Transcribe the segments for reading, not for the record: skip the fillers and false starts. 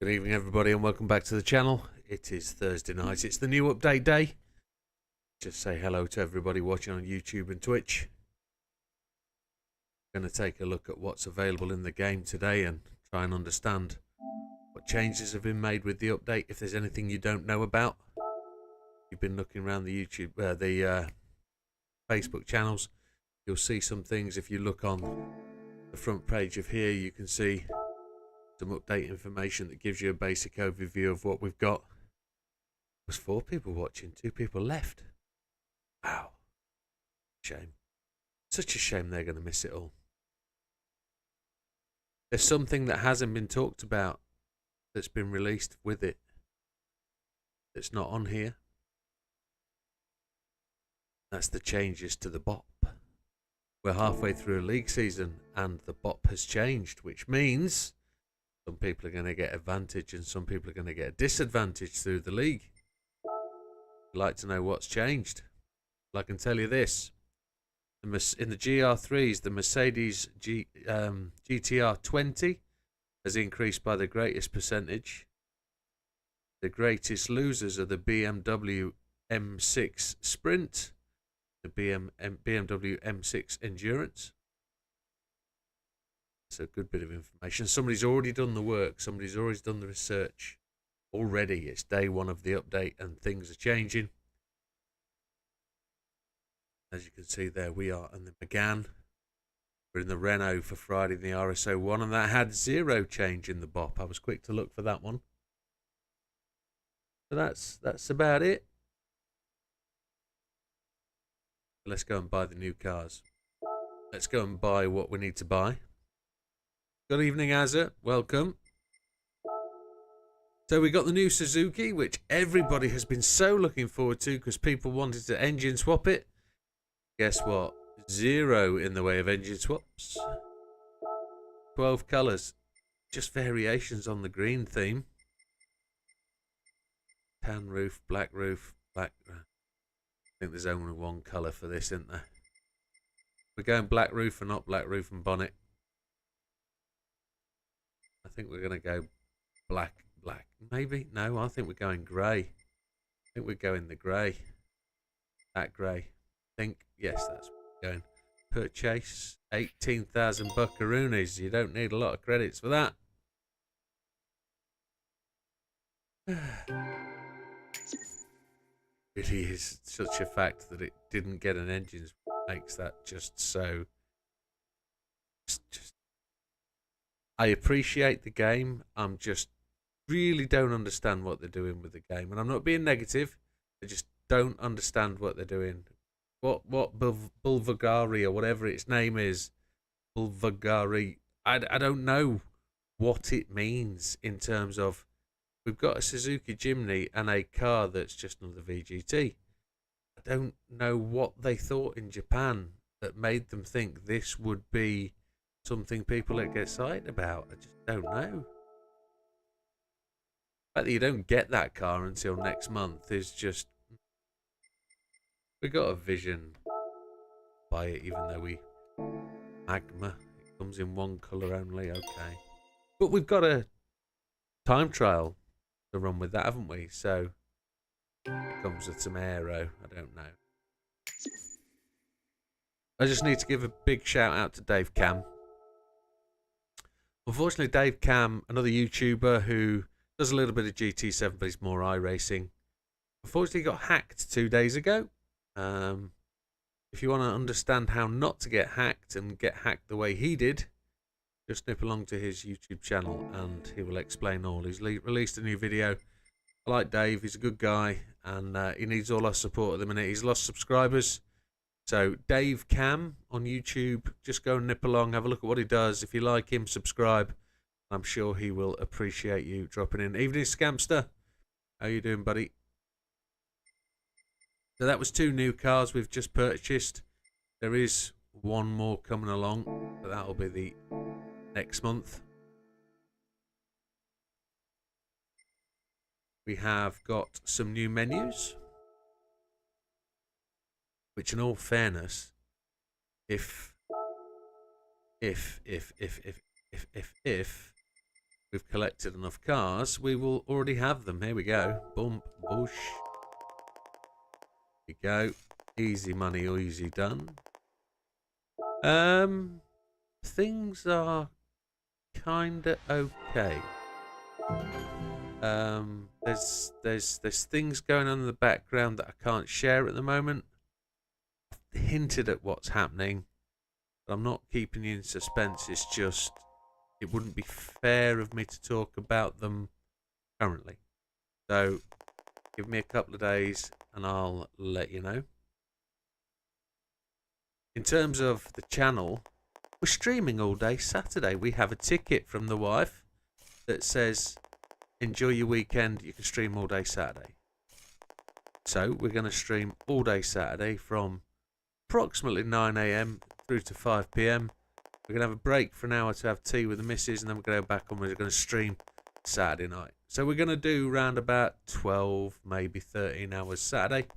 Good evening, everybody, and welcome back to the channel. It is Thursday night. It's the new update day. Just say hello to everybody watching on YouTube and Twitch. Going to take a look at what's available in the game today and try and understand what changes have been made with the update. If there's anything you don't know about, you've been looking around the YouTube, Facebook channels, you'll see some things. If you look on the front page of here, you can see some update information that gives you a basic overview of what we've got. There's 4 people watching, 2 people left. Wow. Shame. Such a shame they're going to miss it all. There's something that hasn't been talked about that's been released with it that's not on here. That's the changes to the BOP. We're halfway through a league season and the BOP has changed, which means some people are going to get advantage and some people are going to get a disadvantage through the league. I'd like to know what's changed. Well, I can tell you this. In the GR3s, the Mercedes GTR 20 has increased by the greatest percentage. The greatest losers are the BMW M6 Sprint, the BMW M6 Endurance. It's a good bit of information. Somebody's already done the work. Somebody's already done the research. Already, it's day 1 of the update and things are changing. As you can see there, we are in the Megane. We're in the Renault for Friday in the RS01, and that had 0 change in the BOP. I was quick to look for that one. So that's about it. Let's go and buy the new cars. Let's go and buy what we need to buy. Good evening, Azza. Welcome. So we got the new Suzuki, which everybody has been so looking forward to because people wanted to engine swap it. Guess what? 0 in the way of engine swaps. 12 colours. Just variations on the green theme. Tan roof, black roof, black. I think there's only one colour for this, isn't there? We're going black roof and not black roof and bonnet. I think we're going to go black. Maybe? No, I think we're going grey. I think we're going the grey. That grey. I think, yes, that's what we're going. Purchase 18,000 buckaroonies. You don't need a lot of credits for that. Really is such a fact that it didn't get an engine makes that just so. Just. I appreciate the game. I'm just really don't understand what they're doing with the game, and I'm not being negative. I just don't understand what they're doing. What Bulvagari or whatever its name is, Bulvagari. I don't know what it means in terms of we've got a Suzuki Jimny and a car that's just another VGT. I don't know what they thought in Japan that made them think this would be something people get excited about. I just don't know. The fact that you don't get that car until next month is just. We got a vision. Buy it, even though we Magma. It comes in one colour only. Okay, but we've got a time trial to run with that, haven't we? So it comes with some aero. I don't know. I just need to give a big shout out to Dave Cam. Unfortunately, Dave Cam, another YouTuber who does a little bit of GT7, but he's more iRacing, unfortunately got hacked 2 days ago. If you want to understand how not to get hacked and get hacked the way he did, just nip along to his YouTube channel and he will explain all. He's released a new video. I like Dave. He's a good guy and he needs all our support at the minute. He's lost subscribers. So Dave Cam on YouTube, just go and nip along, have a look at what he does. If you like him, subscribe. I'm sure he will appreciate you dropping in. Evening, Scamster. How you doing, buddy? So that was 2 new cars we've just purchased. There is one more coming along, but that'll be the next month. We have got some new menus, which in all fairness, if we've collected enough cars, we will already have them. Here we go. Bump, bush. Here we go. Easy money, easy done. Things are kinda okay. There's things going on in the background that I can't share at the moment. I've hinted at what's happening, but I'm not keeping you in suspense. It's just it wouldn't be fair of me to talk about them currently. So give me a couple of days and I'll let you know. In terms of the channel, we're streaming all day Saturday. We have a ticket from the wife that says, enjoy your weekend, you can stream all day Saturday. So we're going to stream all day Saturday from approximately 9 AM through to 5 PM. We're going to have a break for an hour to have tea with the missus, and then we're going to go back and we're going to stream Saturday night. So we're going to do around about 12, maybe 13 hours Saturday.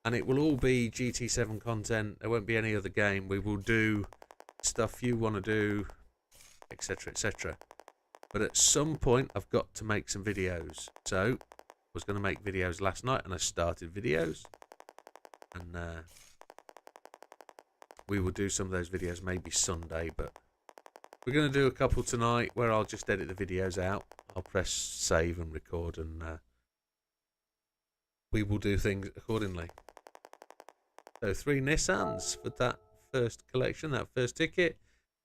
And it will all be GT7 content. There won't be any other game. We will do stuff you want to do, etc, etc. But at some point, I've got to make some videos. So I was going to make videos last night, and I started videos. And we will do some of those videos maybe Sunday, but we're going to do a couple tonight where I'll just edit the videos out. I'll press save and record, and we will do things accordingly. So 3 Nissans for that first collection, that first ticket.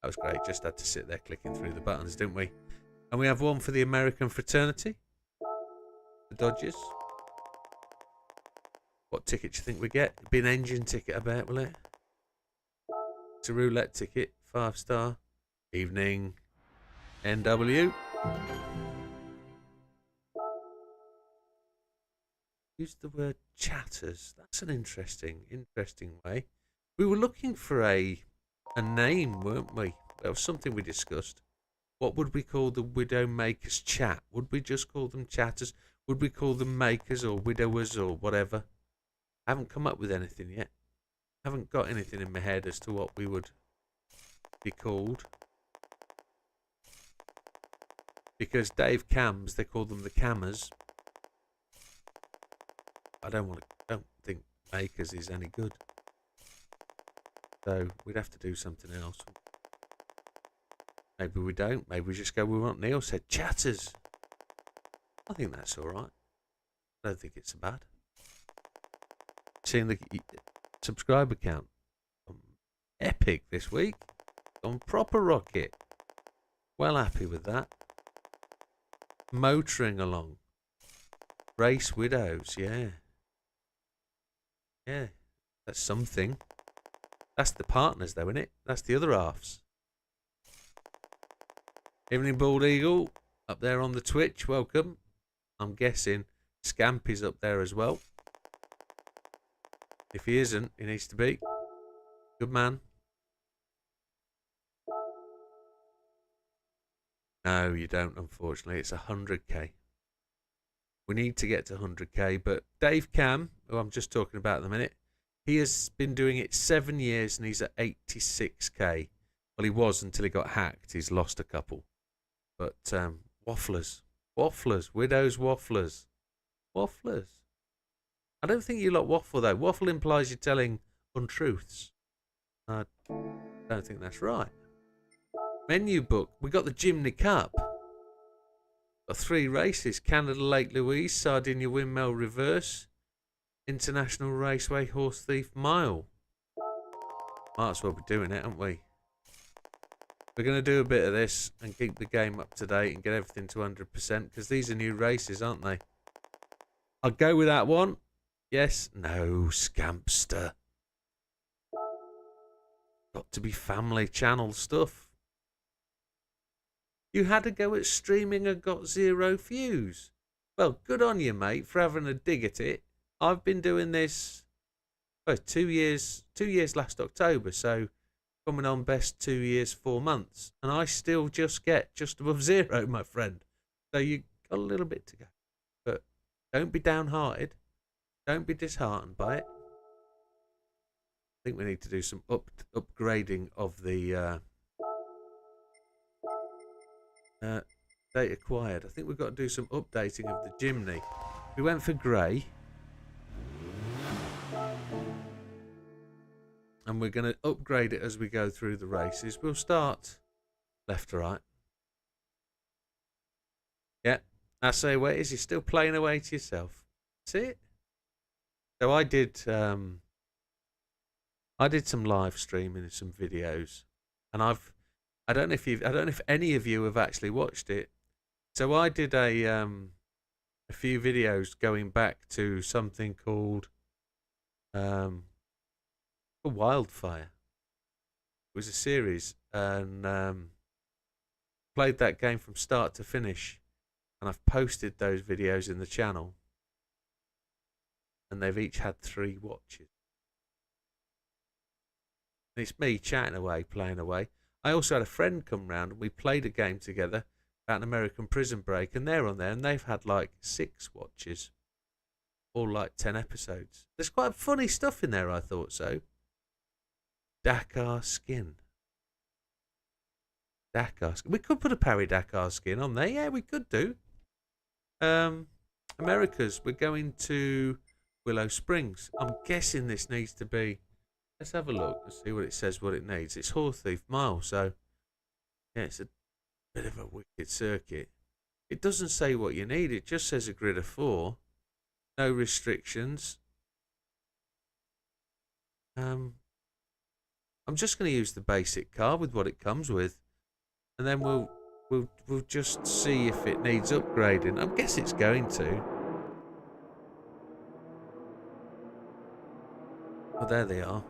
That was great. Just had to sit there clicking through the buttons, didn't we? And we have one for the American fraternity, the Dodgers. What ticket do you think we get? It'll be an engine ticket, I bet, will it? It's a roulette ticket, 5-star. Evening. NW. Use the word chatters. That's an interesting way. We were looking for a name, weren't we? There was something we discussed. What would we call the Widdowmakers chat? Would we just call them chatters? Would we call them makers or widowers or whatever? I haven't come up with anything yet. I haven't got anything in my head as to what we would be called. Because Dave Cams, they call them the Cammers. I don't think makers is any good. So we'd have to do something else. Maybe we don't. Maybe we just go with what Neil said. Chatters. I think that's alright. I don't think it's so bad. Seeing the subscriber count. Epic this week. On proper rocket. Well happy with that. Motoring along. Race Widows, yeah. Yeah, that's something. That's the partners though, isn't it? That's the other halves. Evening Bald Eagle, up there on the Twitch, welcome. I'm guessing Scampy's up there as well. If he isn't, he needs to be. Good man. No, you don't, unfortunately. It's 100k. We need to get to 100k, but Dave Cam, who I'm just talking about at the minute, he has been doing it 7 years and he's at 86k. Well, he was until he got hacked. He's lost a couple. But wafflers. Widows wafflers. I don't think you lot waffle, though. Waffle implies you're telling untruths. I don't think that's right. Menu book. We got the Jimny Cup. Got 3 races. Canada Lake Louise, Sardinia Windmill Reverse, International Raceway Horse Thief Mile. Might as well be doing it, aren't we? We're going to do a bit of this and keep the game up to date and get everything to 100% because these are new races, aren't they? I'll go with that one. Yes. No, Scampster. Got to be family channel stuff. You had a go at streaming and got 0 views. Well, good on you, mate, for having a dig at it. I've been doing this for 2 years last October, so coming on best 2 years, 4 months. And I still just get just above 0, my friend. So you got a little bit to go. But don't be downhearted. Don't be disheartened by it. I think we need to do some upgrading of the Date acquired. I think we've got to do some updating of the Jimny. We went for grey. And we're going to upgrade it as we go through the races. We'll start left to right. Yeah. I say, where is he still playing away to yourself? See it? So I did some live streaming and some videos, and I don't know if any of you have actually watched it. So I did a few videos going back to something called Wildfire. It was a series, and played that game from start to finish, and I've posted those videos in the channel, and they've each had 3 watches. And it's me chatting away, playing away. I also had a friend come round, and we played a game together about an American Prison Break, and they're on there, and they've had like 6 watches, all like 10 episodes. There's quite funny stuff in there, I thought so. Dakar skin. Dakar skin. We could put a Parry Dakar skin on there. Yeah, we could do. Americas. We're going to Willow Springs. I'm guessing this needs to be. Let's have a look. Let's see what it says. What it needs. It's Horse Thief Mile. So yeah, it's a bit of a wicked circuit. It doesn't say what you need. It just says a grid of 4. No restrictions. I'm just going to use the basic car with what it comes with, and then we'll just see if it needs upgrading. I guess it's going to. Oh, there they are.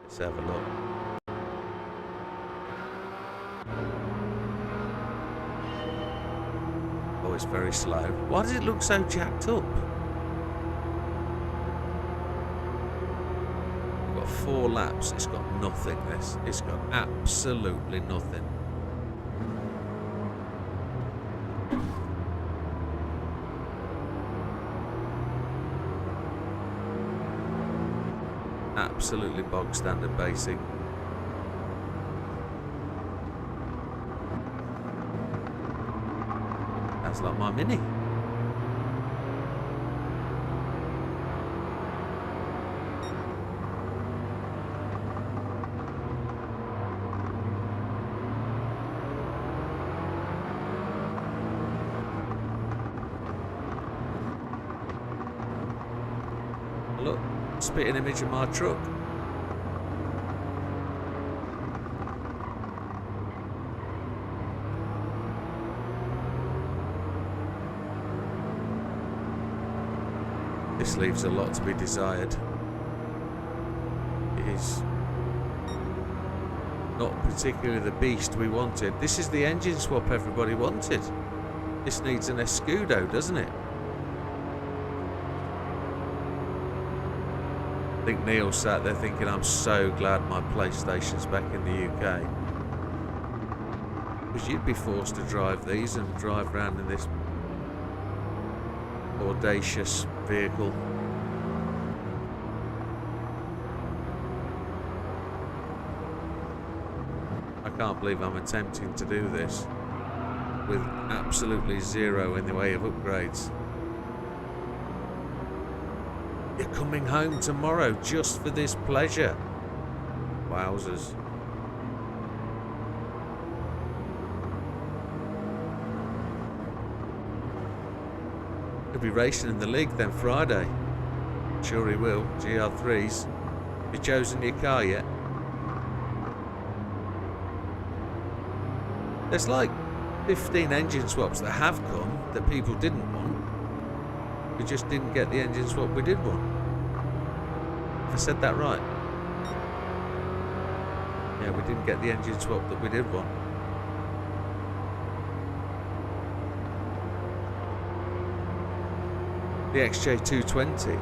Let's have a look. Oh, it's very slow. Why does it look so jacked up? 4 laps. It's got nothing. It's got absolutely nothing. Absolutely bog standard basic. That's like my Mini. Look, spitting image of my truck. This leaves a lot to be desired. It is not particularly the beast we wanted. This is the engine swap everybody wanted. This needs an Escudo, doesn't it? I think Neil sat there thinking, I'm so glad my PlayStation's back in the UK. Because you'd be forced to drive these and drive around in this audacious vehicle. I can't believe I'm attempting to do this with absolutely zero in the way of upgrades. You're coming home tomorrow just for this pleasure. Wowzers. He'll be racing in the league then Friday. Sure he will. GR3s. Have you chosen your car yet? There's like 15 engine swaps that have come that people didn't want. We just didn't get the engine swap we did want. Have I said that right? Yeah, we didn't get the engine swap that we did want. The XJ220.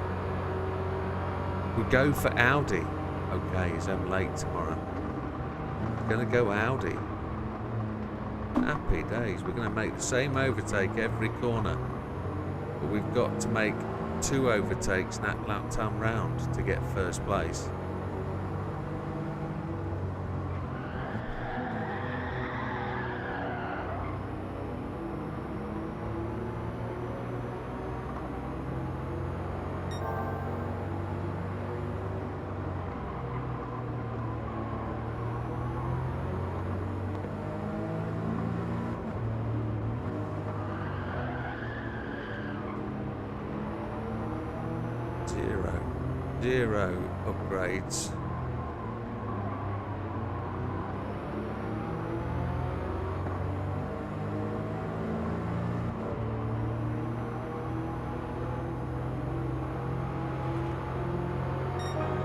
We go for Audi. Okay, he's home late tomorrow. We're gonna go Audi. Happy days. We're gonna make the same overtake every corner. But we've got to make 2 overtakes that lap time round to get first place. Zero upgrades.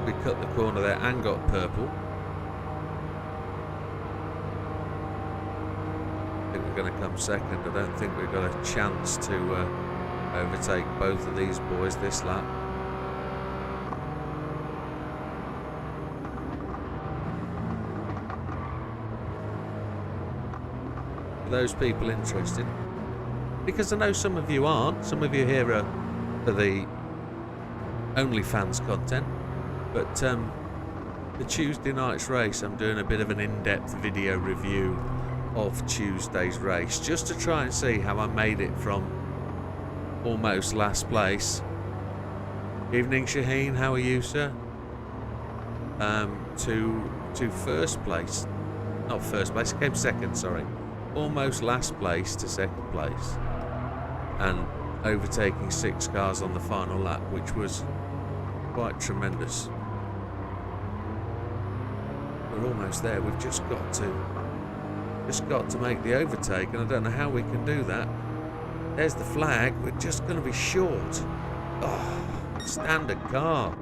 We cut the corner there and got purple. I think we're going to come second. I don't think we've got a chance to overtake both of these boys this lap. For those people interested, because I know some of you aren't, some of you here are for the OnlyFans content, but the Tuesday night's race, I'm doing a bit of an in-depth video review of Tuesday's race, just to try and see how I made it from almost last place. Evening, Shaheen, how are you, sir? To first place, not first place, I came second, sorry. Almost last place to second place, and overtaking 6 cars on the final lap, which was quite tremendous. We're almost there. We've just got to make the overtake, and I don't know how we can do that. There's the flag. We're just going to be short. Oh, standard car.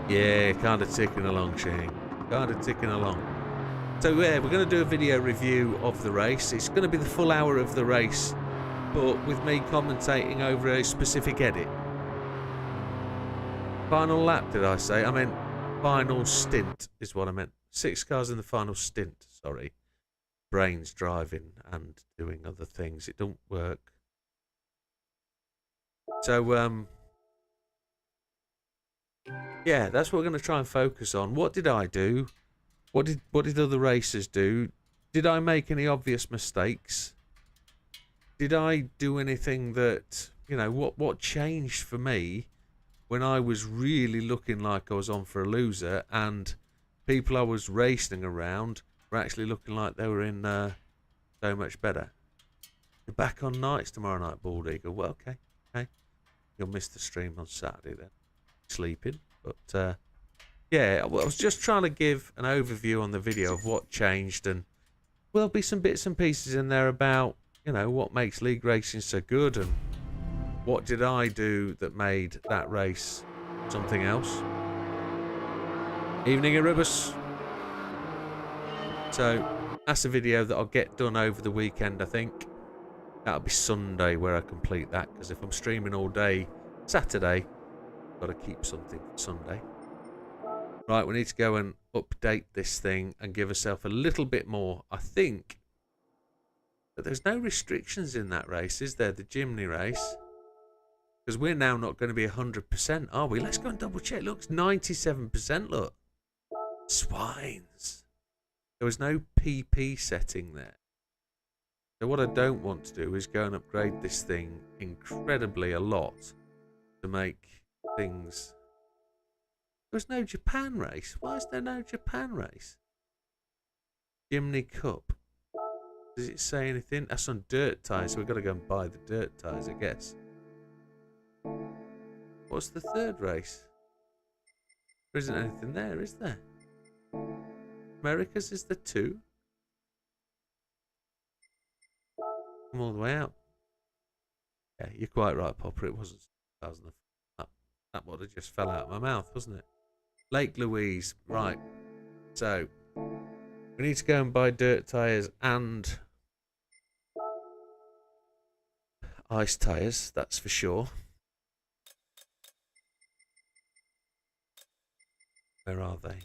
Yeah, kind of ticking along, Shane. Kind of ticking along. So yeah, we're going to do a video review of the race. It's going to be the full hour of the race, but with me commentating over a specific edit. Final lap, did I say? I meant final stint is what I meant. 6 cars in the final stint, sorry. Brains driving and doing other things. It don't work. So, yeah, that's what we're going to try and focus on. What did I do? What did other racers do? Did I make any obvious mistakes? Did I do anything that, you know, what changed for me when I was really looking like I was on for a loser, and people I was racing around were actually looking like they were in so much better? You're back on nights tomorrow night, Bald Eagle. Well, okay. You'll miss the stream on Saturday then. Sleeping, but yeah, I was just trying to give an overview on the video of what changed, and there'll be some bits and pieces in there about, you know, what makes league racing so good, and what did I do that made that race something else. Evening, Erebus. So that's a video that I'll get done over the weekend, I think. That'll be Sunday where I complete that, because if I'm streaming all day Saturday, I've got to keep something for Sunday. Right, we need to go and update this thing and give ourselves a little bit more. I think that there's no restrictions in that race, is there? The Jimny race. Because we're now not going to be 100%, are we? Let's go and double check. Look, it's 97%, look. Swines. There was no PP setting there. So what I don't want to do is go and upgrade this thing incredibly a lot to make things... There's no Japan race. Why is there no Japan race? Jimny Cup. Does it say anything? That's on dirt tyres, so we've got to go and buy the dirt tyres, I guess. What's the third race? There isn't anything there, is there? America's is the 2. I'm all the way out. Yeah, you're quite right, Popper. It wasn't 2004. That would have just fell out of my mouth, wasn't it? Lake Louise. Right. So, we need to go and buy dirt tyres and ice tyres, that's for sure. Where are they?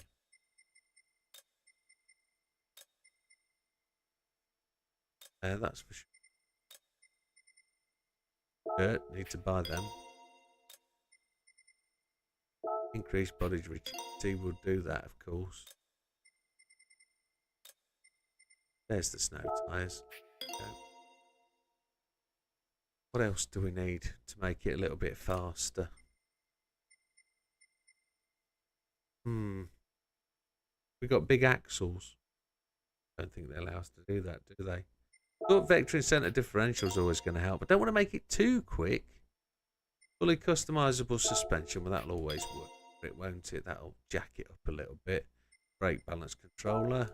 There, that's for sure. Dirt, need to buy them. Increased body rigidity will do that, of course. There's the snow tyres. Okay. What else do we need to make it a little bit faster? We've got big axles. Don't think they allow us to do that, do they? Thought vectoring centre differential is always going to help. I don't want to make it too quick. Fully customizable suspension, well that'll always work, it won't it? That'll jack it up a little bit. Brake balance controller.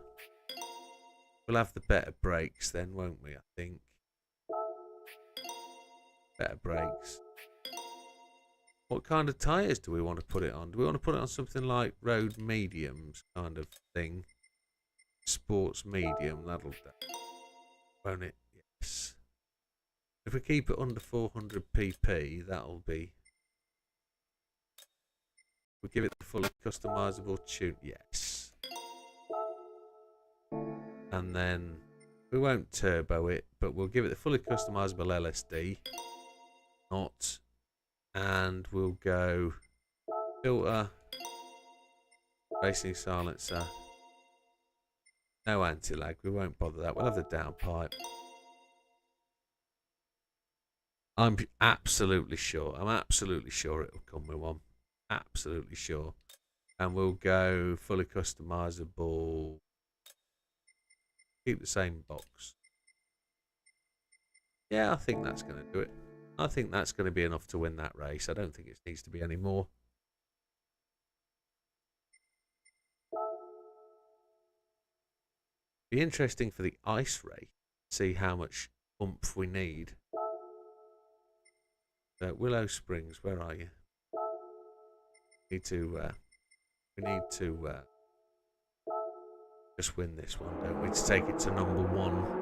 We'll have the better brakes then, won't we? I think. Better brakes. What kind of tyres do we want to put it on? Do we want to put it on something like road mediums kind of thing? Sports medium, that'll do. Won't it? Yes. If we keep it under 400 pp, that'll be... We'll give it the fully customizable tune. Yes. And then we won't turbo it, but we'll give it the fully customizable LSD. Not. And we'll go filter, racing silencer. No anti-lag. We won't bother that. We'll have the downpipe. I'm absolutely sure. I'm absolutely sure it'll come with one. Absolutely sure. And we'll go fully customizable. Keep the same box. Yeah, I think that's going to do it. I think that's going to be enough to win that race. I don't think it needs to be any more. Be interesting for the ice race. See how much oomph we need. Willow Springs, where are you? We need to just win this one, don't we? To take it to number 1.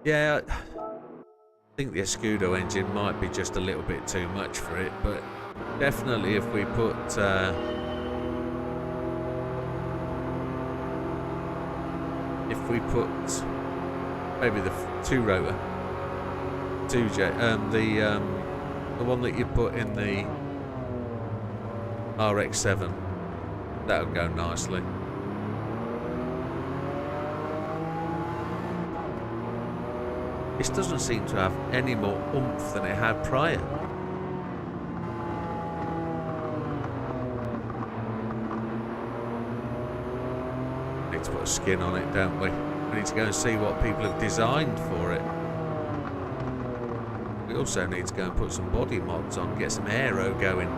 Yeah, I think the Escudo engine might be just a little bit too much for it, but definitely if we put maybe the 2-rotor, 2J, the one that you put in the RX-7, that'll go nicely. This doesn't seem to have any more oomph than it had prior. We need to put a skin on it, don't we? We need to go and see what people have designed for it. We also need to go and put some body mods on, get some aero going.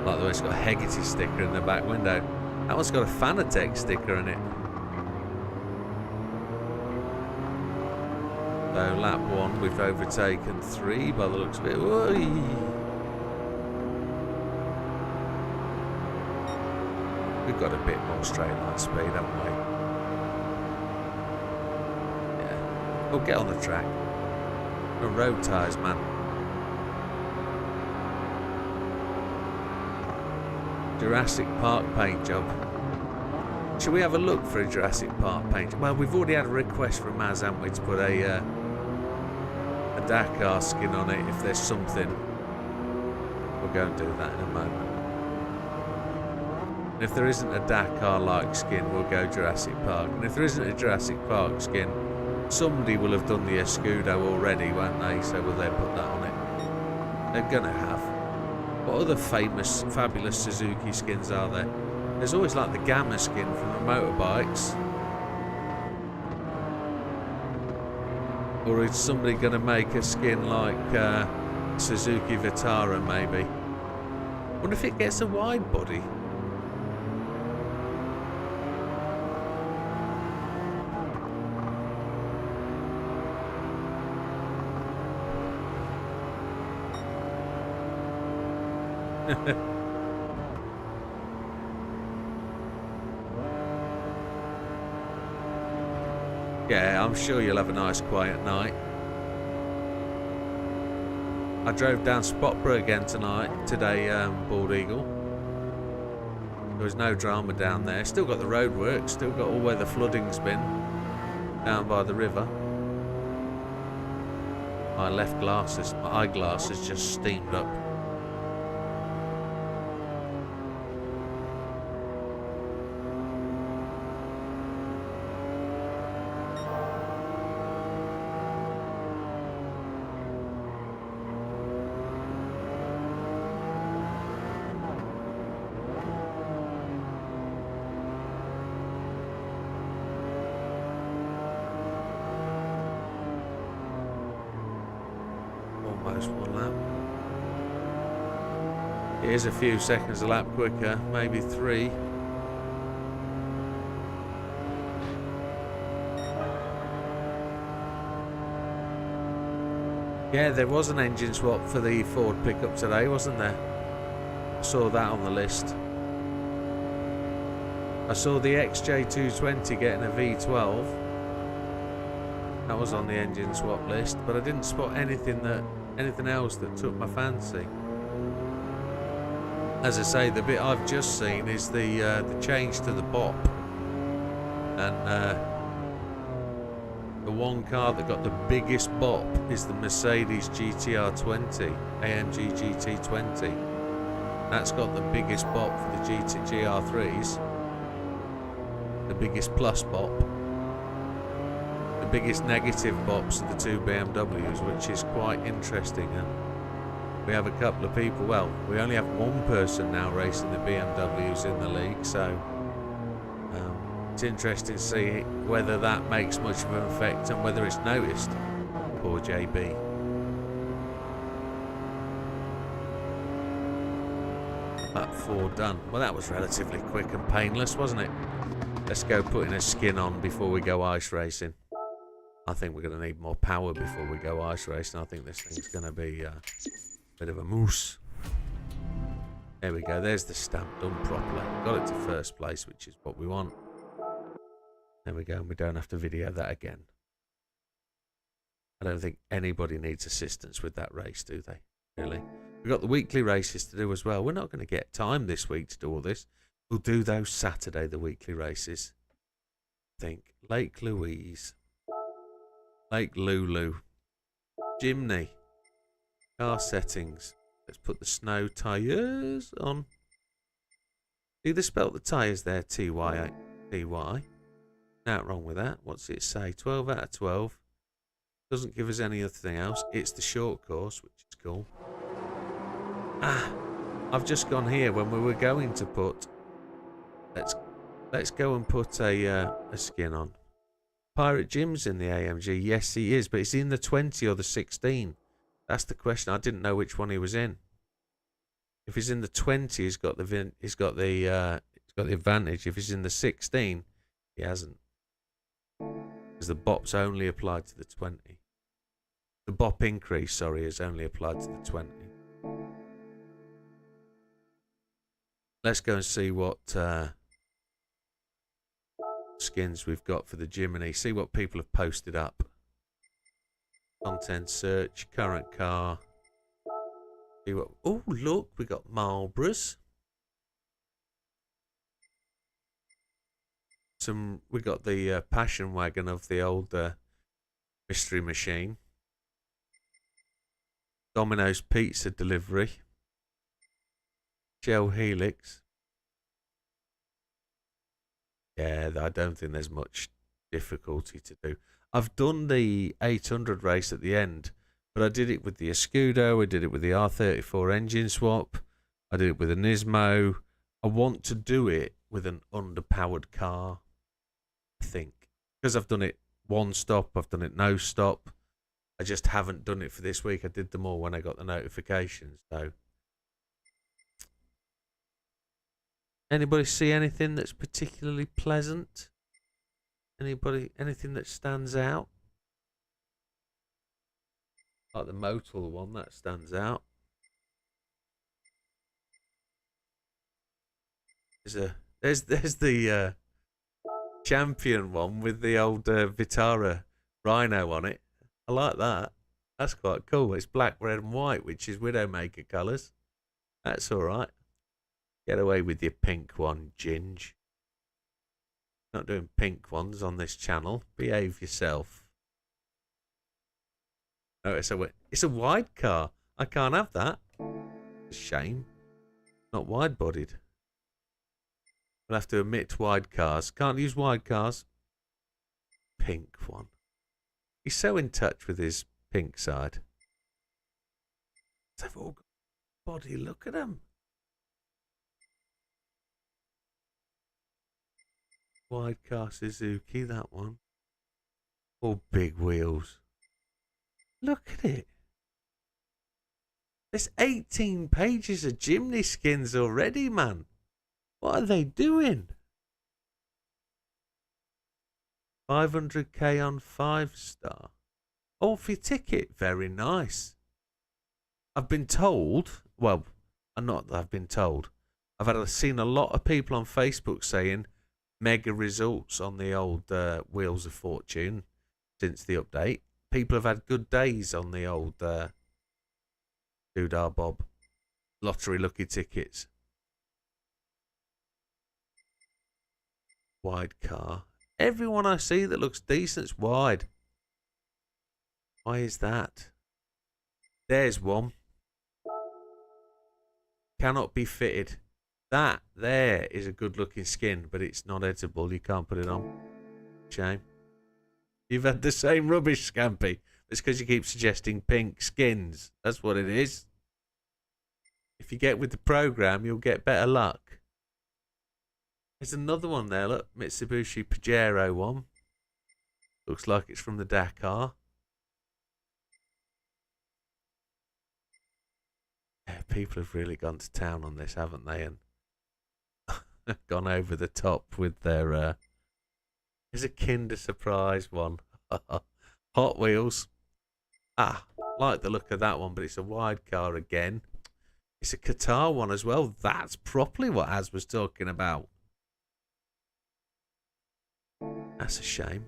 Like the way it's got a Hegarty sticker in the back window. That one's got a Fanatec sticker in it. So lap 1, we've overtaken 3 by the looks of it. Whee! We've got a bit more straight line speed, haven't we? Yeah. We'll get on the track. No road tyres, man. Jurassic Park paint job. Should we have a look for a Jurassic Park paint job? Well, we've already had a request from Maz, haven't we, to put a Dakar skin on it if there's something. We'll go and do that in a moment. And if there isn't a Dakar-like skin, we'll go Jurassic Park. And if there isn't a Jurassic Park skin, somebody will have done the Escudo already, won't they? So will they put that on it? They're gonna have. What other famous, fabulous Suzuki skins are there? There's always like the Gamma skin from the motorbikes. Or is somebody going to make a skin like Suzuki Vitara, maybe? Wonder if it gets a wide body. Yeah, I'm sure you'll have a nice quiet night. I drove down Spotborough again today, Bald Eagle. There was no drama down there. Still got the roadworks, still got all where the flooding's been, down by the river. My eyeglasses just steamed up. just 1 lap. It is a few seconds a lap quicker, maybe 3. Yeah, there was an engine swap for the Ford pickup today, wasn't there? I saw that on the list. I saw the XJ220 getting a V12. That was on the engine swap list, but I didn't spot anything else that took my fancy. As I say, the bit I've just seen is the change to the bop, and the one car that got the biggest bop is the Mercedes GTR 20, AMG GT20. That's got the biggest bop for the GR3s, the biggest plus bop. The biggest negative bops are the 2 BMWs, which is quite interesting. And we have a couple of people, well, we only have one person now racing the BMWs in the league, so it's interesting to see whether that makes much of an effect and whether it's noticed. Poor JB. Lap 4 done. Well, that was relatively quick and painless, wasn't it? Let's go putting a skin on before we go ice racing. I think we're going to need more power before we go ice racing. I think this thing's going to be a bit of a moose. There we go. There's the stamp done properly. Got it to first place, which is what we want. There we go. And we don't have to video that again. I don't think anybody needs assistance with that race, do they? Really? We've got the weekly races to do as well. We're not going to get time this week to do all this. We'll do those Saturday, the weekly races. I think Lake Louise, Lake Lulu, Jimny, car settings. Let's put the snow tyres on. See, they spelt the tyres there, T-Y. Nothing wrong with that. What's it say? 12 out of 12. Doesn't give us anything else. It's the short course, which is cool. I've just gone here when we were going to put. Let's go and put a skin on. Pirate Jim's in the AMG. Yes, he is, but is he in the 20 or the 16? That's the question. I didn't know which one he was in. If he's in the 20, he's got the advantage. If he's in the 16, he hasn't. Because the bop's only applied to the 20. The bop increase, sorry, is only applied to the 20. Let's go and see what skins we've got for the Jimny. See what people have posted up. Content search, current car. See what? Oh, look, we got Marlboroughs. We got the passion wagon of the old mystery machine. Domino's pizza delivery. Shell Helix. Yeah, I don't think there's much difficulty to do. I've done the 800 race at the end, but I did it with the Escudo, I did it with the R34 engine swap, I did it with a Nismo. I want to do it with an underpowered car, I think. Because I've done it one stop, I've done it no stop. I just haven't done it for this week. I did them all when I got the notifications, so. Anybody see anything that's particularly pleasant? Anything that stands out? Like the Motul one, that stands out. There's the champion one with the old Vitara Rhino on it. I like that. That's quite cool. It's black, red and white, which is Widdowmaker colours. That's alright. Get away with your pink one, Ginge. Not doing pink ones on this channel. Behave yourself. Oh, it's a wide car. I can't have that. It's a shame. Not wide-bodied. We'll have to omit wide cars. Can't use wide cars. Pink one. He's so in touch with his pink side. They've all got body. Look at them. Wide car Suzuki, that one. All big wheels. Look at it. There's 18 pages of Jimny skins already, man. What are they doing? 500k on 5-star. Oh, for your ticket. Very nice. I've been told, well, not that I've been told. Seen a lot of people on Facebook saying mega results on the old Wheels of Fortune since the update. People have had good days on the old Doodah Bob lottery lucky tickets. Wide car. Everyone I see that looks decent's wide. Why is that? There's one. Cannot be fitted. That there is a good looking skin, but it's not edible. You can't put it on. Shame. You've had the same rubbish, Scampy. It's because you keep suggesting pink skins. That's what it is. If you get with the program, you'll get better luck. There's another one there, look. Mitsubishi Pajero one. Looks like it's from the Dakar. Yeah, people have really gone to town on this, haven't they? And gone over the top with their... There's a Kinder Surprise one. Hot Wheels. Ah, like the look of that one, but it's a wide car again. It's a Qatar one as well. That's properly what Az was talking about. That's a shame.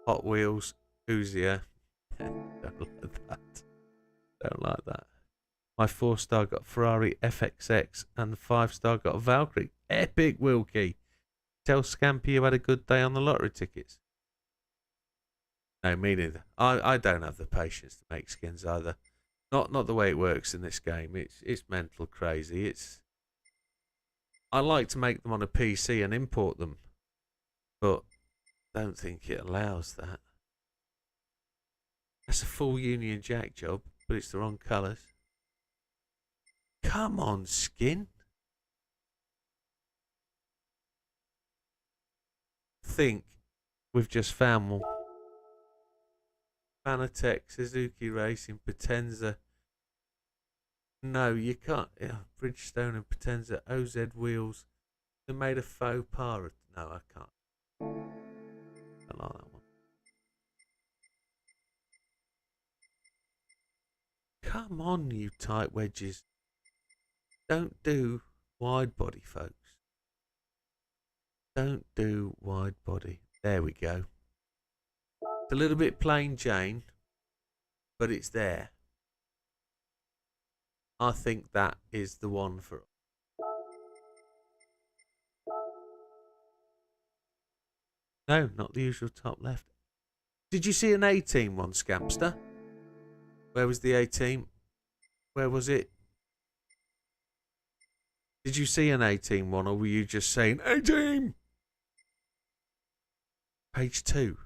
Hot Wheels, Uzia. Don't like that. Don't like that. My 4-star got Ferrari FXX and 5-star got Valkyrie. Epic, Wilkie. Tell Scampy you had a good day on the lottery tickets. No, me neither. I don't have the patience to make skins either. Not the way it works in this game. It's mental crazy. I like to make them on a PC and import them, but don't think it allows that. That's a full Union Jack job, but it's the wrong colours. Come on, skin. Think we've just found one. Fanatec, Suzuki Racing, Potenza. No, you can't. Yeah, Bridgestone and Potenza, OZ Wheels. They made a faux pas. No, I can't. I like that one. Come on, you tight wedges. Don't do wide body, folks. Don't do wide body. There we go. It's a little bit plain Jane, but it's there. I think that is the one for... No, not the usual top left. Did you see an 18 one, Scampster? Where was the 18? Where was it? Did you see an 18 one, or were you just saying 18? Page 2.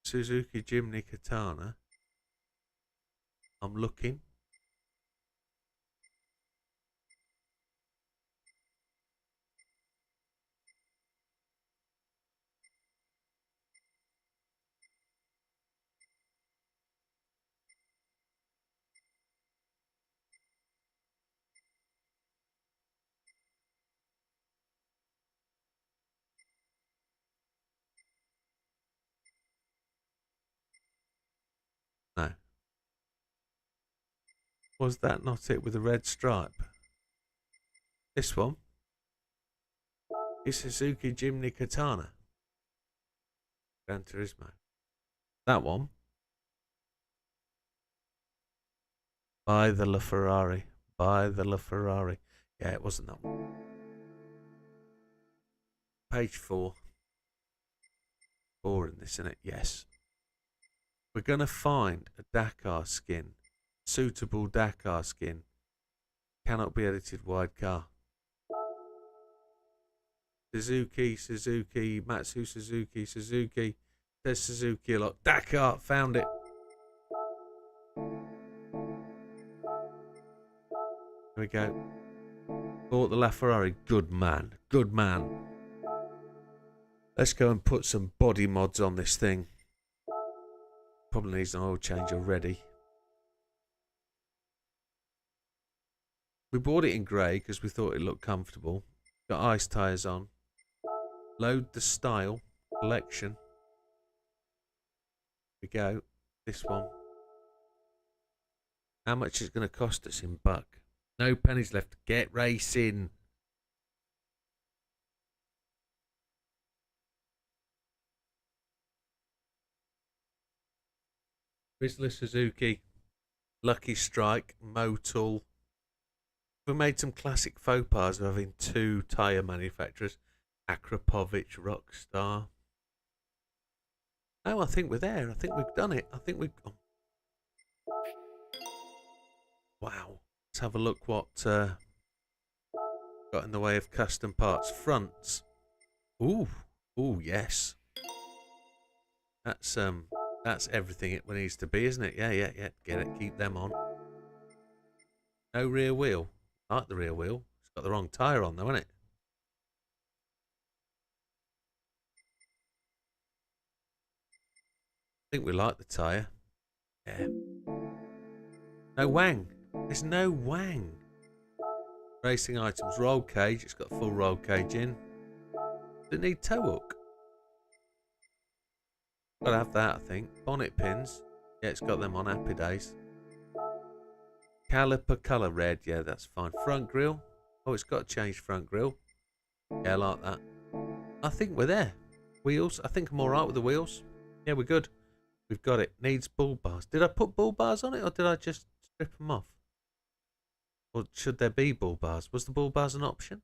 Suzuki Jimny Katana. I'm looking. No. Was that not it with a red stripe? This one is Suzuki Jimny Katana. Gran Turismo. That one. By the LaFerrari. By the LaFerrari. Yeah, it wasn't that one. Page 4. Boring this, isn't it? Yes. We're going to find a Dakar skin. Suitable Dakar skin. Cannot be edited wide car. Suzuki, Matsu Suzuki. Says Suzuki a lot. Dakar, found it. There we go. Bought the LaFerrari. Good man. Good man. Let's go and put some body mods on this thing. Probably needs an oil change already. We bought it in grey because we thought it looked comfortable. Got ice tyres on. Load the style. Collection. Here we go. This one. How much is it going to cost us in buck? No pennies left. Get racing. Chrysler Suzuki. Lucky Strike. Motul. We made some classic faux pas of having two tyre manufacturers. Akrapovic, Rockstar. Oh, I think we're there. I think we've done it. I think we've... Oh. Wow. Let's have a look what got in the way of custom parts. Fronts. Ooh. Ooh, yes. That's everything it needs to be, isn't it? Yeah. Get it. Keep them on. No rear wheel. I like the rear wheel. It's got the wrong tyre on though, isn't it? I think we like the tyre. Yeah. No wang. There's no wang. Racing items. Roll cage. It's got full roll cage in. Does it need tow hook? Gotta have that, I think. Bonnet pins. Yeah, it's got them on. Happy days. Caliper colour red. Yeah, that's fine. Front grille. Oh, it's got changed front grille. Yeah, I like that. I think we're there. Wheels. I think I'm alright with the wheels. Yeah, we're good. We've got it. Needs bull bars. Did I put bull bars on it or did I just strip them off? Or should there be bull bars? Was the bull bars an option?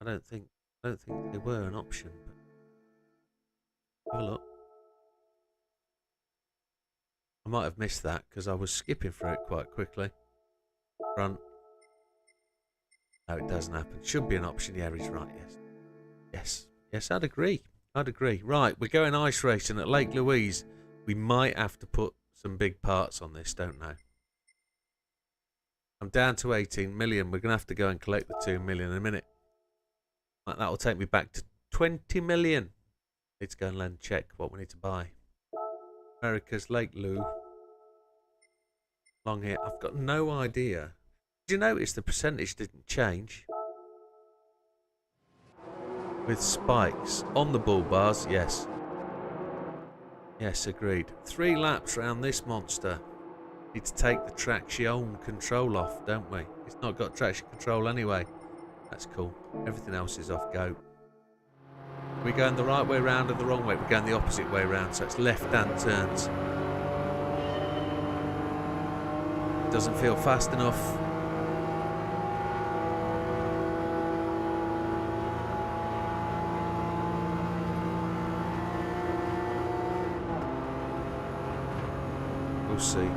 I don't think they were an option. But have a look. I might have missed that because I was skipping through it quite quickly. Front. No, it doesn't happen. Should be an option. Yeah, he's right. Yes, I'd agree. Right, we're going ice racing at Lake Louise. We might have to put some big parts on this, don't know. I'm down to 18 million. We're going to have to go and collect the 2 million in a minute. That will take me back to 20 million. Need to go and check what we need to buy. America's Lake Lou. Long here. I've got no idea. Did you notice the percentage didn't change? With spikes on the bull bars, yes. Yes, agreed. 3 laps round this monster. Need to take the traction control off, don't we? It's not got traction control anyway. That's cool. Everything else is off go. We're going the right way round or the wrong way? We're going the opposite way round, so it's left-hand turns. Doesn't feel fast enough. We'll see.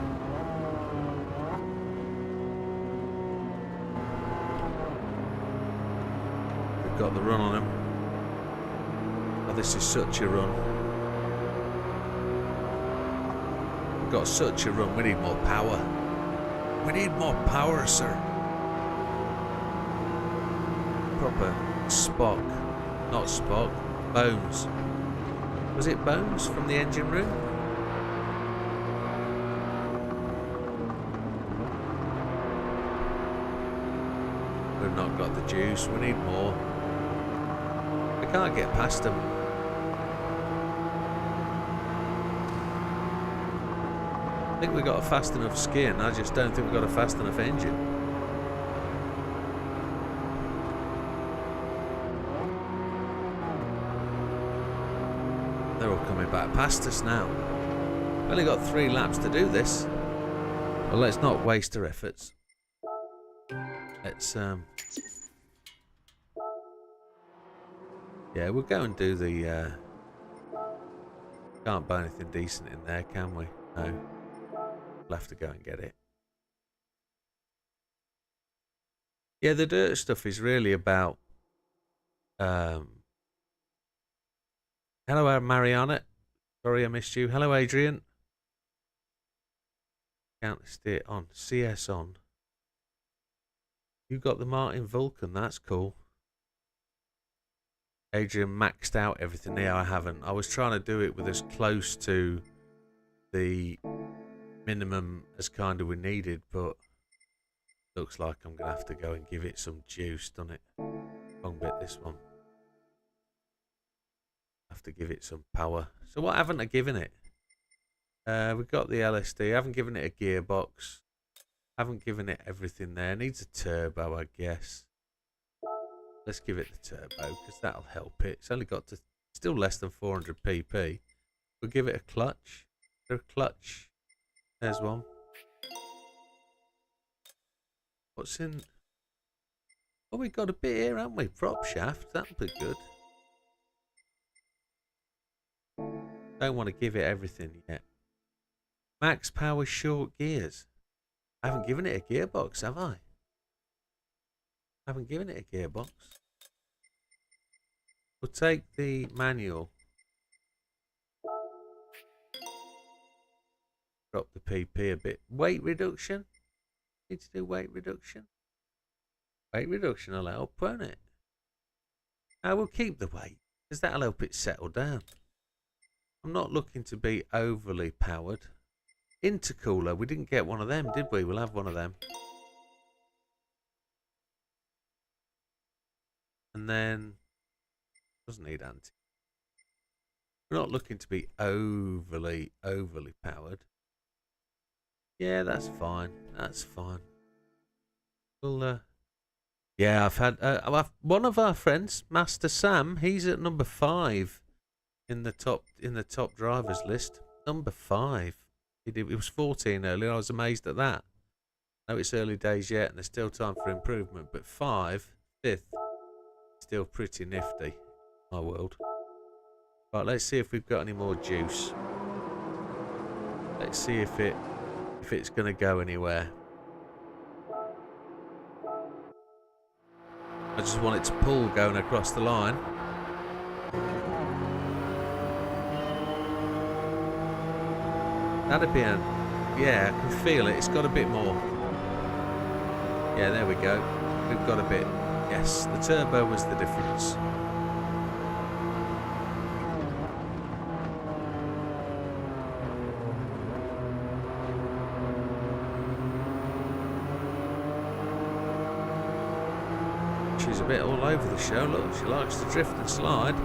We've got the run on him. Oh, this is such a run. We've got such a run. We need more power. We need more power, sir. Proper Spock. Not Spock. Bones. Was it Bones from the engine room? We've not got the juice. We need more. We can't get past them. I think we've got a fast enough skin. I just don't think we've got a fast enough engine. They're all coming back past us now. We've only got 3 laps to do this. Well, let's not waste our efforts. Let's yeah, we'll go and do the can't buy anything decent in there, can we? No. We'll have to go and get it. Yeah, the dirt stuff is really about hello Mariana. Sorry I missed you. Hello Adrian. Counter steer on. CS on. You got the Martin Vulcan, that's cool. Adrian maxed out everything. Here I haven't. I was trying to do it with as close to the minimum as kind of we needed, but looks like I'm going to have to go and give it some juice, doesn't it? Wrong bit, this one. Have to give it some power. So what haven't I given it? We've got the LSD. I haven't given it a gearbox. Haven't given it everything there. Needs a turbo, I guess. Let's give it the turbo because that'll help it. It's only got to still less than 400 pp. We'll give it a clutch. Is there a clutch? There's one. What's in? Oh, we've got a bit here, haven't we? Prop shaft. That'll be good. Don't want to give it everything yet. Max power short gears. I haven't given it a gearbox, have I? I haven't given it a gearbox. We'll take the manual. Drop the PP a bit. Weight reduction. Need to do weight reduction. Weight reduction will help, won't it? I will keep the weight because that'll help it settle down. I'm not looking to be overly powered. Intercooler. We didn't get one of them, did we? We'll have one of them. And then doesn't need anti. We're not looking to be overly powered. Yeah, that's fine. That's fine. We'll yeah, I've had one of our friends, Master Sam. He's at number 5 in the top drivers list. Number 5. It was 14 earlier. I was amazed at that. I know it's early days yet, and there's still time for improvement. But 5th, still pretty nifty. My world. Right, let's see if we've got any more juice. Let's see if it's going to go anywhere. I just want it to pull going across the line. That'd be yeah, I can feel it. It's got a bit more. Yeah, there we go. We've got a bit. Yes, the turbo was the difference. She's a bit all over the show. Look, she likes to drift and slide.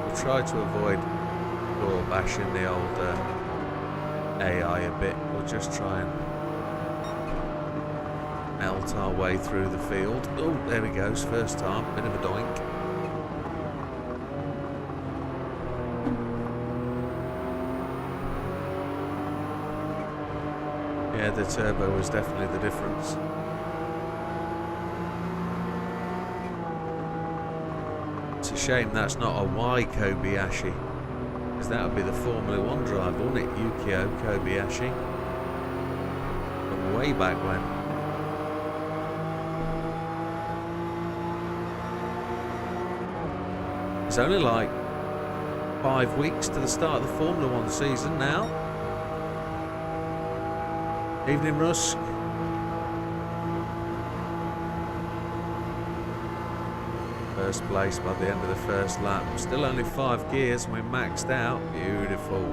We'll try to avoid door bashing the old AI a bit. We'll just try and melt our way through the field. Oh, there he goes. First time. Bit of a doink. Yeah, the turbo was definitely the difference. It's a shame that's not a Y Kobayashi, because that would be the Formula 1 drive, wouldn't it? Yukio Kobayashi. From way back when. It's only like 5 weeks to the start of the Formula 1 season now. Evening, Rusk. First place by the end of the first lap. Still only 5 gears and we're maxed out. Beautiful.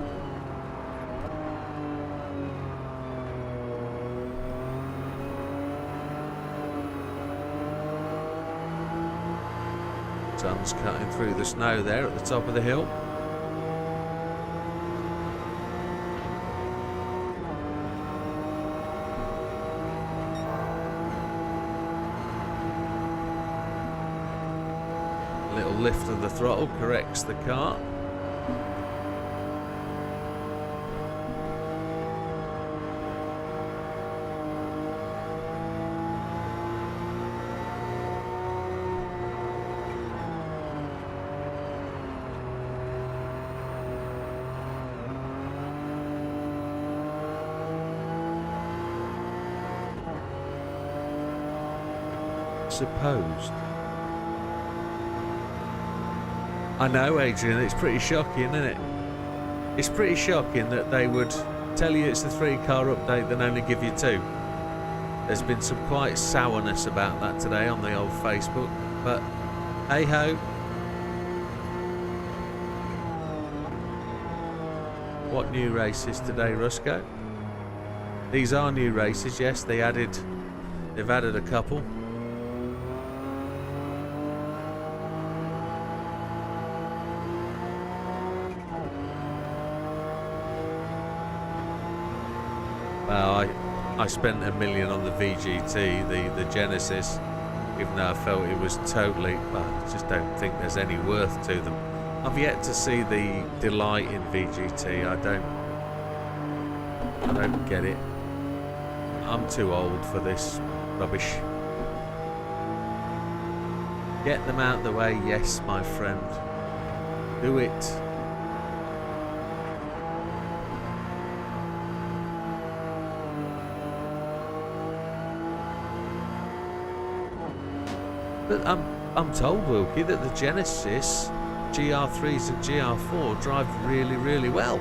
Sun's cutting through the snow there at the top of the hill. Lift of the throttle corrects the car. Supposed. I know, Adrian, it's pretty shocking, isn't it? It's pretty shocking that they would tell you it's a 3-car update, then only give you 2. There's been some quite sourness about that today on the old Facebook, but hey ho. What new races today, Rusco? These are new races, yes. They've added a couple. Well, I spent $1 million on the VGT, the Genesis, even though I felt it was totally. Well, I just don't think there's any worth to them. I've yet to see the delight in VGT. I don't get it. I'm too old for this rubbish. Get them out of the way, yes, my friend. Do it. But I'm told, Wilkie, that the Genesis GR3s and GR4 drive really, really well.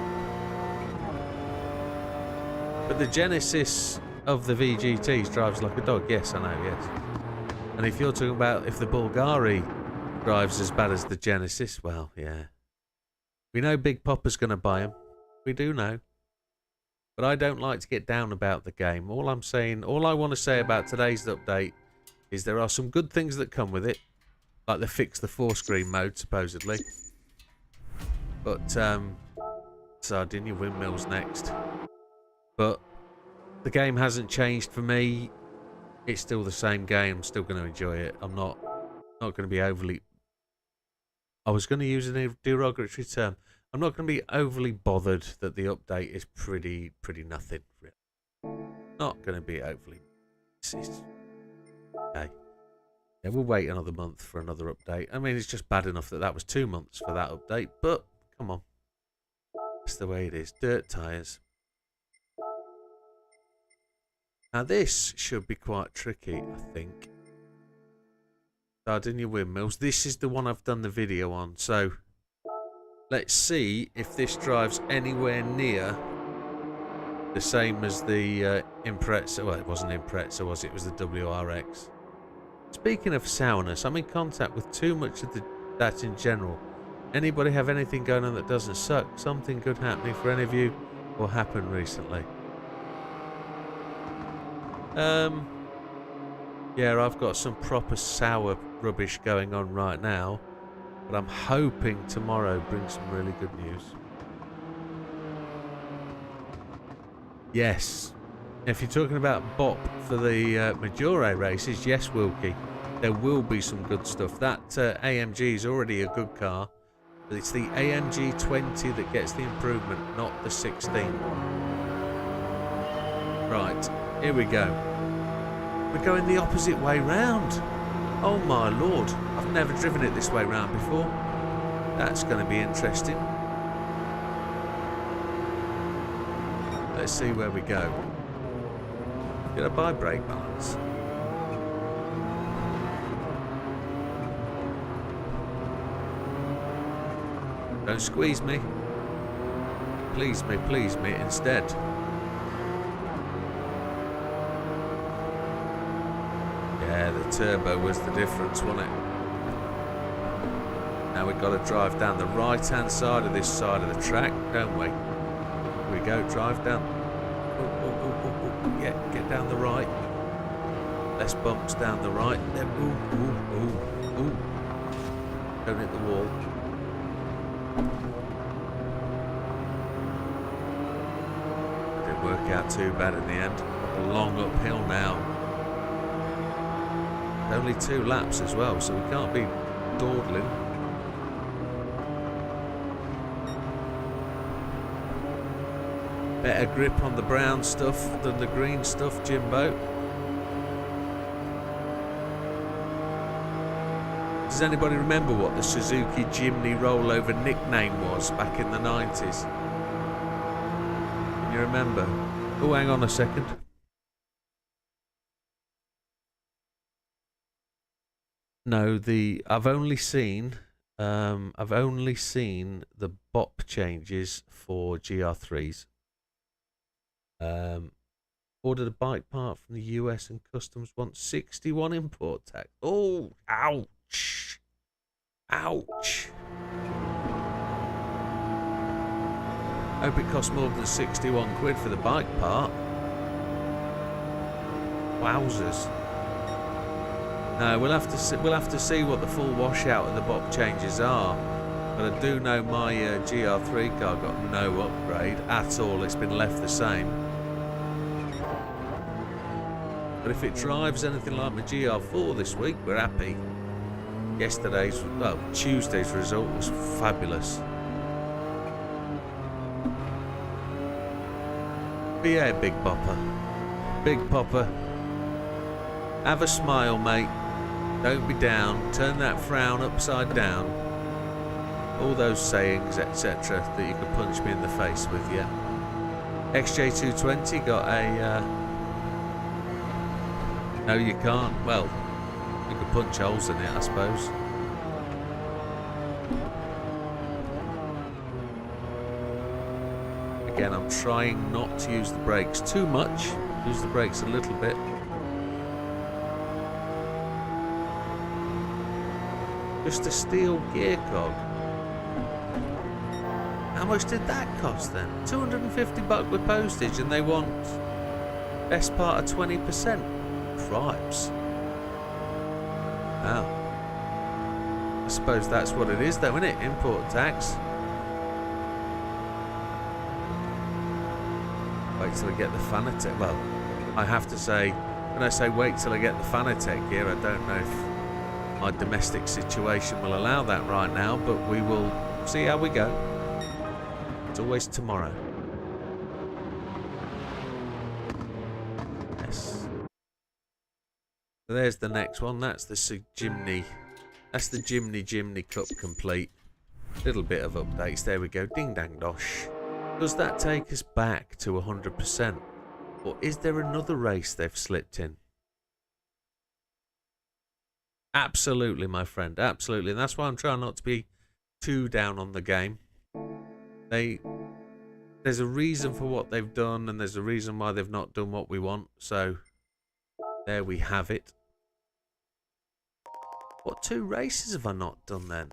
But the Genesis of the VGTs drives like a dog. Yes, I know, yes. And if you're talking about if the Bulgari drives as bad as the Genesis, well, yeah. We know Big Popper's going to buy them. We do know. But I don't like to get down about the game. All I want to say about today's update is there are some good things that come with it. Like they fixed the 4-screen mode, supposedly. But, Sardinia Windmills next. But the game hasn't changed for me. It's still the same game. I'm still going to enjoy it. I'm not going to be overly... I was going to use a derogatory term. I'm not going to be overly bothered that the update is pretty nothing. Really. Not going to be overly... Okay. Yeah, we'll wait another month for another update. I mean, it's just bad enough that was 2 months for that update, but come on. That's the way it is. Dirt tyres. Now this should be quite tricky, I think. Sardinia Windmills. This is the one I've done the video on, so let's see if this drives anywhere near the same as the Impreza. Well, it wasn't Impreza, was it? It was the WRX. Speaking of sourness, I'm in contact with too much of that in general. Anybody have anything going on that doesn't suck? Something good happening for any of you or happened recently? Yeah, I've got some proper sour rubbish going on right now, but I'm hoping tomorrow brings some really good news. Yes. If you're talking about bop for the Maggiore races, yes, Wilkie, there will be some good stuff. That AMG is already a good car, but it's the AMG 20 that gets the improvement, not the 16. Right, here we go. We're going the opposite way round. Oh my lord, I've never driven it this way round before. That's going to be interesting. Let's see where we go. Did I buy brake balance? Don't squeeze me. Please me instead. Yeah, the turbo was the difference, wasn't it? Now we've got to drive down the right-hand side of this side of the track, don't we? Here we go, drive down. Yeah, get down the right. Less bumps down the right. Then, ooh. Don't hit the wall. Didn't work out too bad in the end. A long uphill now. Only 2 laps as well, so we can't be dawdling. Better grip on the brown stuff than the green stuff, Jimbo. Does anybody remember what the Suzuki Jimny rollover nickname was back in the 90s? Can you remember? Oh, hang on a second. No, I've only seen the BOP changes for GR3s. Ordered a bike part from the US and customs wants 61 import tax. Oh, ouch. Ouch. Hope it costs more than 61 quid for the bike part. Wowzers. No, we'll have to see what the full washout of the box changes are. But I do know my GR3 car got no upgrade at all. It's been left the same. But if it drives anything like my GR4 this week, we're happy. Tuesday's result was fabulous. But yeah, Big Popper. Big Popper. Have a smile, mate. Don't be down. Turn that frown upside down. All those sayings, etc. that you could punch me in the face with, yeah. XJ220 got a... No, you can't. Well, you could punch holes in it, I suppose. Again, I'm trying not to use the brakes too much. Use the brakes a little bit. Just a steel gear cog. How much did that cost then? 250 bucks with postage, and they want best part of 20%. Cripes. Wow. I suppose that's what it is though, isn't it? Import tax. Wait till I get the Fanatec. Well, I have to say, when I say wait till I get the Fanatec here, I don't know if my domestic situation will allow that right now, but we will see how we go. It's always tomorrow. Yes. So there's the next one. That's the Jimny. That's the Jimny Cup complete. Little bit of updates. There we go. Ding dang dosh. Does that take us back to 100%? Or is there another race they've slipped in? Absolutely, my friend. Absolutely. And that's why I'm trying not to be too down on the game. There's a reason for what they've done, and there's a reason why they've not done what we want. So, there we have it. What 2 races have I not done then?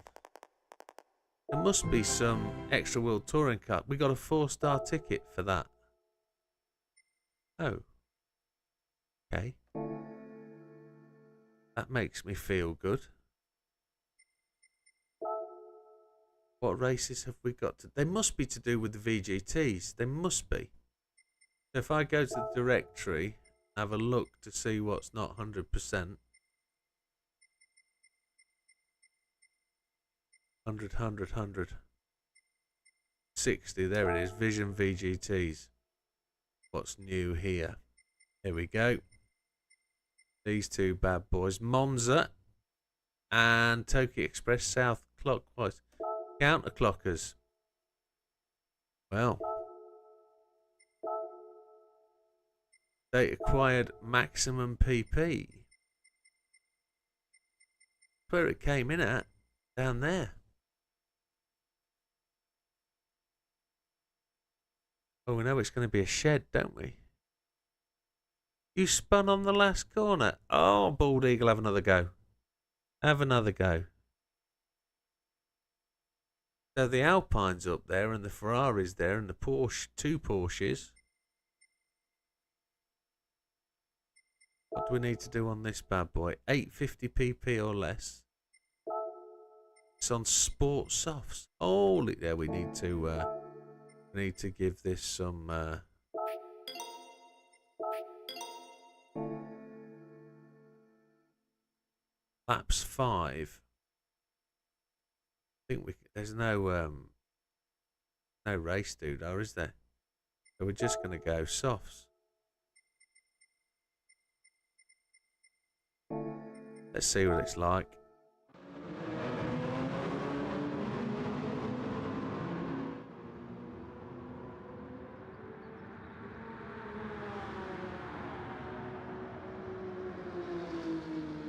There must be some extra World Touring Cup. We got a 4-star ticket for that. Oh. Okay. That makes me feel good. What races have we got to... They must be to do with the VGTs. They must be. So if I go to the directory, have a look to see what's not 100%. 100. 60, there it is. Vision VGTs. What's new here? Here we go. These 2 bad boys. Monza and Tokyo Express South clockwise. Counterclockers. Well. They acquired maximum PP. Where it came in at. Down there. Oh, we know it's going to be a shed, don't we? You spun on the last corner. Oh, Bald Eagle, have another go. Have another go. So the Alpine's up there, and the Ferrari's there, and the Porsche, 2 Porsches. What do we need to do on this bad boy? 850 PP or less. It's on Sport Softs. Oh, yeah, we need to give this some laps 5. I think there's no race dude, or is there? So we're just gonna go softs. Let's see what it's like.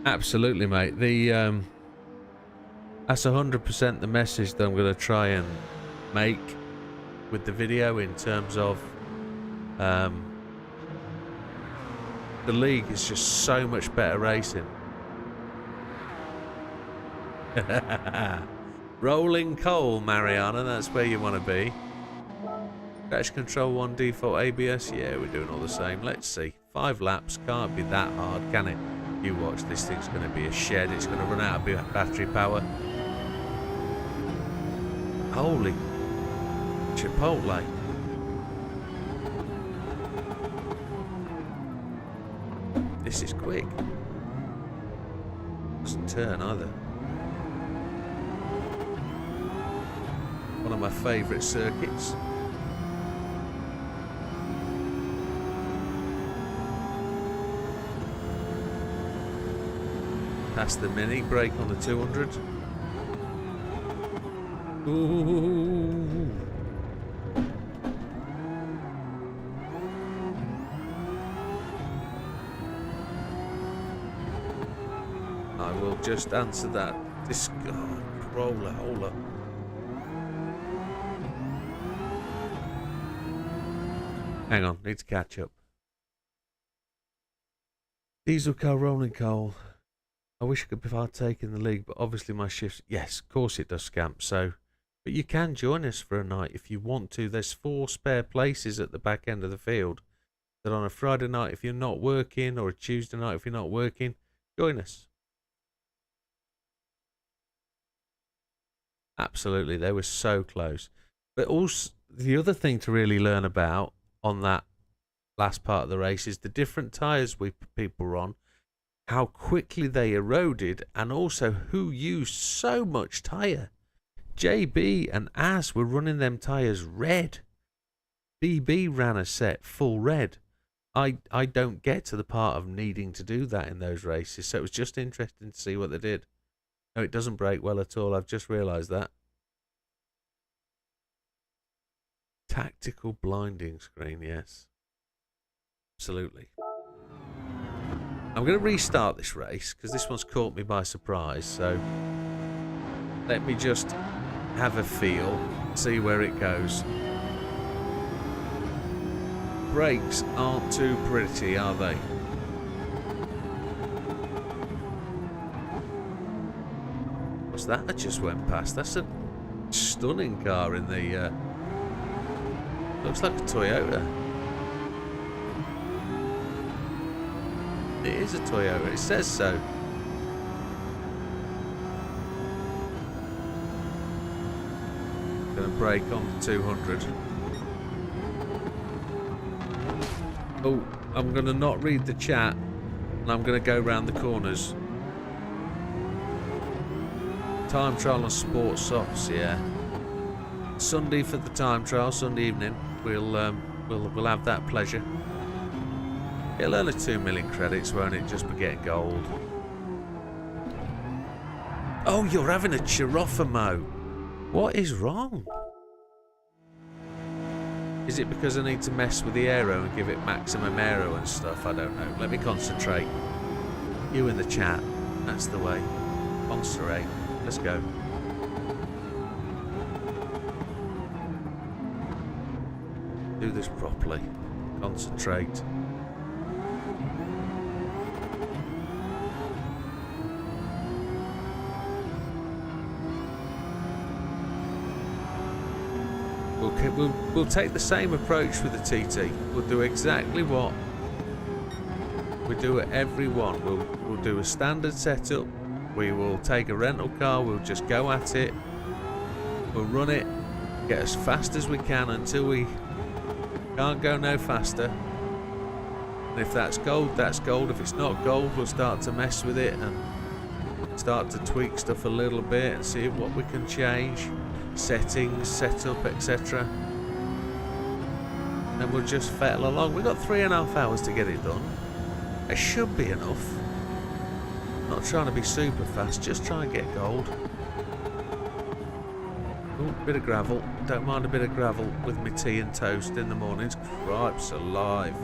Absolutely, mate. That's 100% the message that I'm going to try and make with the video in terms of the league is just so much better racing. Rolling coal, Mariana, that's where you want to be. Dash control 1 default ABS, yeah, we're doing all the same. Let's see. 5 laps, can't be that hard, can it? You watch, this thing's going to be a shed, it's going to run out of battery power. Holy Chipotle. This is quick. Doesn't turn either. One of my favourite circuits. Past the Mini, brake on the 200. Ooh. I will just answer that. This Corolla, hold up. Hang on, need to catch up. Diesel car, rolling coal. I wish I could partake in the league, but obviously my shifts... Yes, of course it does, Scamp. So, but you can join us for a night if you want to. There's 4 spare places at the back end of the field. That on a Friday night, if you're not working, or a Tuesday night, if you're not working, join us. Absolutely, they were so close. But also, the other thing to really learn about on that last part of the race is the different tyres people were on. How quickly they eroded, and also who used so much tyre. JB and As were running them tyres red. BB ran a set full red. I don't get to the part of needing to do that in those races, so it was just interesting to see what they did. No, it doesn't brake well at all. I've just realised that. Tactical blinding screen, yes. Absolutely. I'm going to restart this race because this one's caught me by surprise, so let me just have a feel, see where it goes. Brakes aren't too pretty, are they? What's that that just went past? That's a stunning car in the... looks like a Toyota. It is a Toyota, it says so. Gonna brake on the 200. Oh, I'm gonna not read the chat and I'm gonna go round the corners. Time trial on sports softs, yeah. Sunday for the time trial, Sunday evening. We'll have that pleasure. It'll earn 2 million credits, won't it? Just for getting gold. Oh, you're having a Chirofamo. What is wrong? Is it because I need to mess with the aero and give it maximum aero and stuff? I don't know. Let me concentrate. You in the chat. That's the way. Concentrate. Let's go. Do this properly. Concentrate. We'll take the same approach with the TT. We'll do exactly what we do at every one. We'll do a standard setup. We will take a rental car. We'll just go at it. We'll run it, get as fast as we can until we can't go no faster. And if that's gold, that's gold. If it's not gold, we'll start to mess with it and start to tweak stuff a little bit and see what we can change. Settings, setup, etc. And we'll just fettle along. We've got 3.5 hours to get it done. It should be enough. Not trying to be super fast, just try and get gold. Ooh, bit of gravel. Don't mind a bit of gravel with my tea and toast in the mornings. Cripes alive.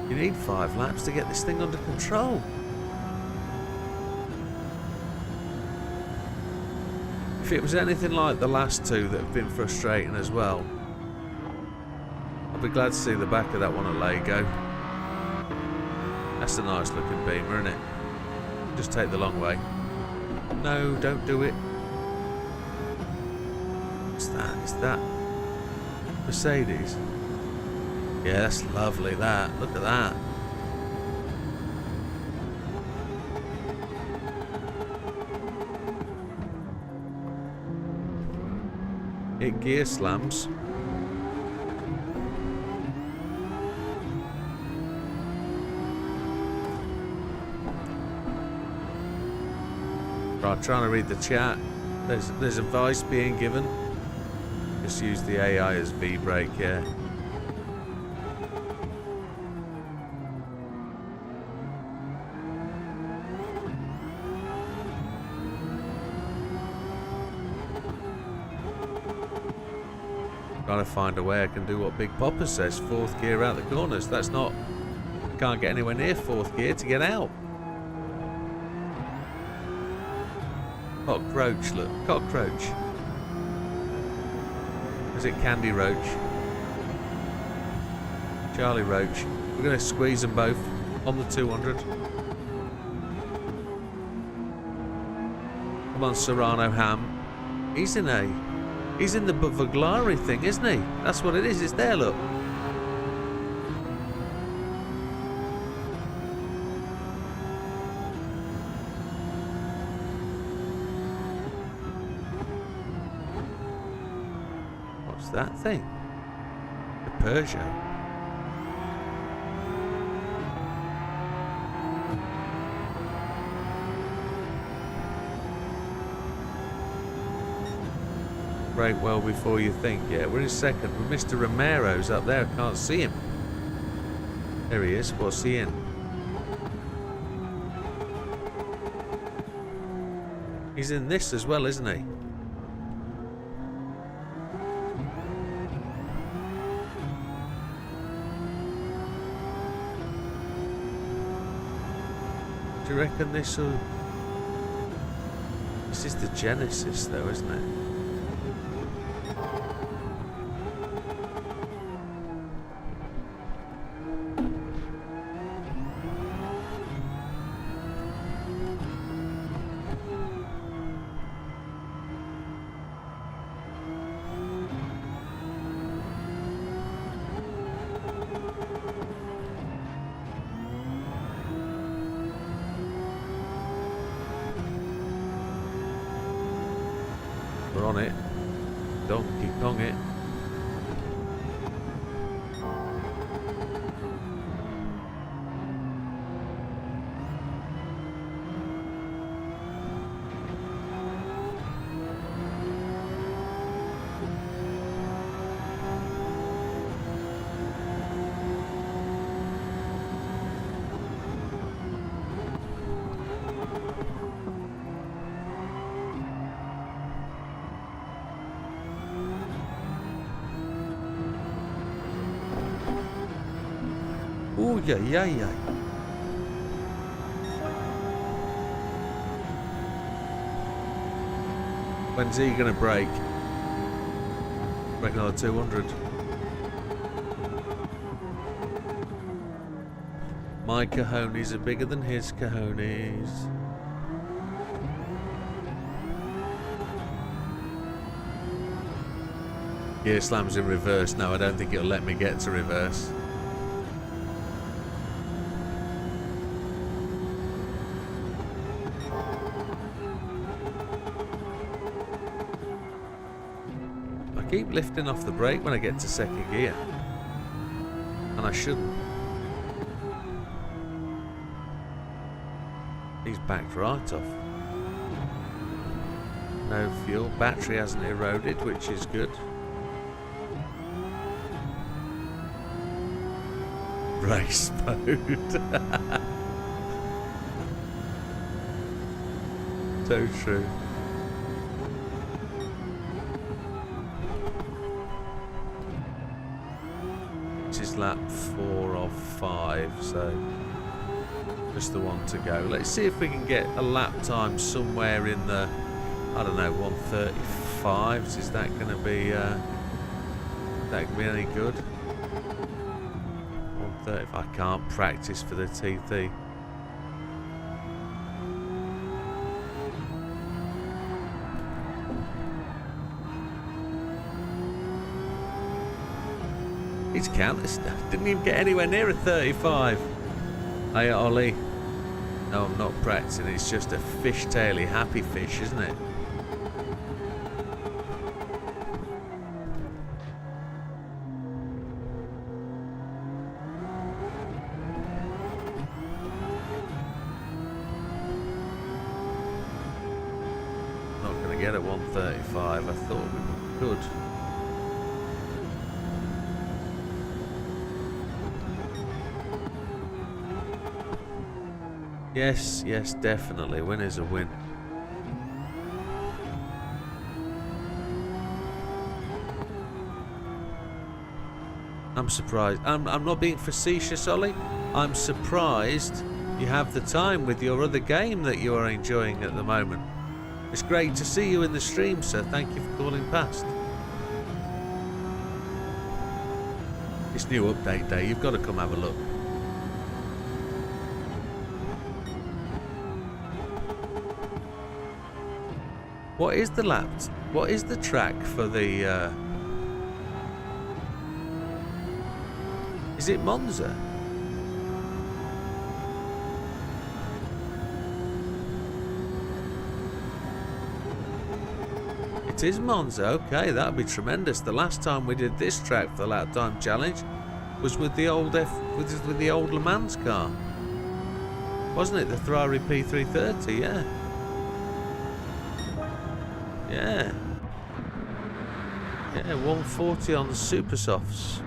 You need 5 laps to get this thing under control. If it was anything like the last 2 that have been frustrating as well, I I'll be glad to see the back of that one at Lego. That's a nice looking Beamer, isn't it? Just take the long way. No, don't do it. What's that? Is that Mercedes? Yeah, that's lovely, that. Look at that. It gear slams. Right, trying to read the chat. There's advice being given. Just use the AI as V-brake, yeah. Trying to find a way I can do what Big Popper says, fourth gear out the corners. That's not... I can't get anywhere near fourth gear to get out. Cockroach, look. Cockroach. Is it Candy Roach? Charlie Roach. We're going to squeeze them both on the 200. Come on, Serrano Ham. He's in the Bavaglari thing, isn't he? That's what it is. It's there, look. What's that thing? The Peugeot. Break well before you think. Yeah, we're in second. But Mr. Romero's up there. I can't see him. There he is. What's he in? He's in this as well, isn't he? Do you reckon this will... This is the Genesis though, isn't it? We're on it. Donkey Kong it. Oh, yeah. When's he going to break? Break another 200. My cojones are bigger than his cojones. Gear slams in reverse. No, I don't think it'll let me get to reverse. I keep lifting off the brake when I get to second gear, and I shouldn't. He's backed right off. No fuel, battery hasn't eroded, which is good. Race mode. So true. Lap 4 of 5, so just the one to go. Let's see if we can get a lap time somewhere in the, I don't know, 1:35s. Is that going to be any good? 1:30. I can't practice for the TT. He's counter stuff. Didn't even get anywhere near a 35. Hey, Ollie. No, I'm not practicing. It's just a fishtaily happy fish, isn't it? Not going to get a 135. I thought we could. Yes, yes, definitely. Win is a win. I'm surprised. I'm not being facetious, Ollie. I'm surprised you have the time with your other game that you are enjoying at the moment. It's great to see you in the stream, sir. Thank you for calling past. It's new update day. You've got to come have a look. What is the lap? What is the track for the... Is it Monza? It is Monza. Okay, that would be tremendous. The last time we did this track for the lap time challenge was with the old with the old Le Mans car, wasn't it? The Ferrari P330. Yeah. Yeah. Yeah, 140 on the Super Softs.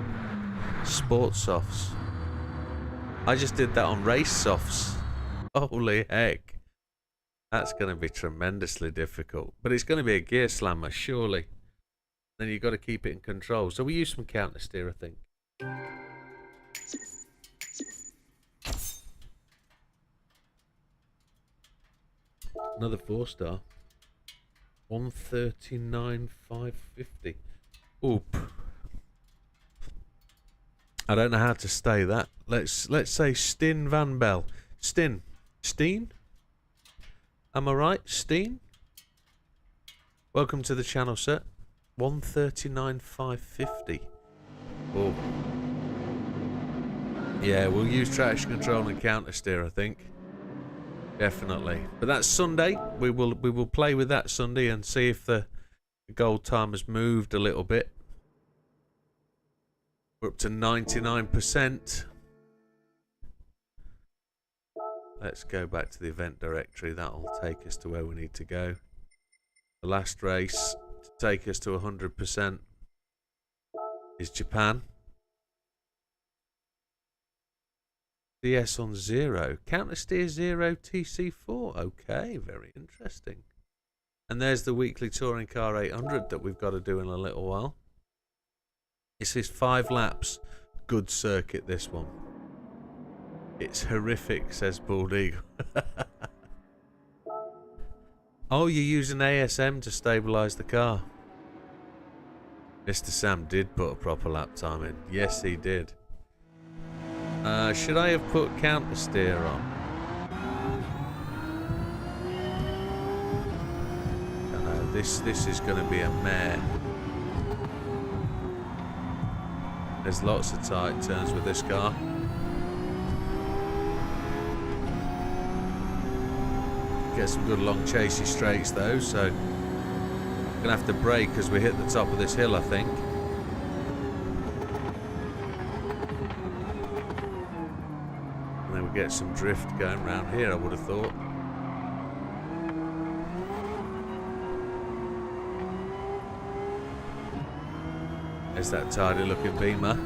Sport Softs. I just did that on Race Softs. Holy heck. That's going to be tremendously difficult. But it's going to be a gear slammer, surely. Then you've got to keep it in control. So we use some counter steer, I think. Another 4-star. 139,550. Oop. I don't know how to stay that. Let's say Stin Van Bell. Steen? Am I right? Steen? Welcome to the channel, sir. 139,550. Oh. Yeah, we'll use traction control and counter steer, I think. Definitely. But that's Sunday. We will play with that Sunday and see if the gold time has moved a little bit. We're up to 99%. Let's go back to the event directory. That'll take us to where we need to go. The last race to take us to 100% is Japan. DS on 0. Counter steer 0 TC4. Okay, very interesting. And there's the weekly touring car 800 that we've got to do in a little while. This is 5 laps. Good circuit, this one. It's horrific, says Bald Eagle. Oh, you're using ASM to stabilise the car. Mr. Sam did put a proper lap time in. Yes, he did. Should I have put counter steer on? I don't know. This is going to be a mare. There's lots of tight turns with this car. Get some good long chasey straights though, so gonna have to brake as we hit the top of this hill, I think. And then we get some drift going around here, I would have thought. There's that tidy looking Beamer.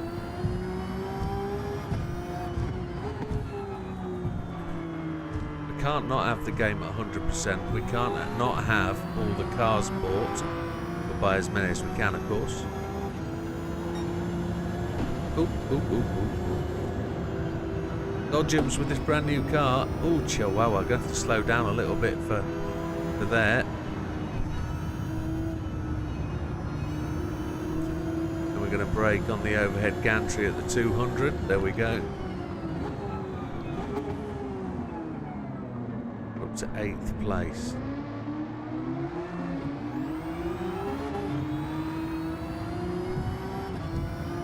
We can't not have the game at 100%. We can't not have all the cars bought. We'll buy as many as we can, of course. Oop, oop, oop, oop. Dodgems with this brand new car. Oh, chihuahua. I'm going to have to slow down a little bit for there. And we're going to brake on the overhead gantry at the 200. There we go. to 8th place.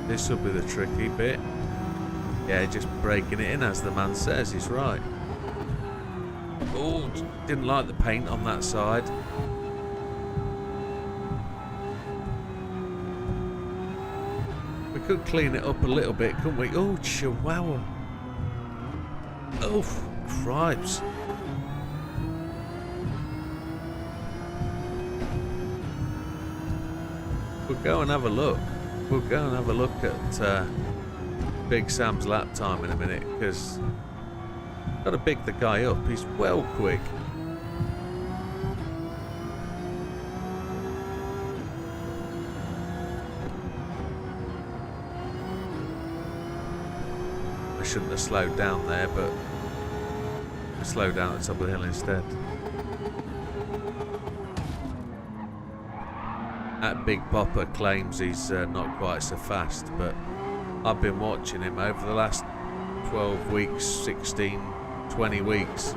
This will be the tricky bit. Yeah, just breaking it in as the man says, he's right. Oh, didn't like the paint on that side. We could clean it up a little bit, couldn't we? Oh, chihuahua. Oh, cripes. We'll go and have a look. We'll go and have a look at Big Sam's lap time in a minute, because got to big the guy up. He's well quick. I shouldn't have slowed down there, but I slowed down at the top of the hill instead. That Big Popper claims he's not quite so fast, but I've been watching him over the last 12 weeks, 16, 20 weeks.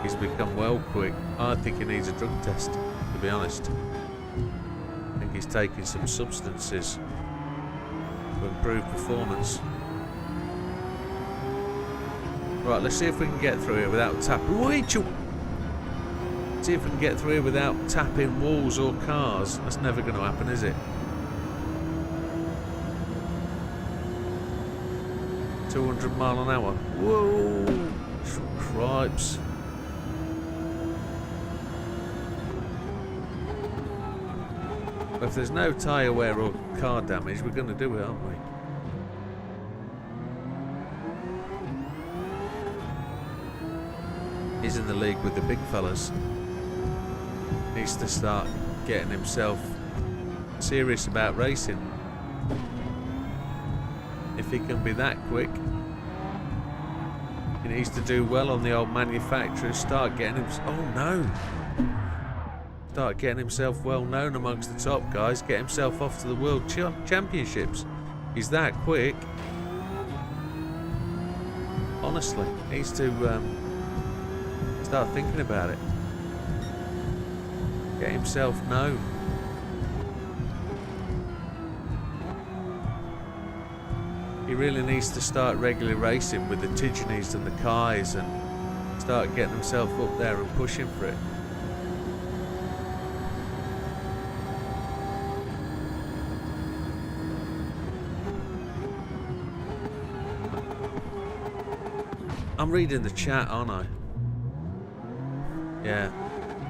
He's become well quick. I think he needs a drug test, to be honest. I think he's taking some substances to improve performance. Right, let's see if we can get through here without tapping. See if we can get through here without tapping walls or cars. That's never going to happen, is it? 200 mile an hour. Whoa! Cripes. If there's no tyre wear or car damage, we're going to do it, aren't we? He's in the league with the big fellas. Needs to start getting himself serious about racing. If he can be that quick, he needs to do well on the old manufacturers. Start getting him. Oh no! Start getting himself well known amongst the top guys. Get himself off to the World Championships. He's that quick. Honestly, needs to start thinking about it. Get himself known. He really needs to start regularly racing with the Tigeneys and the Kais and start getting himself up there and pushing for it. I'm reading the chat, aren't I? Yeah,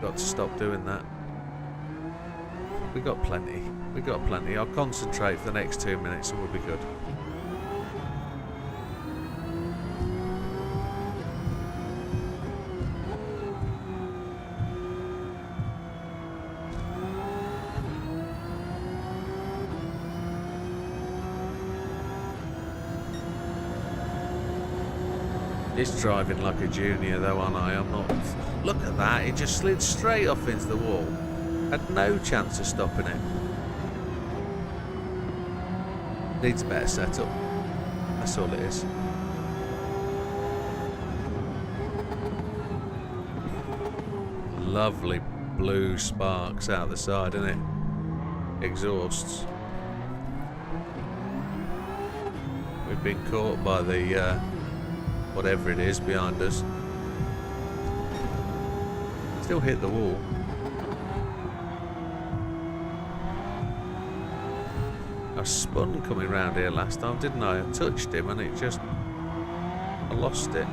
got to stop doing that. We got plenty. We got plenty. I'll concentrate for the next 2 minutes and we'll be good. He's driving like a junior though, aren't I? I'm not. Look at that, he just slid straight off into the wall. Had no chance of stopping it. Needs a better setup. That's all it is. Lovely blue sparks out the side, isn't it? Exhausts. We've been caught by the whatever it is behind us. Still hit the wall. I spun coming round here last time, didn't I? I touched him and it just... I lost it.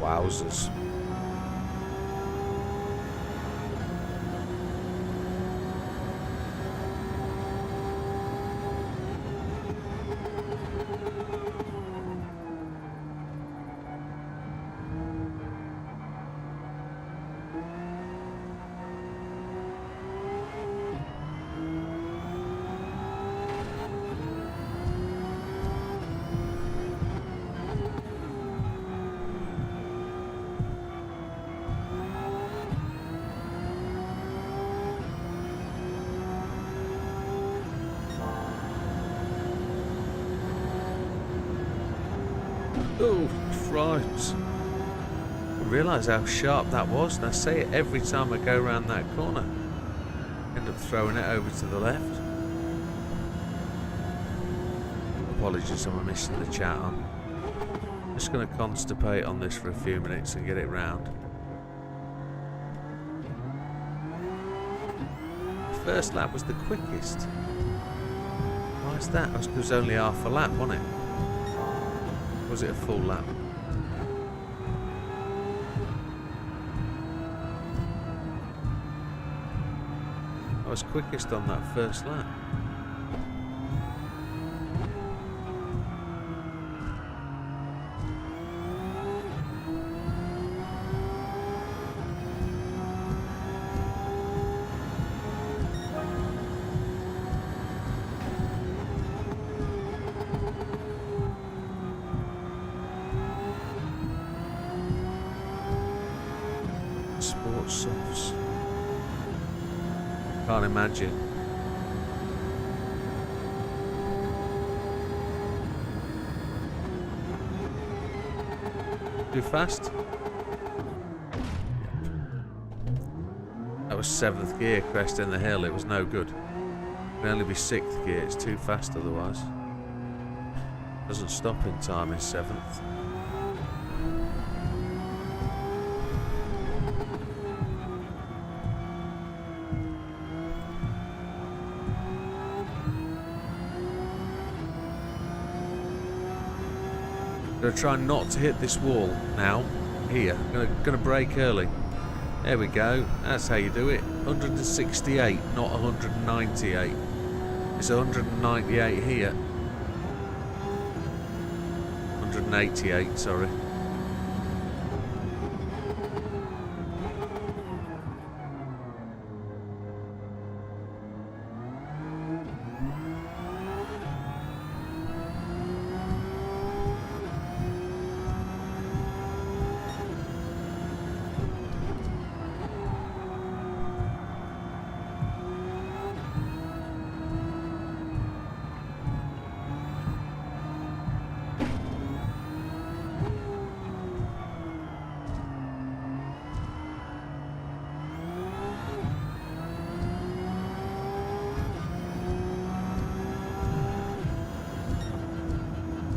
Wowzers. Oh, right. I didn't realise how sharp that was, and I say it every time I go around that corner. End up throwing it over to the left. Apologies, I'm missing the chat on. Just going to constipate on this for a few minutes and get it round. The first lap was the quickest. Why is that? That's because it was only half a lap, wasn't it? Or was it a full lap? I was quickest on that first lap. Sports softs. Can't imagine. Too fast? That was 7th gear cresting the hill. It was no good. It can only be 6th gear. It's too fast otherwise. Doesn't stop in time in 7th. Gonna try not to hit this wall now. Here, gonna brake early. There we go. That's how you do it. 168, not 198. It's 198 here. 188, sorry.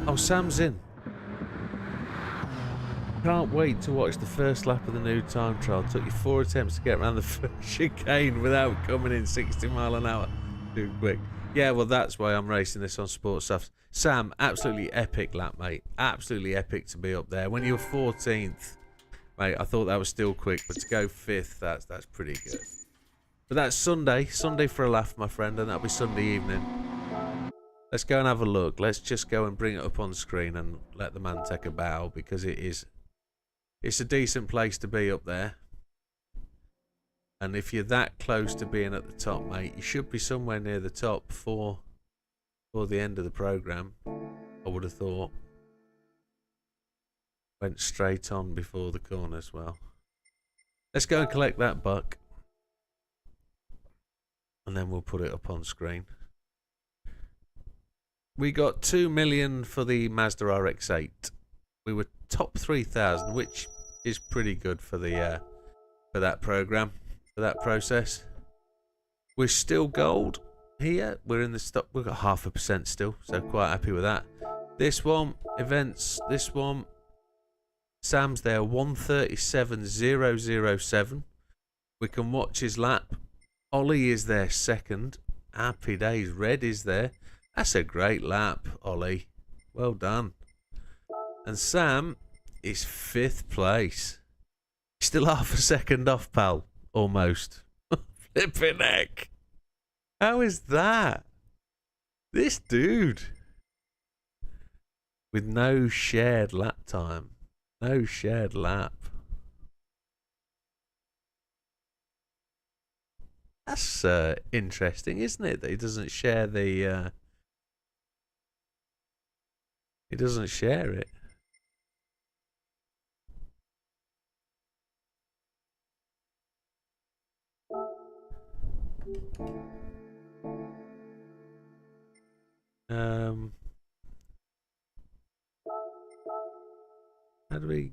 Oh, Sam's in. Can't wait to watch the first lap of the new time trial. Took you 4 attempts to get around the first chicane without coming in 60 mile an hour. Too quick. Yeah, well, that's why I'm racing this on Sports Stuff. Sam, absolutely epic lap, mate. Absolutely epic to be up there. When you were 14th, mate, I thought that was still quick, but to go 5th, that's pretty good. But that's Sunday for a laugh, my friend, and that'll be Sunday evening. Let's go and have a look. Let's just go and bring it up on screen and let the man take a bow, because it's a decent place to be up there. And if you're that close to being at the top, mate, you should be somewhere near the top before the end of the program. I would have thought. Went straight on before the corner as well. Let's go and collect that buck, and then we'll put it up on screen. We got 2 million for the Mazda RX-8. We were top 3,000, which is pretty good for the for that program, for that process. We're still gold here. We're in the stock. We've got 0.5% still, so quite happy with that. This one, events. This one, Sam's there, 137.007. We can watch his lap. Ollie is there second. Happy days. Red is there. That's a great lap, Ollie. Well done. And Sam is 5th place. Still 0.5 second off, pal. Almost. Flipping heck. How is that? This dude. With no shared lap time. No shared lap. That's interesting, isn't it? That he doesn't share the... He doesn't share it. How do we...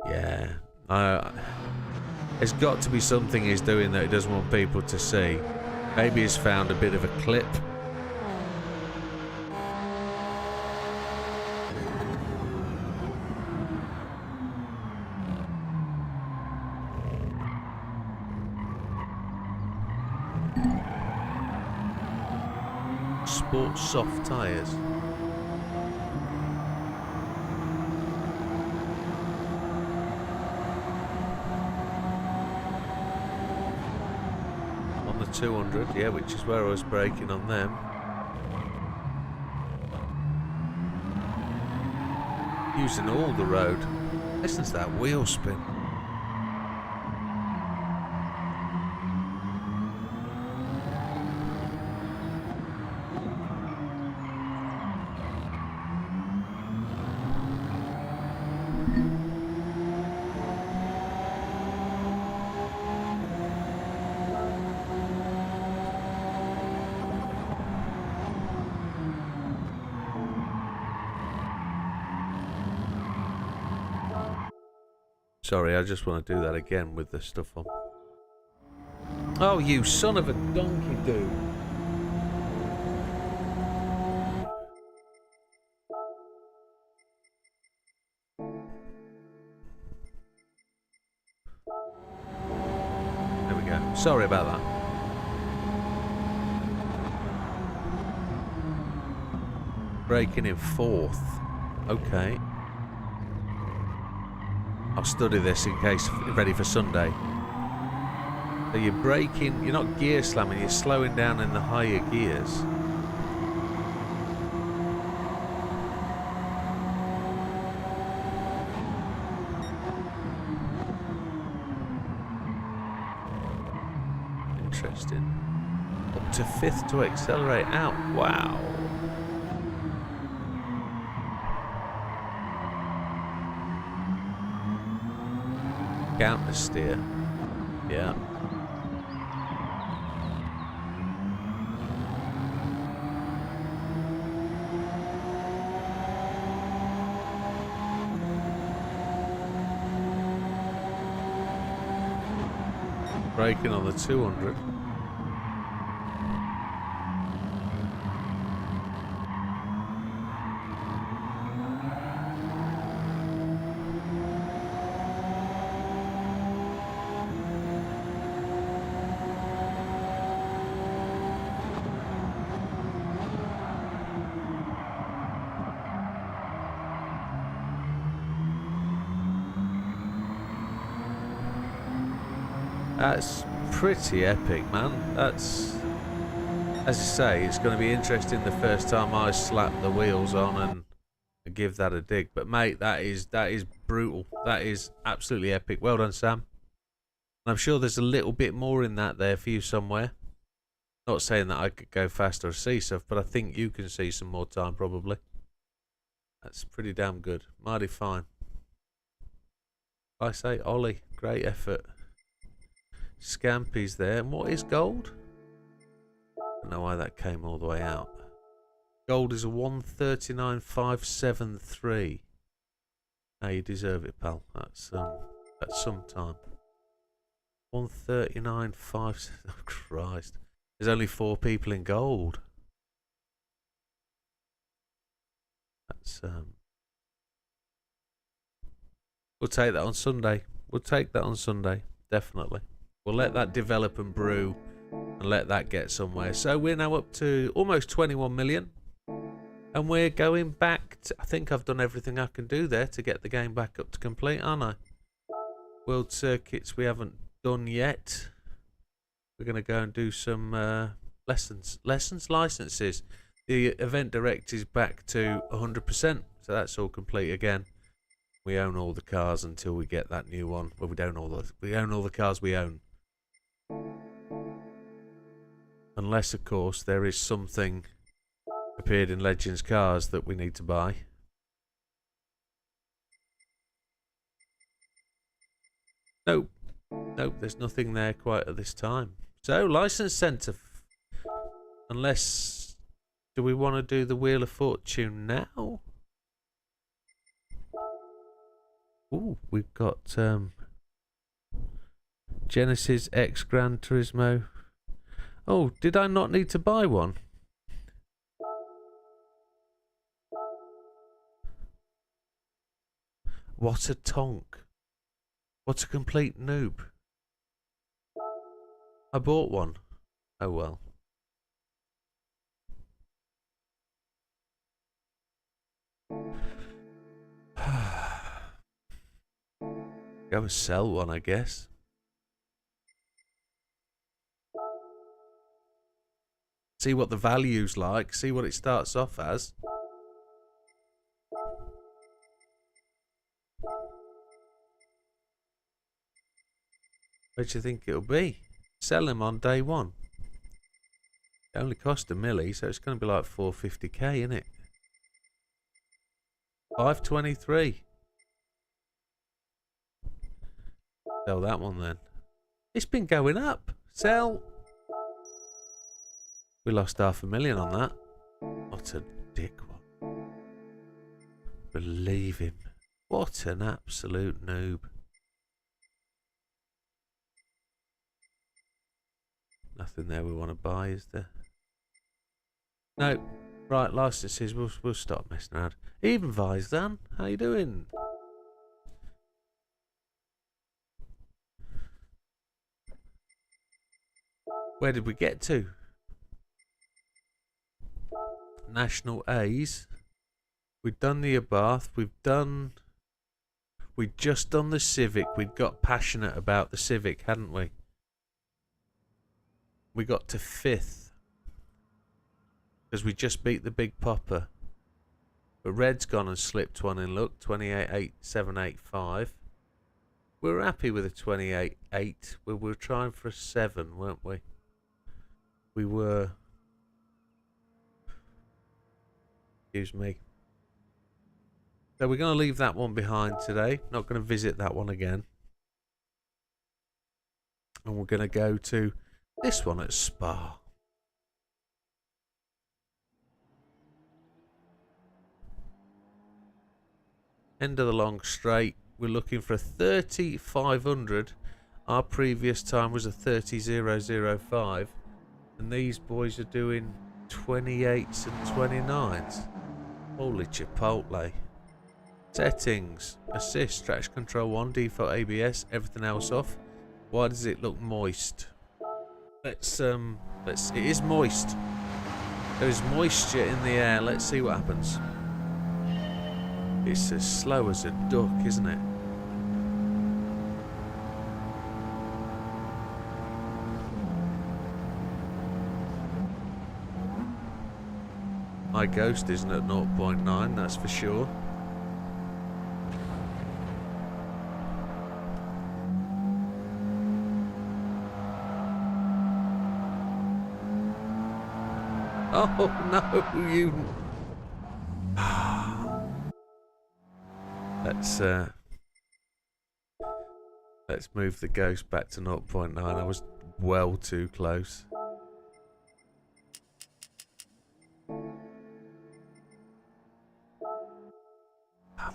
Yeah. There's got to be something he's doing that he doesn't want people to see. Maybe he's found a bit of a clip. Sport soft tyres. On the 200, yeah, which is where I was braking on them. Using all the road. Listen to that wheel spin. Sorry, I just want to do that again with the stuff on. Oh, you son of a donkey, dude. There we go. Sorry about that. Braking in 4th. Okay. I'll study this in case ready for Sunday. So you're braking, you're not gear slamming, you're slowing down in the higher gears. Interesting. Up to 5th to accelerate out. Wow. Counter steer. Yeah. Braking on the 200. That's pretty epic, man. That's, as you say, it's going to be interesting the first time I slap the wheels on and give that a dig. But mate, that is brutal. That is absolutely epic. Well done, Sam. And I'm sure there's a little bit more in that there for you somewhere. Not saying that I could go faster or see stuff, but I think you can see some more time probably. That's pretty damn good. Mighty fine. I say, Ollie, great effort. Scampy's there. And what is gold? I don't know why that came all the way out. Gold is a 139.573. Now you deserve it, pal. That's some time. 139.5. Oh Christ! There's only 4 people in gold. That's We'll take that on Sunday. We'll take that on Sunday, definitely. We'll let that develop and brew and let that get somewhere. So we're now up to almost 21 million. And we're going back to, I think I've done everything I can do there to get the game back up to complete, aren't I? World circuits we haven't done yet. We're going to go and do some licenses. The event direct is back to 100%. So that's all complete again. We own all the cars until we get that new one. Well, we own all the cars we own. Unless, of course, there is something appeared in Legends cars that we need to buy. Nope. Nope, there's nothing there quite at this time. So, license centre. Unless... Do we want to do the Wheel of Fortune now? Ooh, we've got Genesis X Gran Turismo. Oh, did I not need to buy one? What a tonk. What a complete noob. I bought one. Oh well. Go and sell one, I guess. See what the value's like. See what it starts off as. What do you think it'll be? Sell him on day one. It only cost a milli, so it's going to be like 450k, isn't it? 523. Sell that one then. It's been going up. Sell. We lost $500,000 on that. What a dick one. Believe him. What an absolute noob. Nothing there we want to buy, is there? No. Right, licenses. We'll stop messing around. Even Vizdan, how you doing? Where did we get to? National A's. We've done the Abarth. We'd just done the Civic. We'd got passionate about the Civic, hadn't we? We got to 5th. Because we just beat the Big Popper. But Red's gone and slipped one in look. 28.8785. We were happy with a 28.8. We were trying for a 7, weren't we? We were. Excuse me. So we're going to leave that one behind today. Not going to visit that one again. And we're going to go to this one at Spa. End of the long straight. We're looking for a 30,500. Our previous time was a 30,005. And these boys are doing 28s and 29s. Holy chipotle. Settings. Assist. Traction control 1. Default ABS. Everything else off. Why does it look moist? It is moist. There is moisture in the air. Let's see what happens. It's as slow as a duck, isn't it? My Ghost isn't at 0.9, that's for sure. Oh no, you... Let's move the Ghost back to 0.9. I was well too close.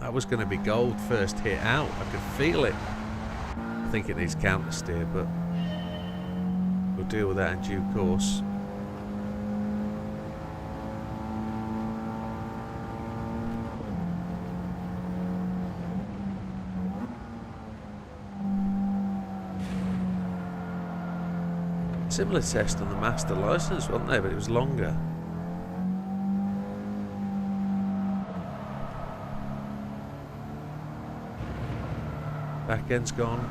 That was going to be gold first hit out. I could feel it. I think it needs counter steer, but we'll deal with that in due course. Similar test on the master license, wasn't there? But it was longer. Back end's gone.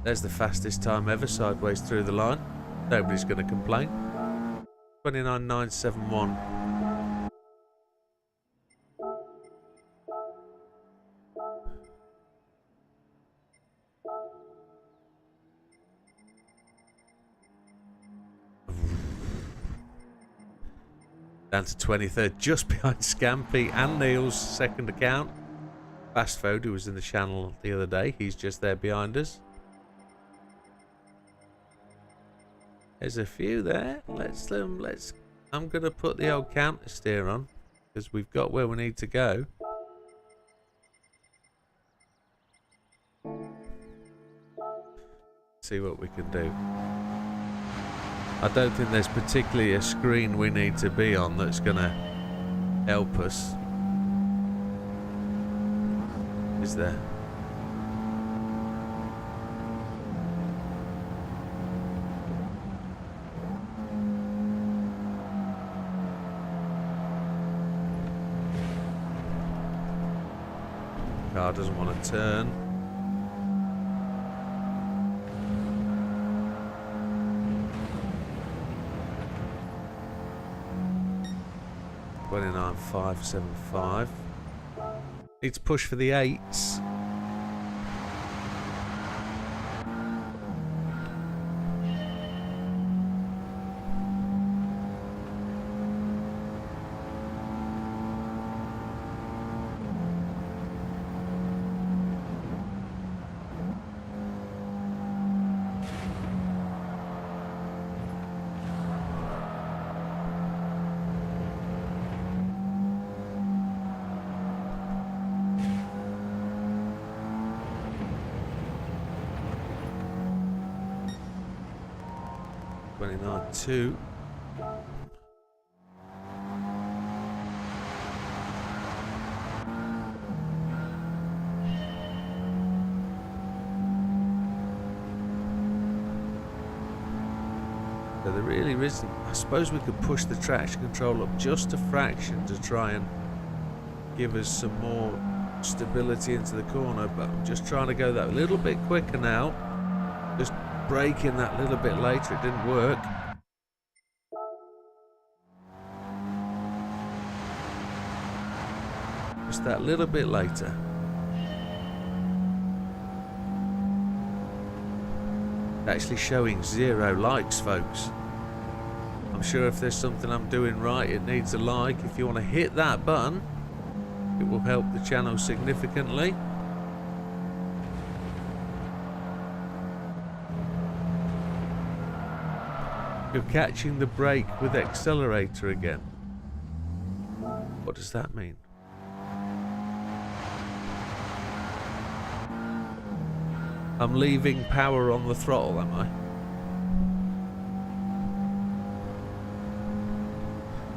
There's the fastest time ever sideways through the line. Nobody's going to complain. 29.971. Down to 23rd, just behind Scampy and Neil's second account. Fast Food, who was in the channel the other day. He's just there behind us. There's a few there. I'm gonna put the old counter steer on because we've got where we need to go. See what we can do. I don't think there's particularly a screen we need to be on that's gonna help us. Is there? Car doesn't want to turn. $29,575. Need to push for the 8s. $29,200. So there really isn't. I suppose we could push the traction control up just a fraction to try and give us some more stability into the corner, but I'm just trying to go that little bit quicker now. Just braking that little bit later. It didn't work. Just that little bit later. Actually showing 0 likes, folks. I'm sure if there's something I'm doing right, it needs a like. If you want to hit that button, it will help the channel significantly. You're catching the brake with accelerator again. What does that mean? I'm leaving power on the throttle, am I?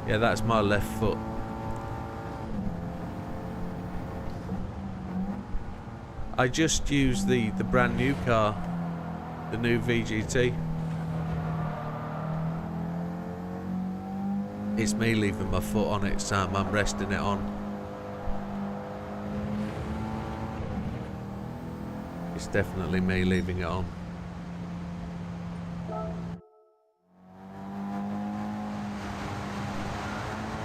Yeah, that's my left foot. I just used the brand new car, the new VGT. It's me leaving my foot on it, Sam. I'm resting it on. It's definitely me leaving it on.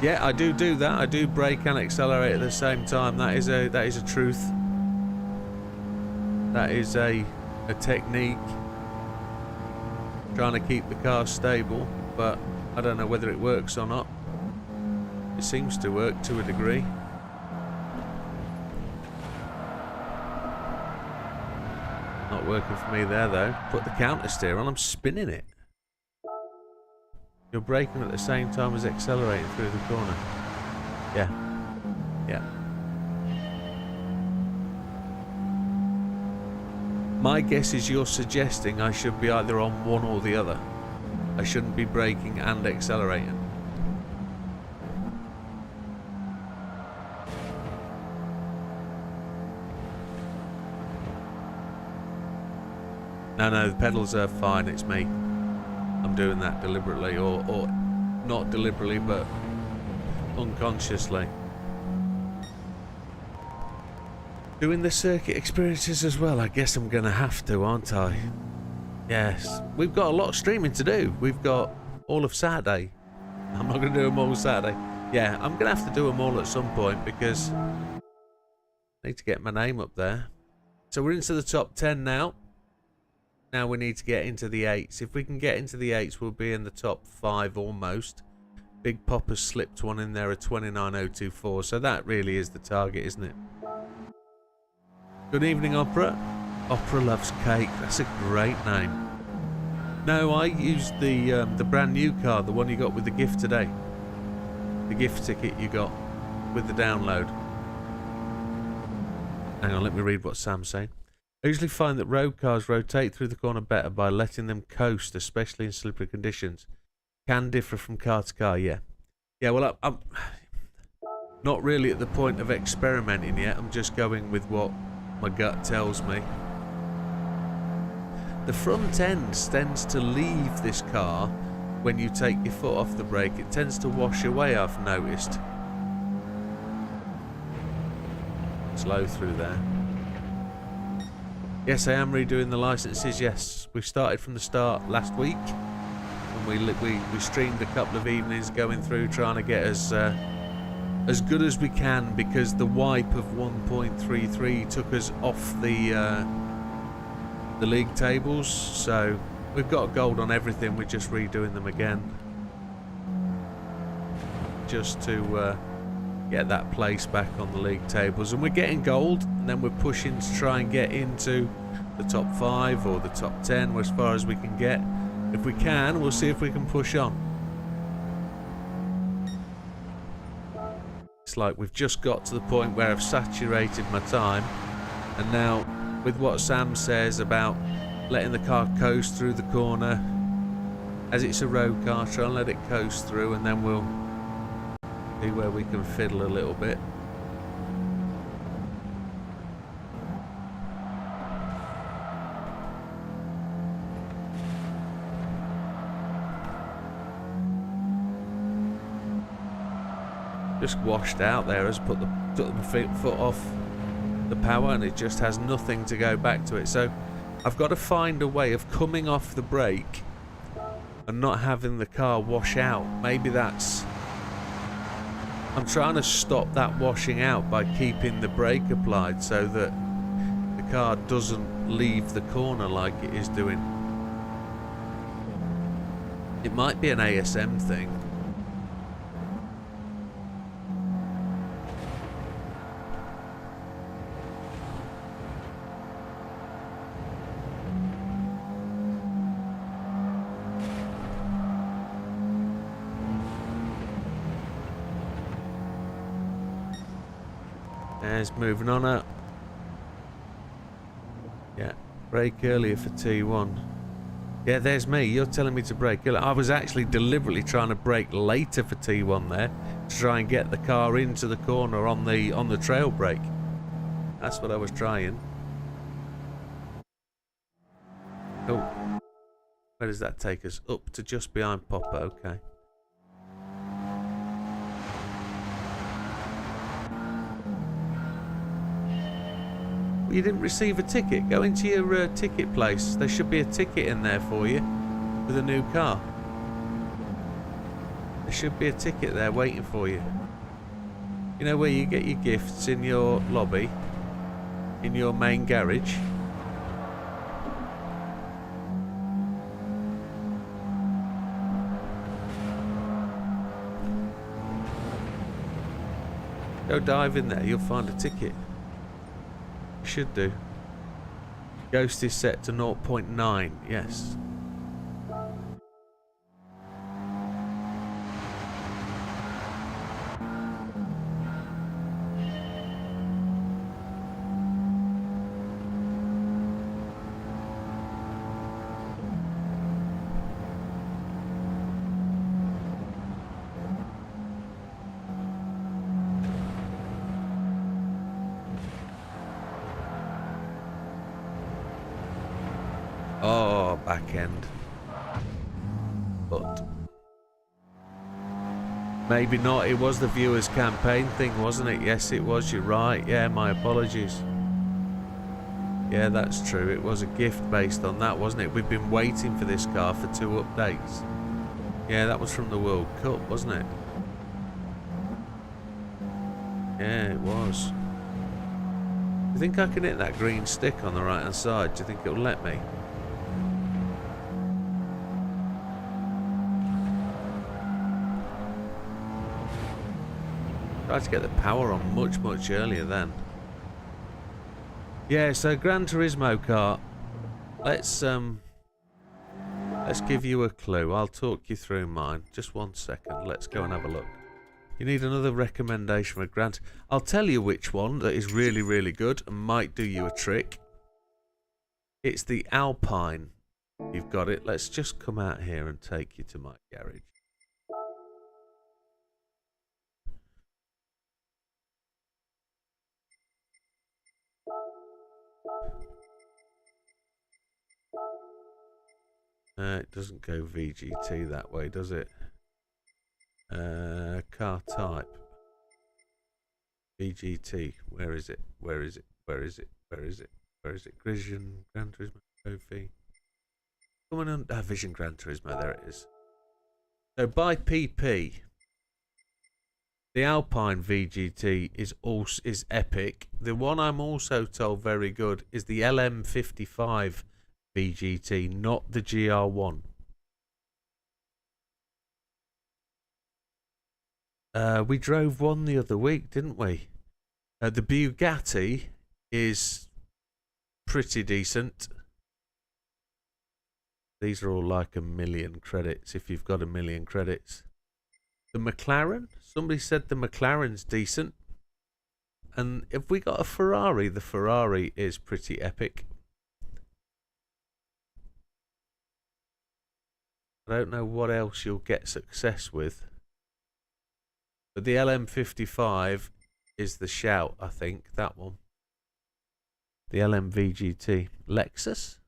Yeah, I do that. I do brake and accelerate at the same time. That is a truth. That is a technique. Trying to keep the car stable, but I don't know whether it works or not. It seems to work to a degree. Not working for me there though. Put the counter steer on, I'm spinning it. You're braking at the same time as accelerating through the corner. Yeah. Yeah. My guess is you're suggesting I should be either on one or the other. I shouldn't be braking and accelerating. No, the pedals are fine, it's me. I'm doing that deliberately, or not deliberately, but unconsciously. Doing the circuit experiences as well, I guess I'm going to have to, aren't I? Yes. We've got a lot of streaming to do. We've got all of Saturday. I'm not going to do them all Saturday. Yeah, I'm going to have to do them all at some point because I need to get my name up there. So we're into the top 10 now. Now we need to get into the 8s. If we can get into the 8s, we'll be in the top 5 almost. Big Popper's slipped one in there, a 29,024. So that really is the target, isn't it? Good evening, Opera. Opera loves cake. That's a great name. No, I used the brand new card, the one you got with the gift today. The gift ticket you got with the download. Hang on, let me read what Sam's saying. I usually find that road cars rotate through the corner better by letting them coast, especially in slippery conditions. Can differ from car to car, yeah. Yeah, well, I'm not really at the point of experimenting yet. I'm just going with what my gut tells me. The front end tends to leave this car when you take your foot off the brake. It tends to wash away, I've noticed. Slow through there. Yes, I am redoing the licenses. Yes, we started from the start last week, and we streamed a couple of evenings going through trying to get as good as we can, because the wipe of 1.33 took us off the league tables. So we've got gold on everything. We're just redoing them again, just to get that place back on the league tables. And we're getting gold, and then we're pushing to try and get into the top 5 or the top 10, or as far as we can get. If we can, we'll see if we can push on. It's like we've just got to the point where I've saturated my time, and now with what Sam says about letting the car coast through the corner, as it's a road car, try and let it coast through, and then we'll see where we can fiddle a little bit. Just washed out there, has took the foot off the power, and it just has nothing to go back to it. So I've got to find a way of coming off the brake and not having the car wash out. Maybe that's... I'm trying to stop that washing out by keeping the brake applied so that the car doesn't leave the corner like it is doing. It might be an ASM thing. There's moving on up. Yeah, brake earlier for T1. Yeah, there's me. You're telling me to brake earlier. I was actually deliberately trying to brake later for T1 there, to try and get the car into the corner on the trail brake. That's what I was trying. Oh, where does that take us? Up to just behind Popper. Okay. You didn't receive a ticket? Go into your ticket place. There should be a ticket in there for you with a new car. There should be a ticket there waiting for you. You know where you get your gifts, in your lobby, in your main garage. Go dive in there, you'll find a ticket. Should do. Ghost is set to 0.9, yes. Oh, back end. But maybe not. It was the viewers' campaign thing, wasn't it? Yes, it was. You're right. Yeah, my apologies. Yeah, that's true. It was a gift based on that, wasn't it? We've been waiting for this car for 2 updates. Yeah, that was from the World Cup, wasn't it? Yeah, it was. Do you think I can hit that green stick on the right hand side? Do you think it'll let me? Tried to get the power on much earlier then. Yeah, so Gran Turismo kart. Let's give you a clue. I'll talk you through mine. Just 1 second. Let's go and have a look. You need another recommendation for Gran. I'll tell you which one that is really, really good and might do you a trick. It's the Alpine. You've got it. Let's just come out here and take you to my garage. It doesn't go VGT that way, does it? Car type. VGT. Where is it? Where is it? Where is it? Where is it? Where is it? Vision Gran Turismo Trophy. Coming on. Vision Gran Turismo. There it is. So by PP, the Alpine VGT is epic. The one I'm also told very good is the LM55 VGT, not the GR1. We drove one the other week, didn't we? The Bugatti is pretty decent. These are all like 1 million credits if you've got 1 million credits. The McLaren, somebody said the McLaren's decent. And if we got a Ferrari, the Ferrari is pretty epic. I don't know what else you'll get success with. But the LM55 is the shout, I think, that one. The LMVGT. Lexus?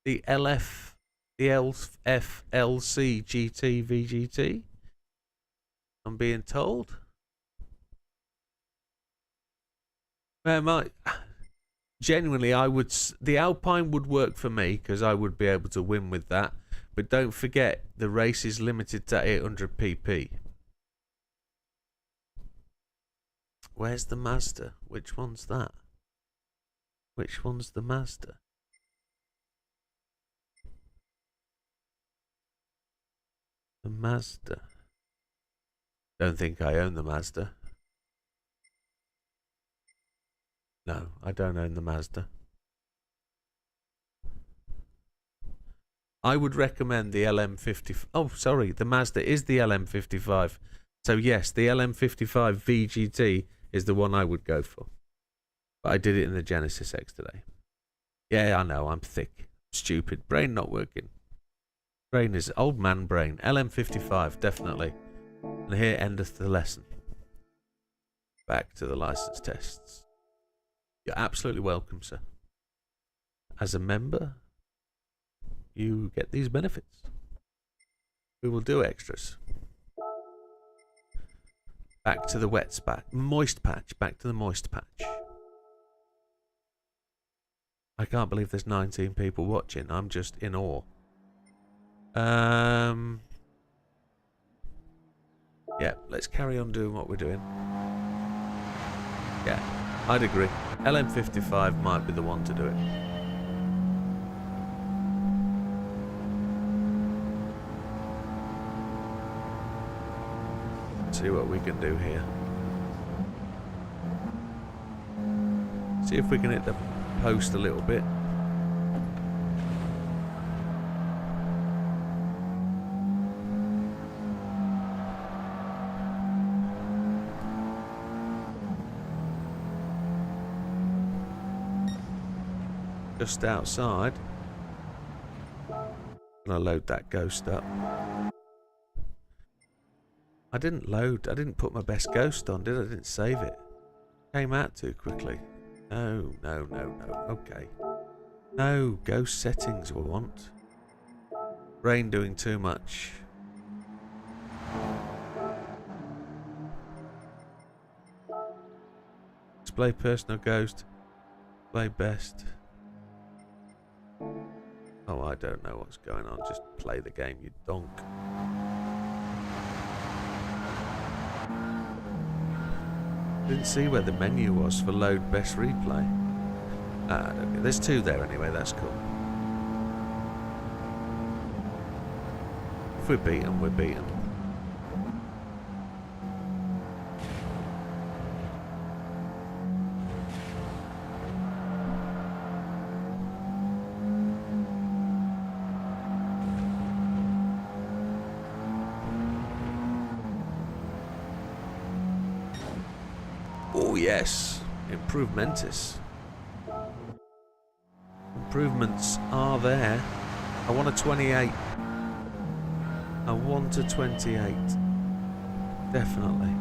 The LFLC GT VGT? I'm being told. Genuinely, the Alpine would work for me because I would be able to win with that. But don't forget, the race is limited to 800 pp. Where's the Mazda? Which one's that? Which one's the Mazda? The Mazda. Don't think I own the Mazda. No, I don't own the Mazda. I would recommend the LM50. Oh, sorry, the Mazda is the LM55. So yes, the LM55 VGT is the one I would go for. But I did it in the Genesis X today. Yeah, I know, I'm thick. Stupid. Brain not working. Brain is old man brain. LM55, definitely. And here endeth the lesson. Back to the license tests. You're absolutely welcome, sir. As a member, you get these benefits. We will do extras. Back to the moist patch. Back to the moist patch. I can't believe there's 19 people watching. I'm just in awe. Yeah, let's carry on doing what we're doing. Yeah, I'd agree. LM55 might be the one to do it. See what we can do here. See if we can hit the post a little bit. Just outside. Gonna load that ghost up. I didn't put my best ghost on, did I? I didn't save it. Came out too quickly. No. Okay. No, ghost settings we want. Brain doing too much. Display personal ghost. Display best. Oh, I don't know what's going on. Just play the game, you donk. Didn't see where the menu was for load best replay. I don't know. There's 2 there anyway, that's cool. If we're beaten, we're beaten. Oh yes, improvementus. Improvements are there. I want a 28. I want a 28. Definitely.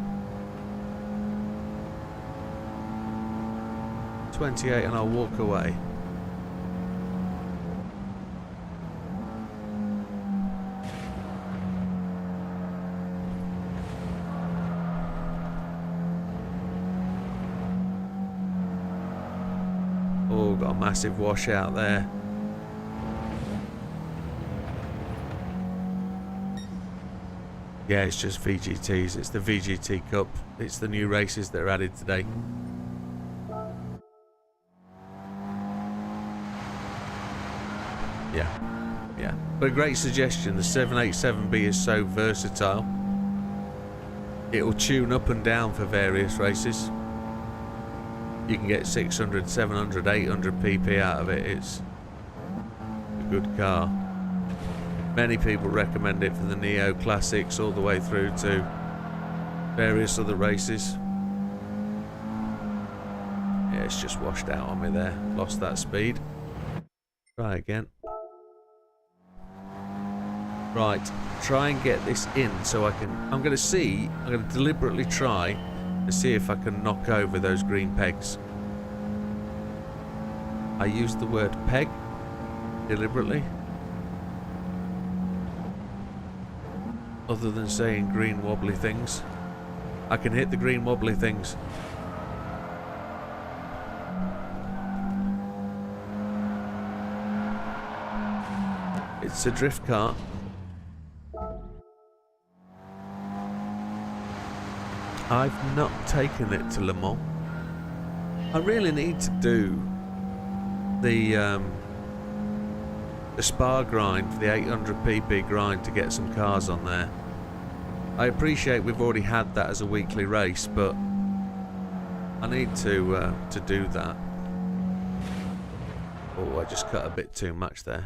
28 and I'll walk away. Oh, got a massive washout there. Yeah, it's just VGTs. It's the VGT Cup. It's the new races that are added today. Yeah. But a great suggestion. The 787B is so versatile. It will tune up and down for various races. You can get 600, 700, 800 pp out of it. It's a good car. Many people recommend it for the Neo Classics all the way through to various other races. Yeah, it's just washed out on me there. Lost that speed. Try again. Right, try and get this in so I can... I'm going to deliberately try to see if I can knock over those green pegs. I used the word peg deliberately. Other than saying green wobbly things. I can hit the green wobbly things. It's a drift car. I've not taken it to Le Mans. I really need to do the Spa grind, the 800 pp grind, to get some cars on there. I appreciate we've already had that as a weekly race, but I need to do that. Oh, I just cut a bit too much there.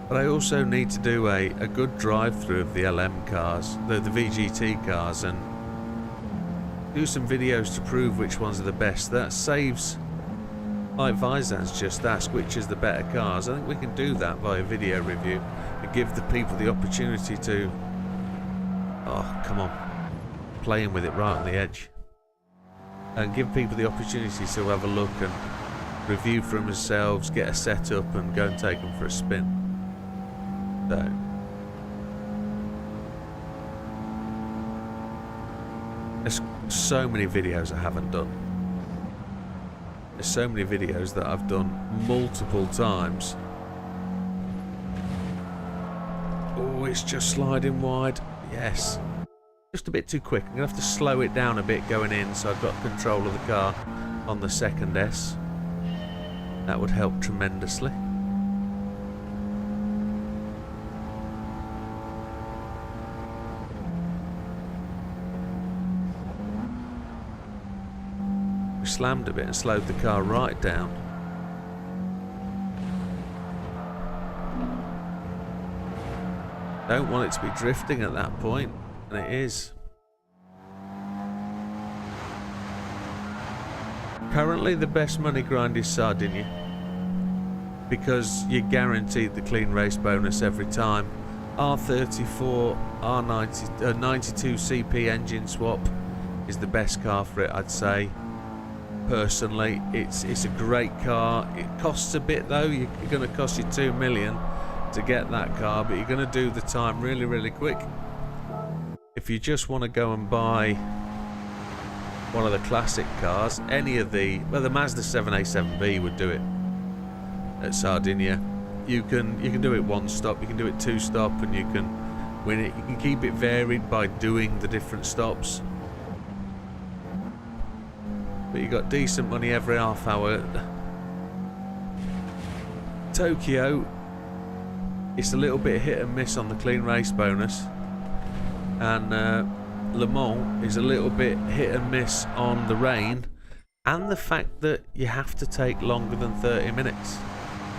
But I also need to do a good drive-through of the LM cars, the VGT cars, and do some videos to prove which ones are the best. That saves, like Vizan's just asked, which is the better cars. I think we can do that via video review and give the people the opportunity to, oh come on, playing with it right on the edge, and give people the opportunity to have a look and review for themselves, get a setup and go and take them for a spin. So there's so many videos I haven't done. There's so many videos that I've done multiple times. Oh, it's just sliding wide. Yes. Just a bit too quick. I'm going to have to slow it down a bit going in so I've got control of the car on the second S. That would help tremendously. Slammed a bit and slowed the car right down. Don't want it to be drifting at that point, and it is. Currently the best money grind is Sardinia, because you're guaranteed the clean race bonus every time. R34, R90, 92 CP engine swap is the best car for it, I'd say. Personally, it's a great car. It costs a bit though. You're going to cost you 2 million to get that car, but you're going to do the time really quick. If you just want to go and buy one of the classic cars, any of the Mazda 787B would do it at Sardinia. You can do it one stop, you can do it two stop, and you can win it. You can keep it varied by doing the different stops. But you got decent money every half hour. Tokyo, it's a little bit hit and miss on the clean race bonus, and Le Mans is a little bit hit and miss on the rain and the fact that you have to take longer than 30 minutes.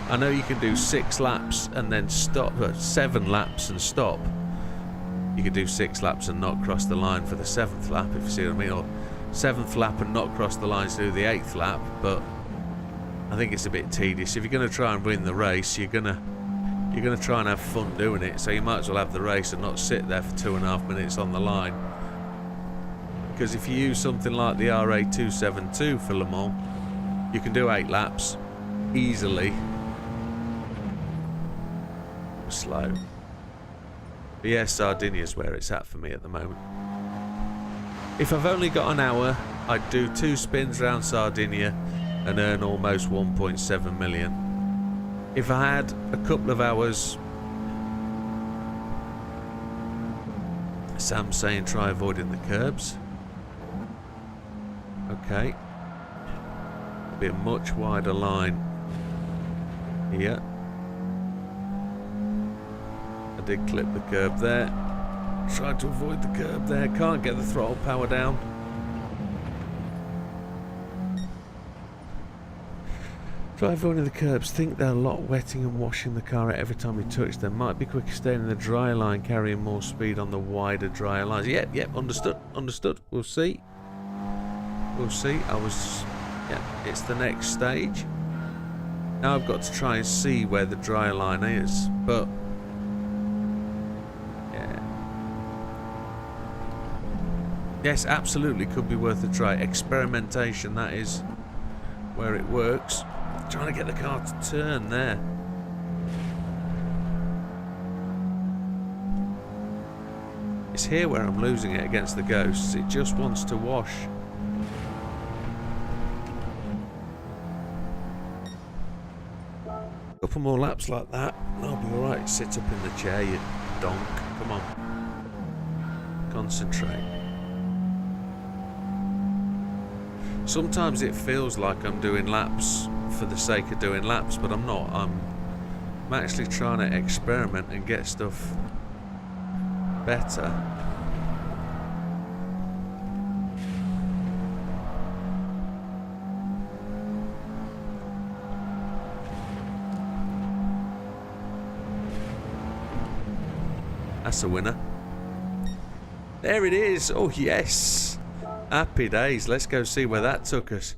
I know you can do 6 laps and then stop, 7 laps and stop. You could do 6 laps and not cross the line for the 7th lap, if you see what I mean, or 7th lap and not cross the line to do the 8th lap, but I think it's a bit tedious. If you're going to try and win the race, you're gonna try and have fun doing it, so you might as well have the race and not sit there for 2.5 minutes on the line. Because if you use something like the RA272 for Le Mans, you can do 8 laps easily. Slow. But yeah, Sardinia's where it's at for me at the moment. If I've only got an hour, I'd do 2 spins around Sardinia and earn almost 1.7 million. If I had a couple of hours, Sam's saying try avoiding the curbs. Okay. Be a much wider line here. I did clip the curb there. Tried to avoid the curb there. Can't get the throttle power down. Try avoiding the curbs. Think they're a lot wetting and washing the car out every time you touch them. Might be quicker staying in the dry line, carrying more speed on the wider dry lines. Yep, understood, understood. We'll see. We'll see. Yeah, it's the next stage. Now I've got to try and see where the dry line is, but yeah. Yes, absolutely could be worth a try. Experimentation, that is where it works. Trying to get the car to turn there. It's here where I'm losing it against the Ghosts. It just wants to wash. Couple more laps like that and I'll be alright. Sit up in the chair, you donk. Come on. Concentrate. Sometimes it feels like I'm doing laps for the sake of doing laps, but I'm not. I'm actually trying to experiment and get stuff better. That's a winner. There it is. Oh, yes. Happy days. Let's go see where that took us.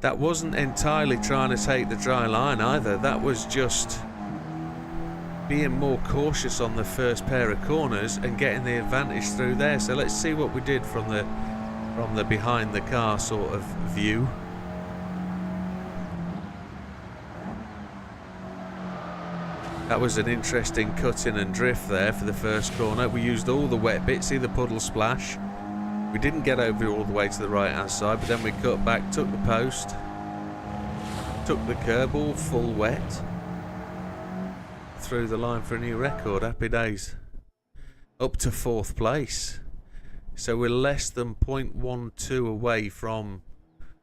That wasn't entirely trying to take the dry line either. That was just being more cautious on the first pair of corners and getting the advantage through there. So let's see what we did from the behind the car sort of view. That was an interesting cut-in and drift there for the first corner. We used all the wet bits, see the puddle splash. We didn't get over all the way to the right-hand side, but then we cut back, took the post, took the curb, all full wet. Through the line for a new record. Happy days. Up to 4th place. So we're less than 0.12 away from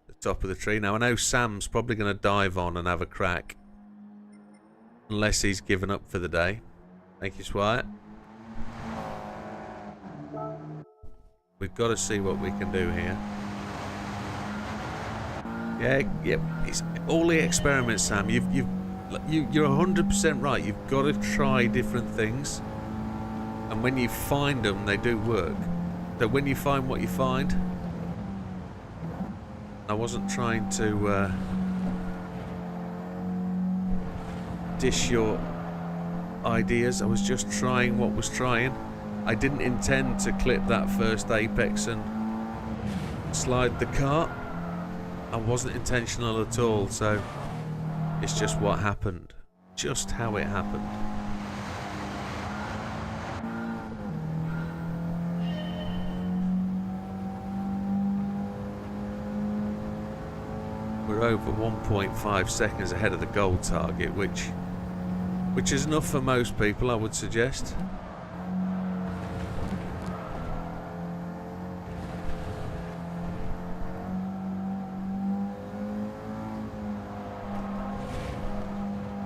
the top of the tree. Now I know Sam's probably going to dive on and have a crack. Unless he's given up for the day. Thank you, Swire. We've got to see what we can do here. Yeah, it's all the experiments, Sam. You're 100% right. You've got to try different things, and when you find them, they do work. So when you find what you find, I wasn't trying to dish your ideas. I was just trying what was trying. I didn't intend to clip that first apex and slide the car. I wasn't intentional at all, so it's just what happened. Just how it happened. We're over 1.5 seconds ahead of the goal target, which is enough for most people, I would suggest.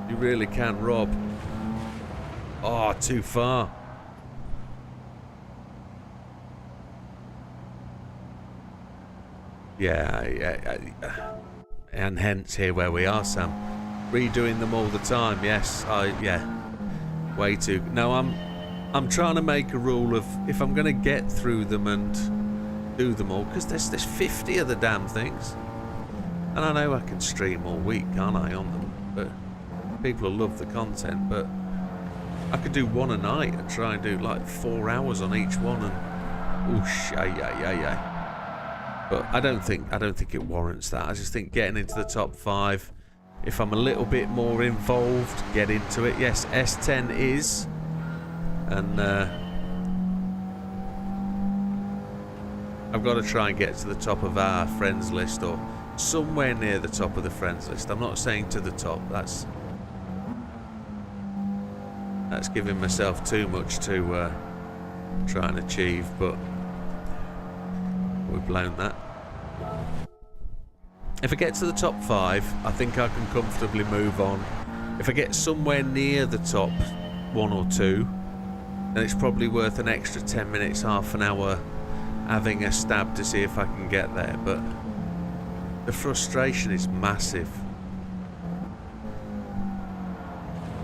You really can, Rob. Oh, too far. Yeah. And hence here where we are, Sam. redoing them all the time. Yes, yeah, way too. No, I'm trying to make a rule of if I'm going to get through them and do them all, because there's 50 of the damn things, and I know I can stream all week, can't I, on them? But people will love the content. But I could do one a night and try and do like 4 hours on each one, and oosh, yeah. But I don't think it warrants that. I just think getting into the top 5. If I'm a little bit more involved, get into it. Yes, S10 is. And I've got to try and get to the top of our friends list, or somewhere near the top of the friends list. I'm not saying to the top. That's giving myself too much to try and achieve, but we've blown that. If I get to the top 5, I think I can comfortably move on. If I get somewhere near the top 1 or 2, then it's probably worth an extra 10 minutes, half an hour having a stab to see if I can get there. But the frustration is massive.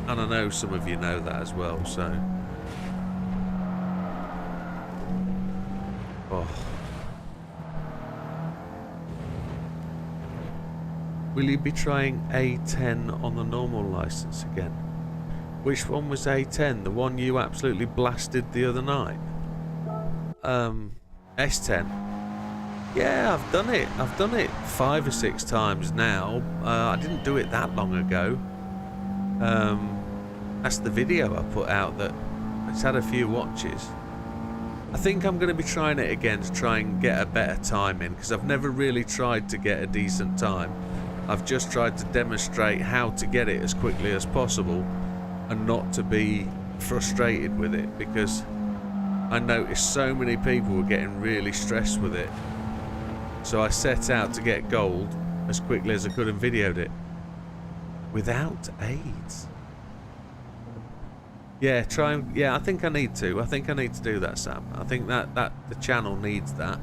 And I know some of you know that as well, so... Oh. Will you be trying A10 on the normal license again? Which one was A10? The one you absolutely blasted the other night? S10. Yeah, I've done it. I've done it 5 or 6 times now. I didn't do it that long ago. That's the video I put out that it's had a few watches. I think I'm going to be trying it again to try and get a better time in, because I've never really tried to get a decent time. I've just tried to demonstrate how to get it as quickly as possible and not to be frustrated with it, because I noticed so many people were getting really stressed with it. So I set out to get gold as quickly as I could and videoed it without aids. Yeah, I think I need to. I think I need to do that, Sam. I think that the channel needs that.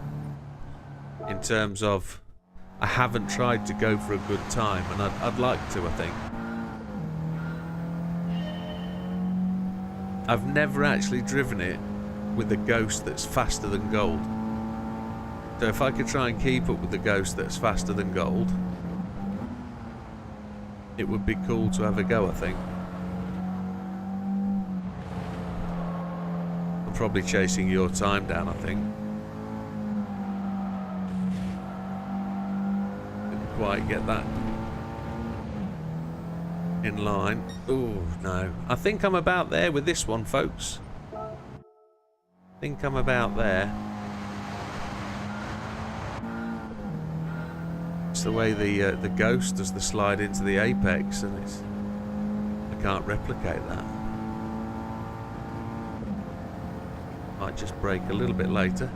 In terms of, I haven't tried to go for a good time, and I'd like to, I think. I've never actually driven it with a Ghost that's faster than gold. So if I could try and keep up with the Ghost that's faster than gold, it would be cool to have a go, I think. I'm probably chasing your time down, I think. Didn't quite get that in line. Oh no. I think I'm about there with this one, folks. I think I'm about there. It's the way the Ghost does the slide into the apex, and I can't replicate that. Might just brake a little bit later.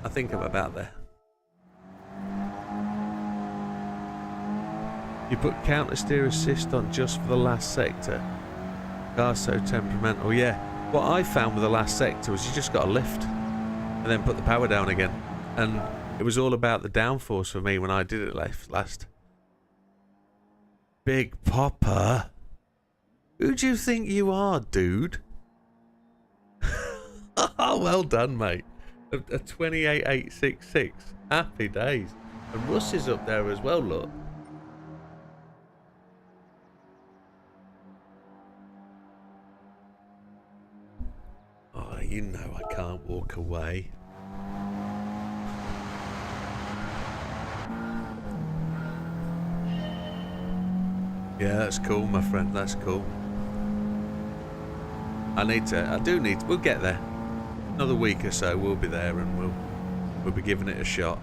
I think I'm about there. You put counter steer assist on just for the last sector. Car's so temperamental. Yeah, what I found with the last sector was you just got a lift and then put the power down again, and it was all about the downforce for me when I did it last. Big Popper, who do you think you are, dude? Oh, well done, mate. A 28866. Happy days. And Russ is up there as well, look. Oh, you know I can't walk away. Yeah, that's cool, my friend. That's cool. We'll get there. Another week or so, we'll be there, and we'll be giving it a shot.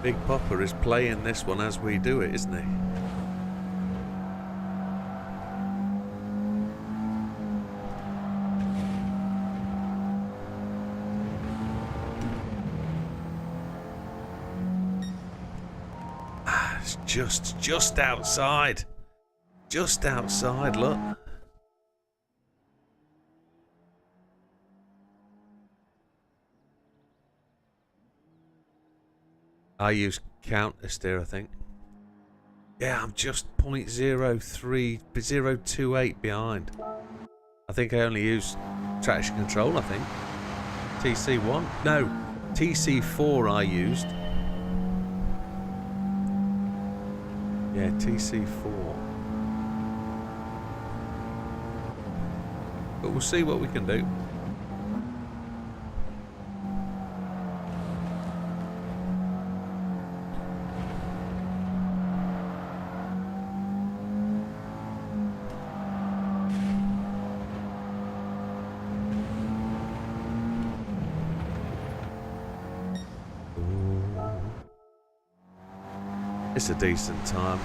Big Popper is playing this one as we do it, isn't he? It's just outside. Just outside, look. I use counter steer, I think. Yeah, I'm just 0.028 behind. I think I only use traction control, I think. TC1? No, TC4 I used. Yeah, TC4. But we'll see what we can do. It's a decent time.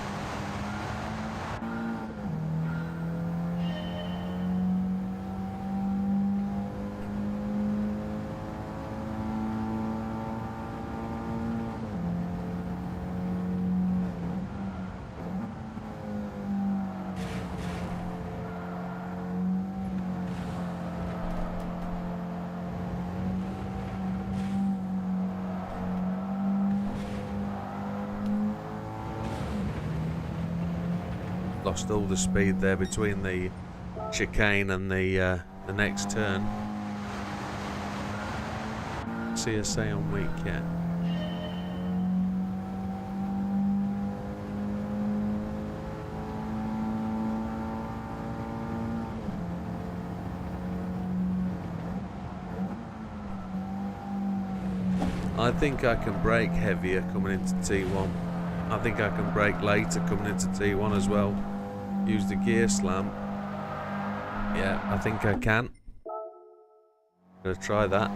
Lost all the speed there between the chicane and the next turn. CSA on weak, yeah. I think I can brake heavier coming into T1. I think I can brake later coming into T1 as well. Use the gear slam. Yeah, I think I can. Gonna try that.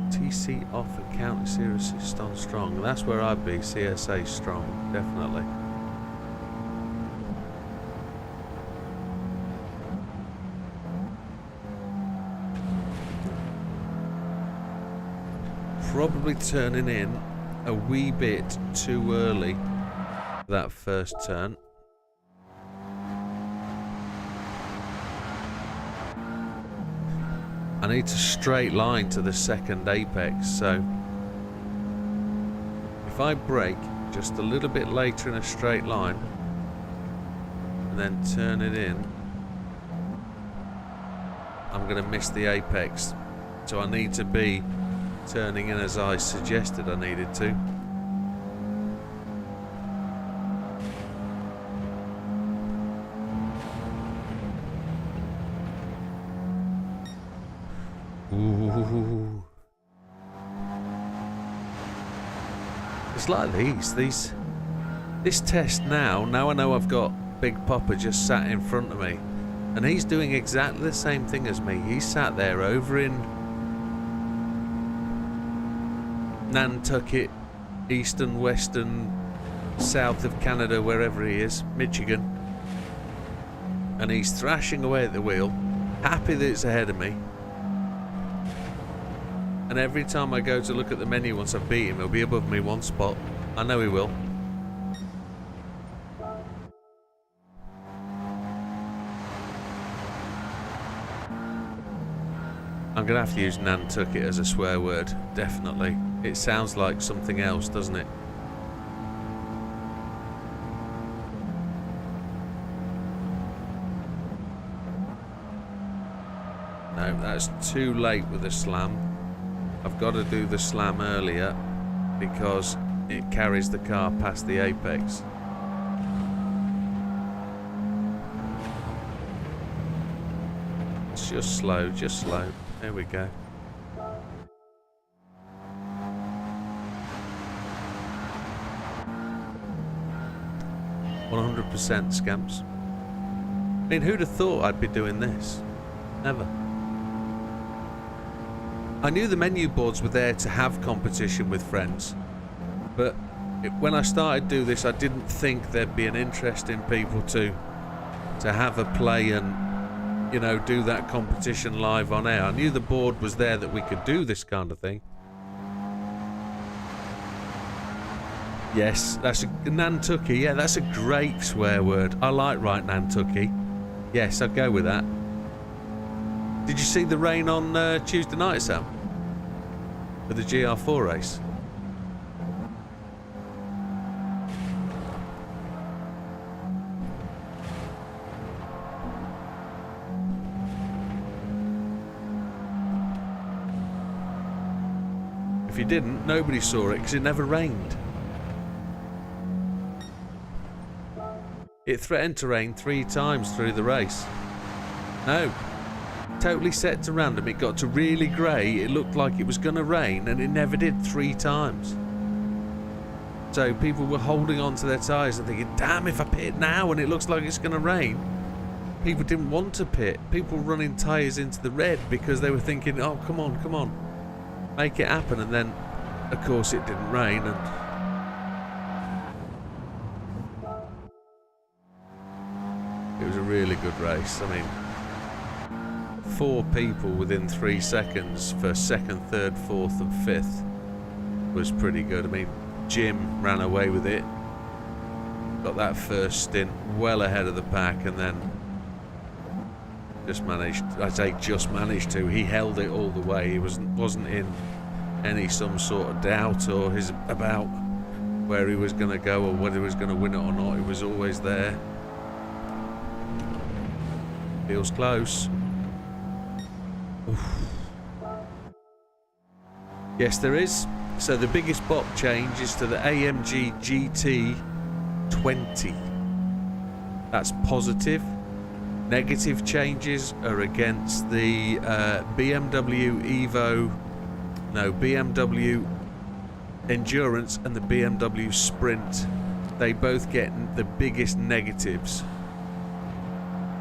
TC off and counter steer assist on strong. That's where I'd be. CSA strong, definitely. Probably turning in a wee bit too early for that first turn. I need to straight line to the second apex, so if I brake just a little bit later in a straight line and then turn it in, I'm going to miss the apex. So I need to be turning in as I suggested I needed to. Ooh. It's like this test now I know I've got Big Papa just sat in front of me and he's doing exactly the same thing as me. He's sat there over in Nantucket, eastern, western, south of Canada, wherever he is, Michigan, and he's thrashing away at the wheel, happy that it's ahead of me, and every time I go to look at the menu once I've beat him, he'll be above me one spot. I know he will. I'm going to have to use Nantucket as a swear word, definitely. It sounds like something else, doesn't it? No, that's too late with the slam. I've got to do the slam earlier because it carries the car past the apex. It's just slow, just slow. There we go. %, scamps. I mean, who'd have thought I'd be doing this? Never. I knew the menu boards were there to have competition with friends, but when I started to do this, I didn't think there'd be an interest in people to have a play and you know, do that competition live on air. I knew the board was there that we could do this kind of thing. Yes, that's a Nantucky. Yeah, that's a great swear word. I like right Nantucky. Yes, I'd go with that. Did you see the rain on Tuesday night, Sam? For the GR4 race? If you didn't, nobody saw it because it never rained. It threatened to rain 3 times through the race. No. Totally set to random. It got to really grey. It looked like it was going to rain, and it never did 3 times. So people were holding on to their tyres and thinking, damn, if I pit now and it looks like it's going to rain. People didn't want to pit. People were running tyres into the red because they were thinking, oh, come on, come on. Make it happen. And then, of course, it didn't rain. And it was a really good race. I mean, 4 people within 3 seconds for 2nd, 3rd, 4th and 5th was pretty good. I mean, Jim ran away with it. Got that first stint well ahead of the pack and then just managed, I say just managed to, he held it all the way. He wasn't in any some sort of doubt or about where he was going to go or whether he was going to win it or not. He was always there. Feels close. Oof. Yes, there is. So the biggest bop change is to the AMG GT 20. That's positive. Negative changes are against the BMW Endurance and the BMW Sprint. They both get the biggest negatives.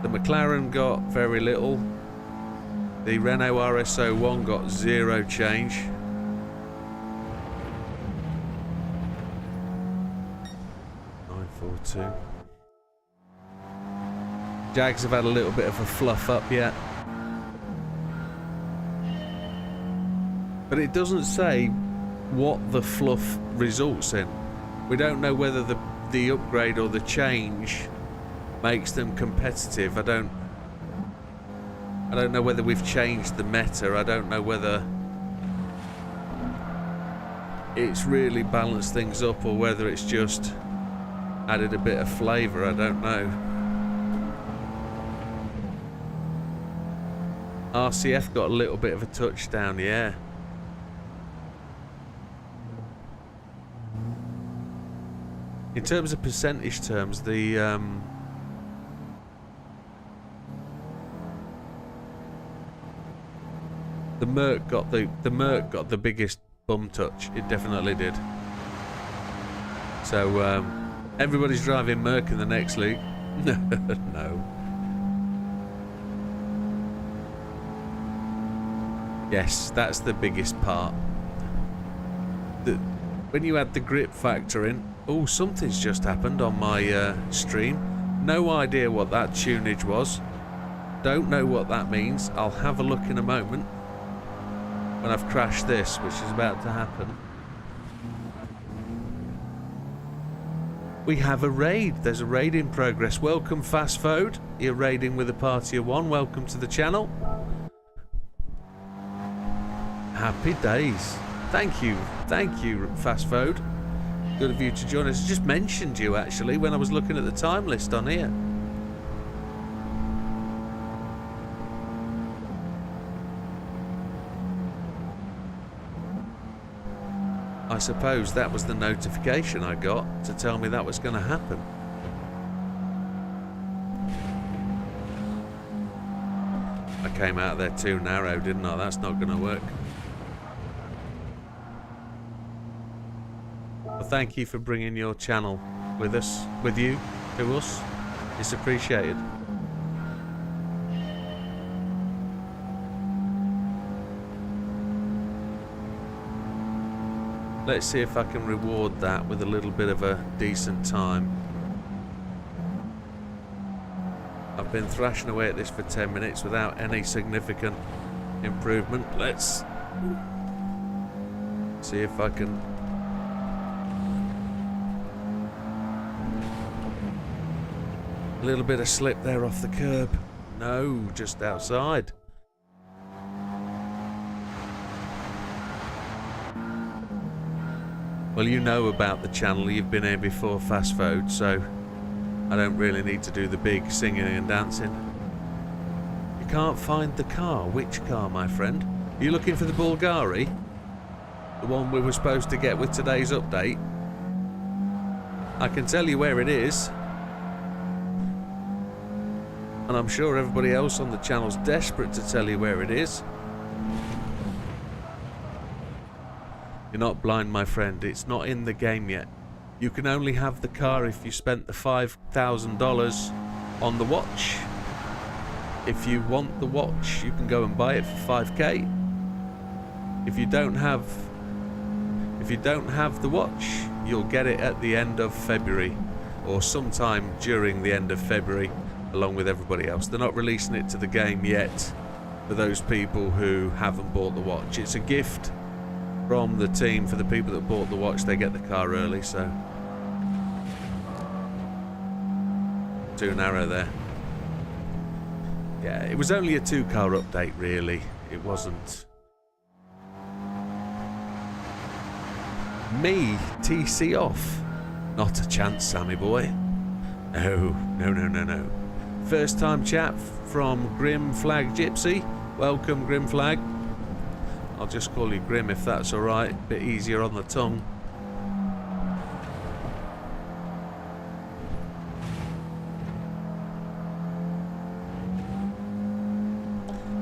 The McLaren got very little. The Renault RS01 got 0 change. .942. Jags have had a little bit of a fluff up yet. But it doesn't say what the fluff results in. We don't know whether the upgrade or the change makes them competitive. I don't know whether we've changed the meta. I don't know whether it's really balanced things up or whether it's just added a bit of flavour. I don't know. RCF got a little bit of a touchdown, yeah. In terms of percentage terms, the Merc got the biggest bum touch. It definitely did. So everybody's driving Merc in the next league. No. Yes, that's the biggest part. When you add the grip factor in, oh, something's just happened on my stream. No idea what that tunage was. Don't know what that means. I'll have a look in a moment when I've crashed this, which is about to happen. We have a raid. There's a raid in progress. Welcome, Fast Food. You're raiding with a party of 1. Welcome to the channel. Happy days. Thank you, Fast Food. Good of you to join us. I just mentioned you actually when I was looking at the time list on here. I suppose that was the notification I got to tell me that was going to happen. I came out there too narrow, didn't I? That's not going to work. Well, thank you for bringing your channel with us, to us. It's appreciated. Let's see if I can reward that with a little bit of a decent time. I've been thrashing away at this for 10 minutes without any significant improvement. Let's see if I can... A little bit of slip there off the curb. No, just outside. Well, you know about the channel. You've been here before, Fast Food, so I don't really need to do the big singing and dancing. You can't find the car. Which car, my friend? Are you looking for the Bulgari? The one we were supposed to get with today's update? I can tell you where it is. And I'm sure everybody else on the channel's desperate to tell you where it is. You're not blind, my friend. It's not in the game yet. You can only have the car if you spent the $5,000 on the watch. If you want the watch, you can go and buy it for $5K. If you don't have the watch, you'll get it at the end of February or sometime during the end of February along with everybody else. They're not releasing it to the game yet for those people who haven't bought the watch. It's a gift from the team for the people that bought the watch. They get the car early, so too narrow there. Yeah, it was only a 2-car update, really. It wasn't me TC off. Not a chance, Sammy boy. No. First time chat from Grim Flag Gypsy. Welcome, Grim Flag. I'll just call you Grim if that's alright. A bit easier on the tongue.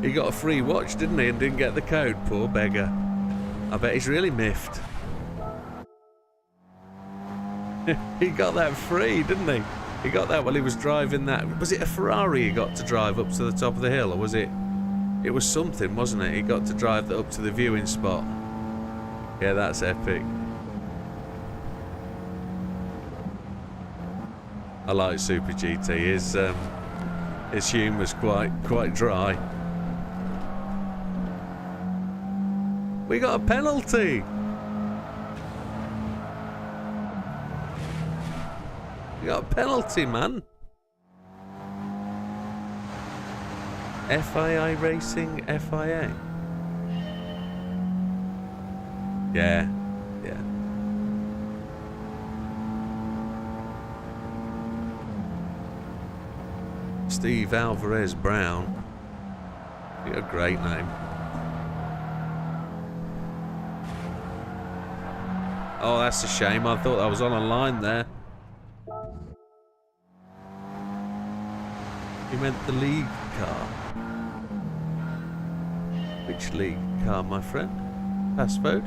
He got a free watch, didn't he? And didn't get the code, poor beggar. I bet he's really miffed. He got that free, didn't he? He got that while he was driving that... Was it a Ferrari he got to drive up to the top of the hill, or was it... It was something, wasn't it? He got to drive that up to the viewing spot. Yeah, that's epic. I like Super GT. His humour's quite dry. We got a penalty. We got a penalty, man. FII Racing, FIA. Yeah. Steve Alvarez Brown. You got a great name. Oh, that's a shame. I thought I was on a line there. You meant the league car. Which league car, my friend? Fast Food?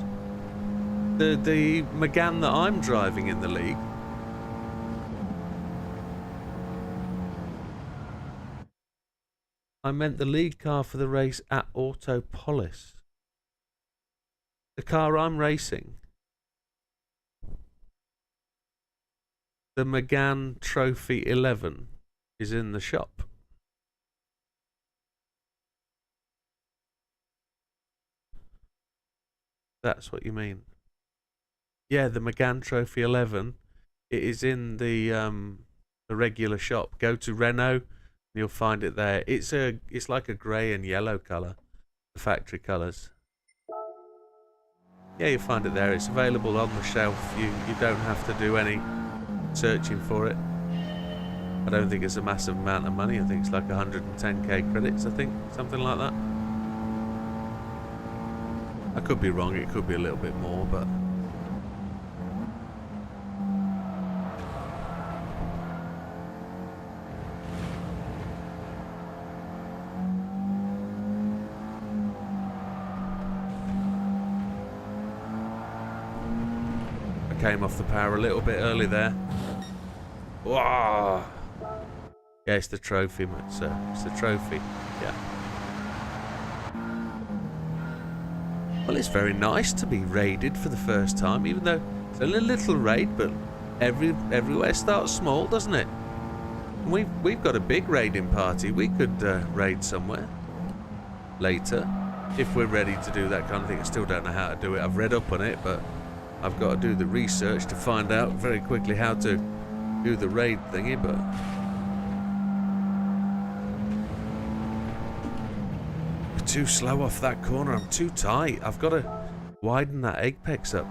The Megane that I'm driving in the league. I meant the league car for the race at Autopolis. The car I'm racing. The Megane Trophy 11 is in the shop. That's what you mean. Yeah, the Megane Trophy 11. It is in the regular shop. Go to Renault and you'll find it there. It's like a grey and yellow colour, the factory colours. Yeah, you'll find it there. It's available on the shelf. You don't have to do any searching for it. I don't think it's a massive amount of money. I think it's like 110k credits, I think, something like that. I could be wrong, it could be a little bit more, but... I came off the power a little bit early there. Wow! Yeah, it's the trophy, it's the trophy, yeah. Well, it's very nice to be raided for the first time, even though it's only a little raid, but everywhere starts small, doesn't it? We've got a big raiding party. We could raid somewhere later if we're ready to do that kind of thing. I still don't know how to do it. I've read up on it, but I've got to do the research to find out very quickly how to do the raid thingy. But we're too slow off that corner. I'm too tight. I've got to widen that apex up.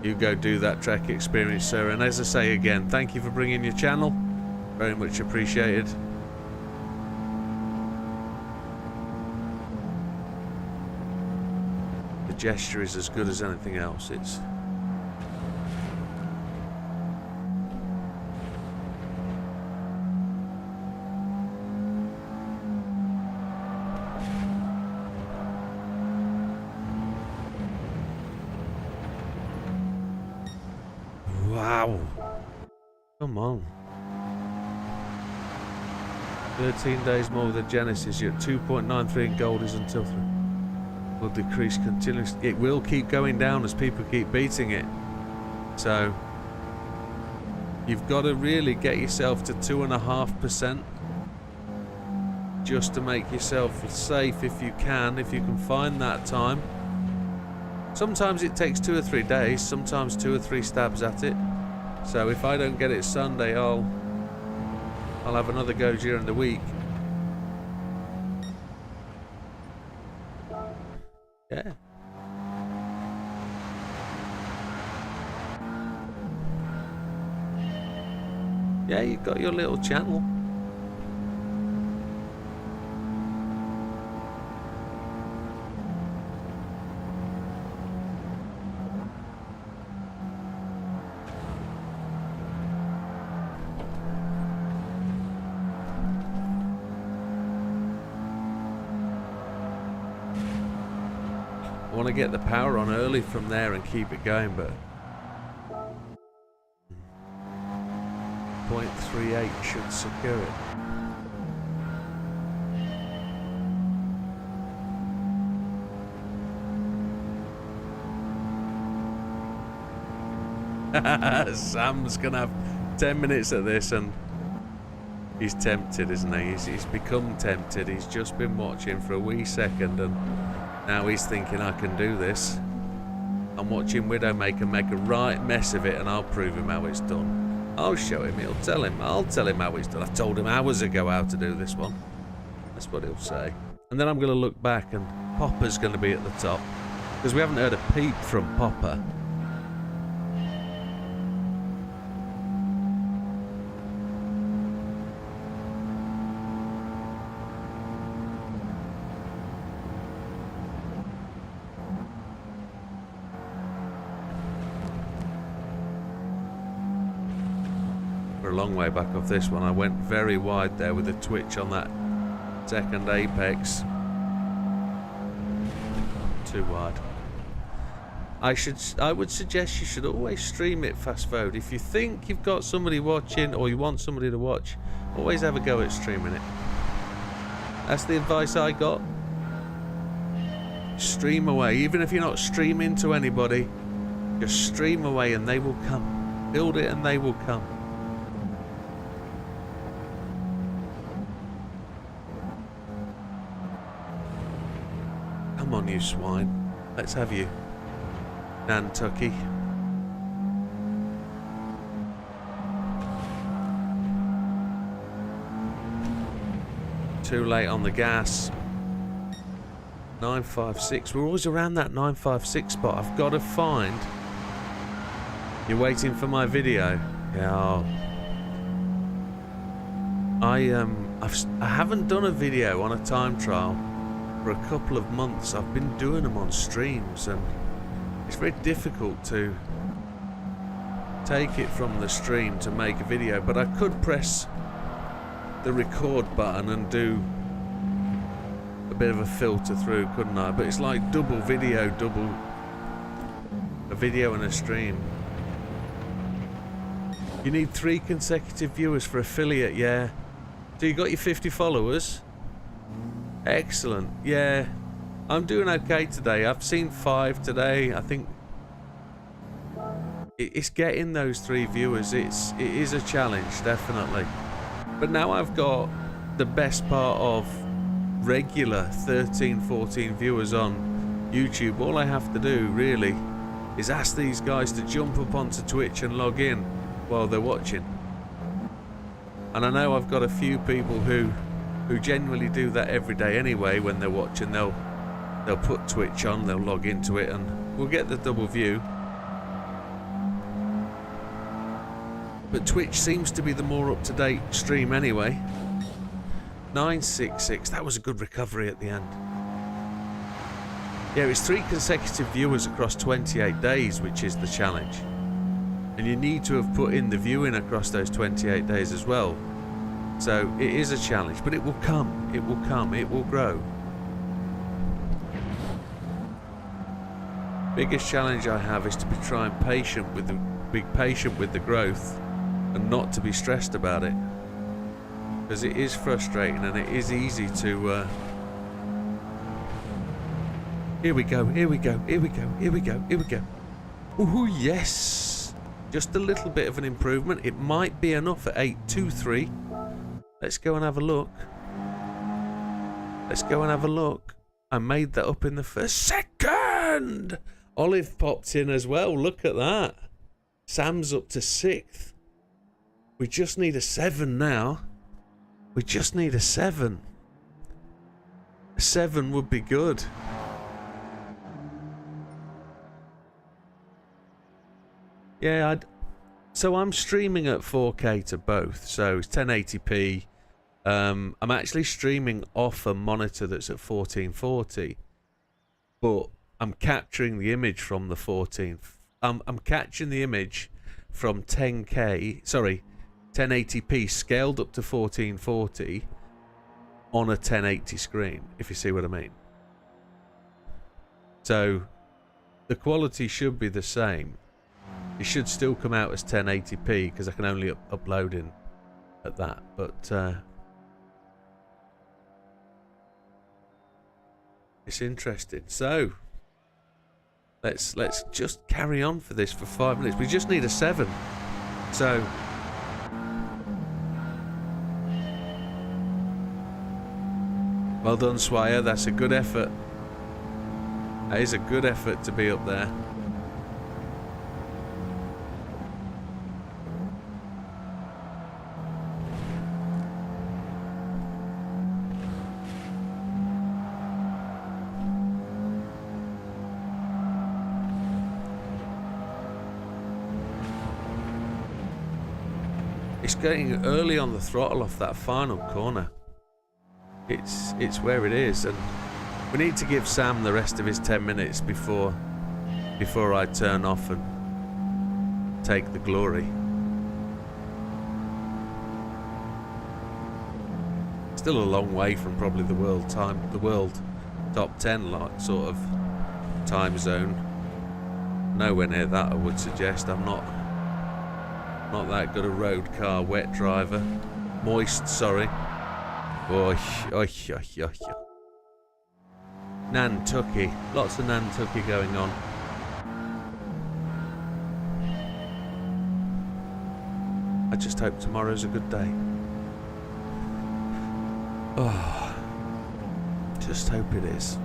You go do that trek experience, sir. And as I say again, thank you for bringing your channel. Very much appreciated. The gesture is as good as anything else. It's wow. Come on. 13 days more with the Genesis. You're at 2.93 in gold is until 3. Will decrease continuously. It will keep going down as people keep beating it. So you've got to really get yourself to 2.5% just to make yourself safe if you can find that time. Sometimes it takes 2 or 3 days, sometimes 2 or 3 stabs at it. So if I don't get it Sunday, I'll have another go during the week. Yeah. Yeah, you've got your little channel. I want to get the power on early from there and keep it going, but 0.38 should secure it. Sam's gonna have 10 minutes at this and he's tempted, isn't he? He's become tempted. He's just been watching for a wee second and now he's thinking I can do this. I'm watching Widdowmaker make a right mess of it and I'll prove him how it's done. I'll show him, he'll tell him, I'll tell him how it's done. I told him hours ago how to do this one. That's what he'll say. And then I'm going to look back and Popper's going to be at the top. Because we haven't heard a peep from Popper. A long way back off this one. I went very wide there with a twitch on that second apex. Too wide. I would suggest you should always stream it fast forward. If you think you've got somebody watching or you want somebody to watch, always have a go at streaming it. That's the advice I got. Stream away. Even if you're not streaming to anybody, just stream away and they will come. Build it and they will come. Come on, you swine. Let's have you. Nantucky. Too late on the gas. 956. We're always around that 956 spot. I've got to find. You're waiting for my video? Yeah. I haven't done a video on a time trial for a couple of months. I've been doing them on streams and it's very difficult to take it from the stream to make a video, but I could press the record button and do a bit of a filter through, couldn't I? But it's like double video, a video and a stream. You need 3 consecutive viewers for affiliate, yeah. So you got your 50 followers? Excellent. Yeah, I'm doing okay today. I've seen 5 today. I think it's getting those 3 viewers. It is a challenge, definitely. But now I've got the best part of regular 13, 14 viewers on YouTube. All I have to do really is ask these guys to jump up onto Twitch and log in while they're watching. And I know I've got a few people who genuinely do that every day anyway. When they're watching, they'll put Twitch on, they'll log into it, and we'll get the double view. But Twitch seems to be the more up-to-date stream anyway. 966, that was a good recovery at the end. Yeah, it's 3 consecutive viewers across 28 days, which is the challenge. And you need to have put in the viewing across those 28 days as well. So it is a challenge, but it will come, it will come, it will grow. Biggest challenge I have is to be patient with the growth and not to be stressed about it. Because it is frustrating and it is easy to here we go, here we go, here we go, here we go, here we go. Ooh, yes! Just a little bit of an improvement. It might be enough at 823. Let's go and have a look. Let's go and have a look. I made that up in the first second! Olive popped in as well, look at that. Sam's up to 6th. We just need a 7 now. We just need a 7. A 7 would be good. Yeah, so I'm streaming at 4K to both, so it's 1080p. I'm actually streaming off a monitor that's at 1440, but I'm capturing the image from the 14. I'm catching the image from 10K, sorry, 1080p scaled up to 1440 on a 1080 screen, if you see what I mean. So the quality should be the same. It should still come out as 1080p because I can only upload in at that, but it's interesting. So let's just carry on for this for 5 minutes. We just need a 7. So well done, Swire. That's a good effort. That is a good effort to be up there. It's getting early on the throttle off that final corner. It's where it is, and we need to give Sam the rest of his 10 minutes before I turn off and take the glory. Still a long way from probably the world top 10 like sort of time zone. Nowhere near that, I would suggest. I'm not that good a road car wet driver. Moist, sorry. Nantucky. Lots of Nantucky going on. I just hope tomorrow's a good day. Oh, just hope it is.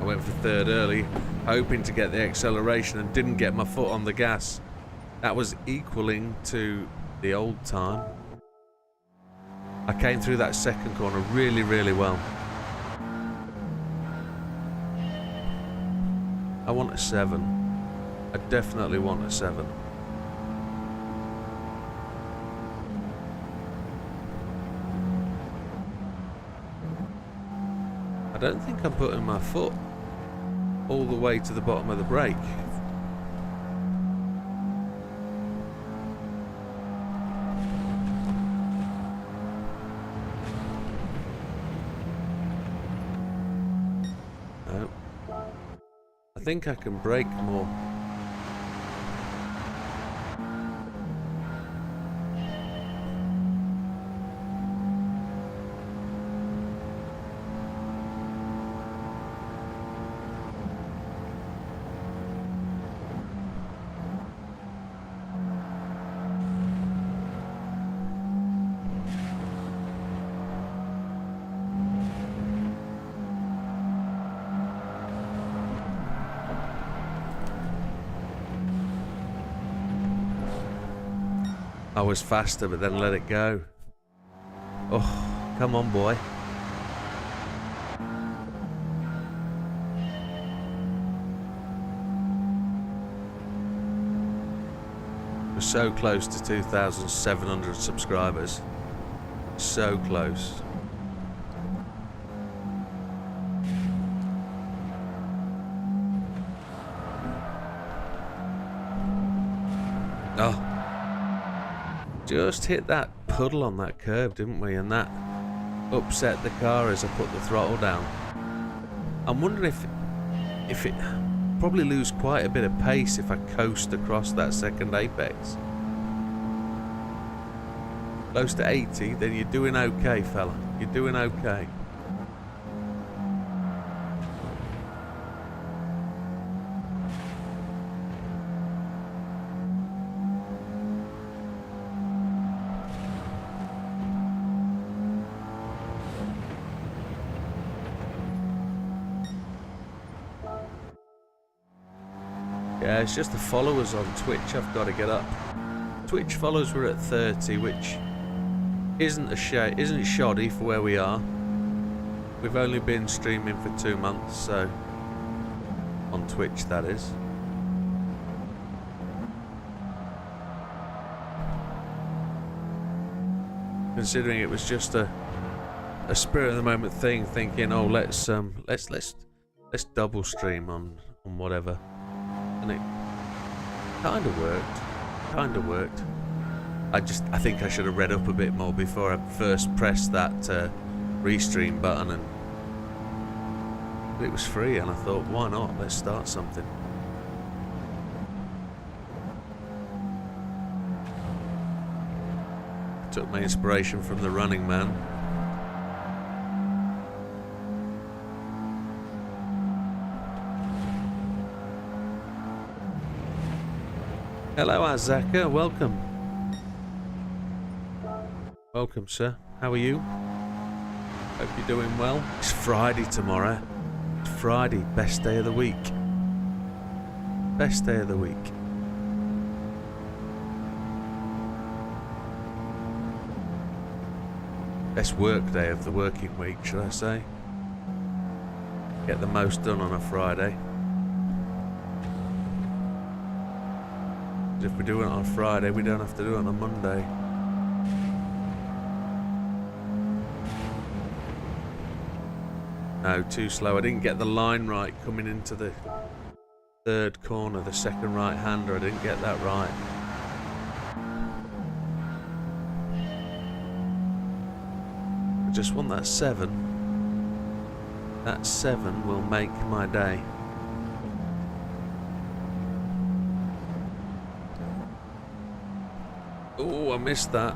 Went for third early, hoping to get the acceleration, and didn't get my foot on the gas. That was equaling to the old time. I came through that second corner really, really well. I want a 7. I definitely want a 7. I don't think I'm putting my foot all the way to the bottom of the brake. No. I think I can brake more. I was faster, but then let it go. Oh, come on, boy. We're so close to 2,700 subscribers. So close. Oh. Just hit that puddle on that curb, didn't we? And that upset the car as I put the throttle down. I'm wondering if it probably lose quite a bit of pace if I coast across that second apex. Close to 80, then you're doing okay, fella. You're doing okay. Yeah, it's just the followers on Twitch I've got to get up. Twitch followers were at 30, which isn't shoddy for where we are. We've only been streaming for 2 months, so on Twitch that is. Considering it was just a spirit of the moment thing, thinking, oh, let's double stream on whatever. And it kind of worked. I think I should have read up a bit more before I first pressed that Restream button, and it was free, and I thought, why not? Let's start something. Took my inspiration from the Running Man. Hello, Azaka. Welcome. Welcome, sir. How are you? Hope you're doing well. It's Friday tomorrow. It's Friday. Best day of the week. Best day of the week. Best work day of the working week, should I say. Get the most done on a Friday. If we do it on Friday, we don't have to do it on a Monday. No, too slow. I didn't get the line right coming into the third corner, the second right-hander. I didn't get that right. I just want that 7. That 7 will make my day. Oh, I missed that.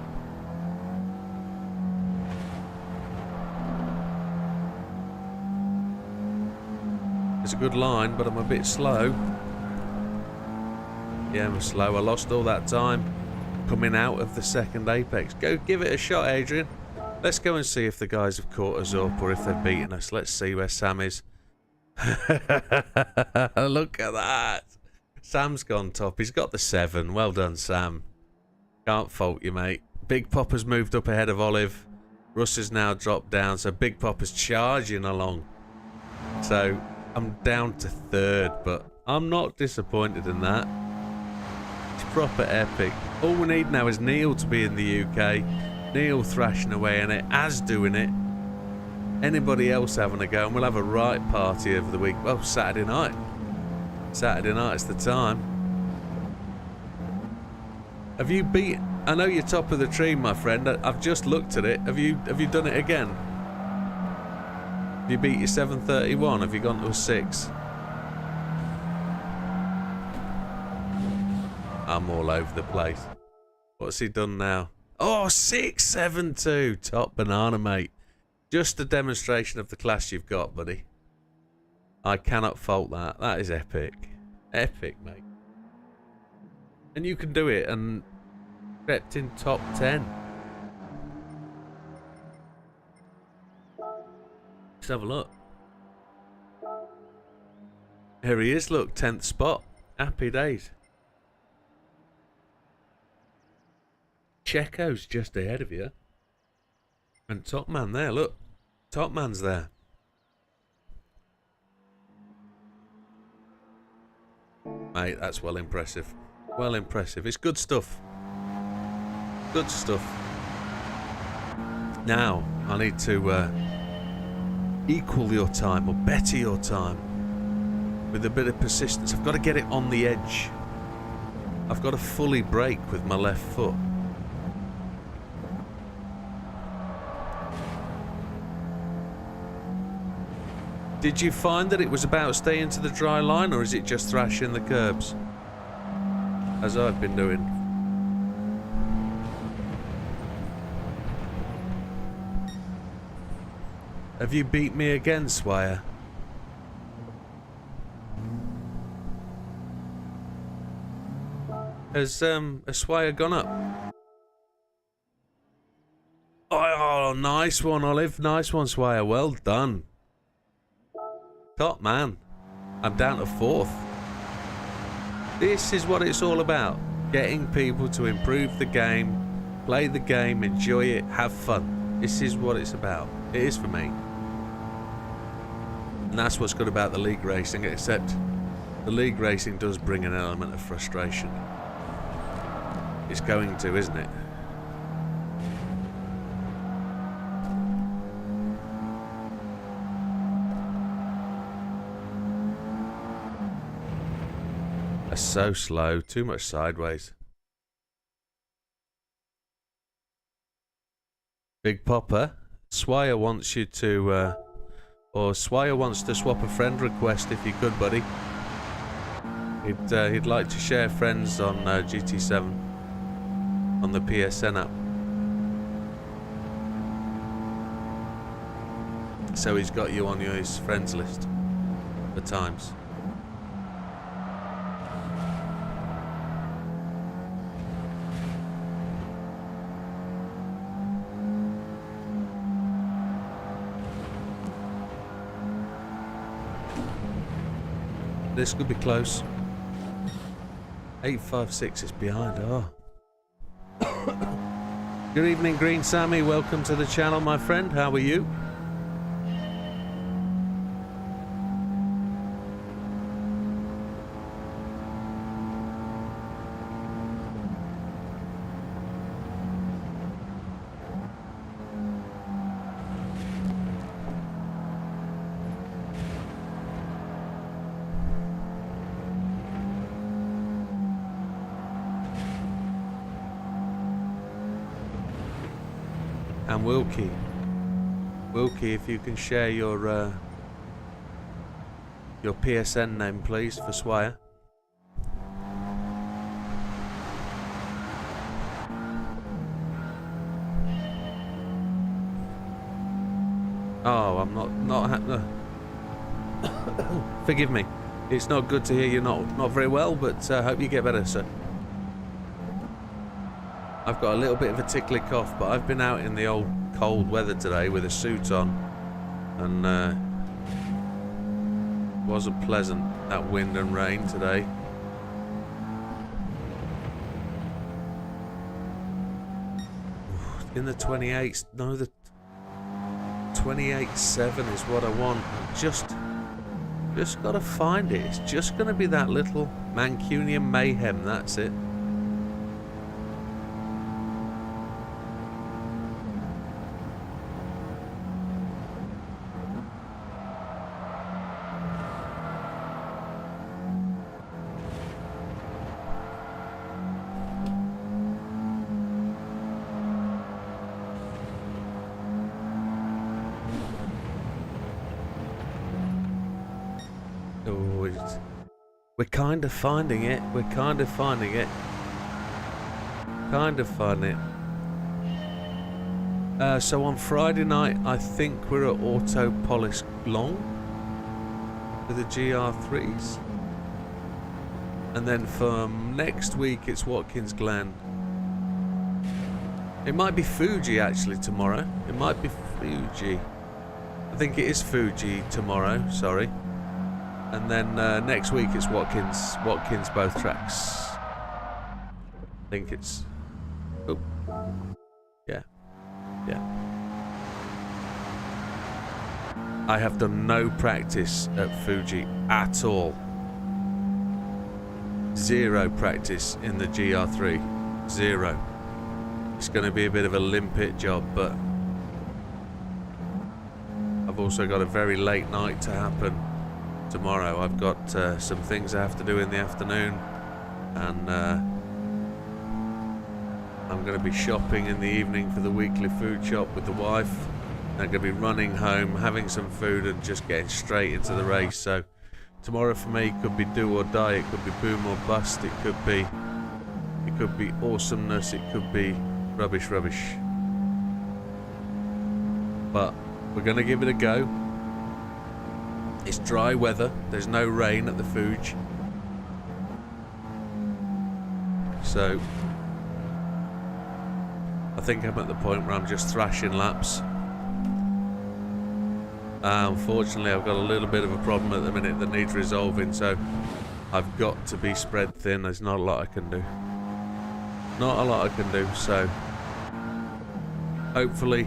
It's a good line, but I'm a bit slow. Yeah, I'm slow. I lost all that time coming out of the second apex. Go give it a shot, Adrian. Let's go and see if the guys have caught us up or if they've beaten us. Let's see where Sam is. Look at that. Sam's gone top. He's got the 7. Well done, Sam. Can't fault you, mate. Big Popper's moved up ahead of Olive. Russ has now dropped down, so Big Popper's charging along. So I'm down to 3rd, but I'm not disappointed in that. It's proper epic. All we need now is Neil to be in the UK. Neil thrashing away in it, Az doing it. Anybody else having a go, and we'll have a right party over the week. Well, Saturday night. Saturday night's the time. Have you beat... I know you're top of the tree, my friend. I've just looked at it. Have you done it again? Have you beat your 731? Have you gone to a 6? I'm all over the place. What's he done now? Oh, 672. Top banana, mate. Just a demonstration of the class you've got, buddy. I cannot fault that. That is epic. Epic, mate. And you can do it and crept in top 10. Let's have a look. Here he is, look, 10th spot. Happy days. Checo's just ahead of you. And Top Man there, look. Top Man's there. Mate, that's well impressive. Well impressive. It's good stuff. Good stuff. Now, I need to equal your time or better your time with a bit of persistence. I've got to get it on the edge. I've got to fully brake with my left foot. Did you find that it was about staying to the dry line, or is it just thrashing the curbs? As I've been doing. Have you beat me again, Swire? Has Swire gone up? Oh, nice one, Olive. Nice one, Swire. Well done. Top man. I'm down to 4th. This is what it's all about. Getting people to improve the game, play the game, enjoy it, have fun. This is what it's about. It is for me. And that's what's good about the league racing, except the league racing does bring an element of frustration. It's going to, isn't it? They're so slow, too much sideways. Big Popper, Swire wants you to, or Swire wants to swap a friend request if you could, buddy. He'd like to share friends on GT7 on the PSN app. So he's got you on his friends list for times. This could be close. 856 is behind. Oh. Good evening, Green Sammy. Welcome to the channel, my friend. How are you? And Wilkie, if you can share your PSN name, please, for Swire. Oh, I'm not. Forgive me. It's not good to hear you're not very well, but I hope you get better, sir. I've got a little bit of a tickly cough, but I've been out in the old cold weather today with a suit on, and wasn't pleasant, that wind and rain today. In the 28s, no, the 28.7 is what I want. Just gotta find it. It's just gonna be that little Mancunian mayhem, that's it. We're kind of finding it. We're kind of finding it. So on Friday night, I think we're at Auto Polish Long with the GR3s. And then for next week, it's Watkins Glen. It might be Fuji actually tomorrow. It might be Fuji. I think it is Fuji tomorrow, sorry. And then next week it's Watkins both tracks. I think it's... Oh, Yeah. I have done no practice at Fuji at all. Zero practice in the GR3. Zero. It's going to be a bit of a limpet job, but I've also got a very late night to happen tomorrow. I've got some things I have to do in the afternoon, and I'm going to be shopping in the evening for the weekly food shop with the wife. I'm going to be running home, having some food, and just getting straight into the race. So tomorrow for me could be do or die. It could be boom or bust. It could be awesomeness. It could be rubbish. But we're going to give it a go. It's dry weather. There's no rain at the Fuji. So I think I'm at the point where I'm just thrashing laps. Unfortunately, I've got a little bit of a problem at the minute that needs resolving, so I've got to be spread thin. There's not a lot I can do. Not a lot I can do, so hopefully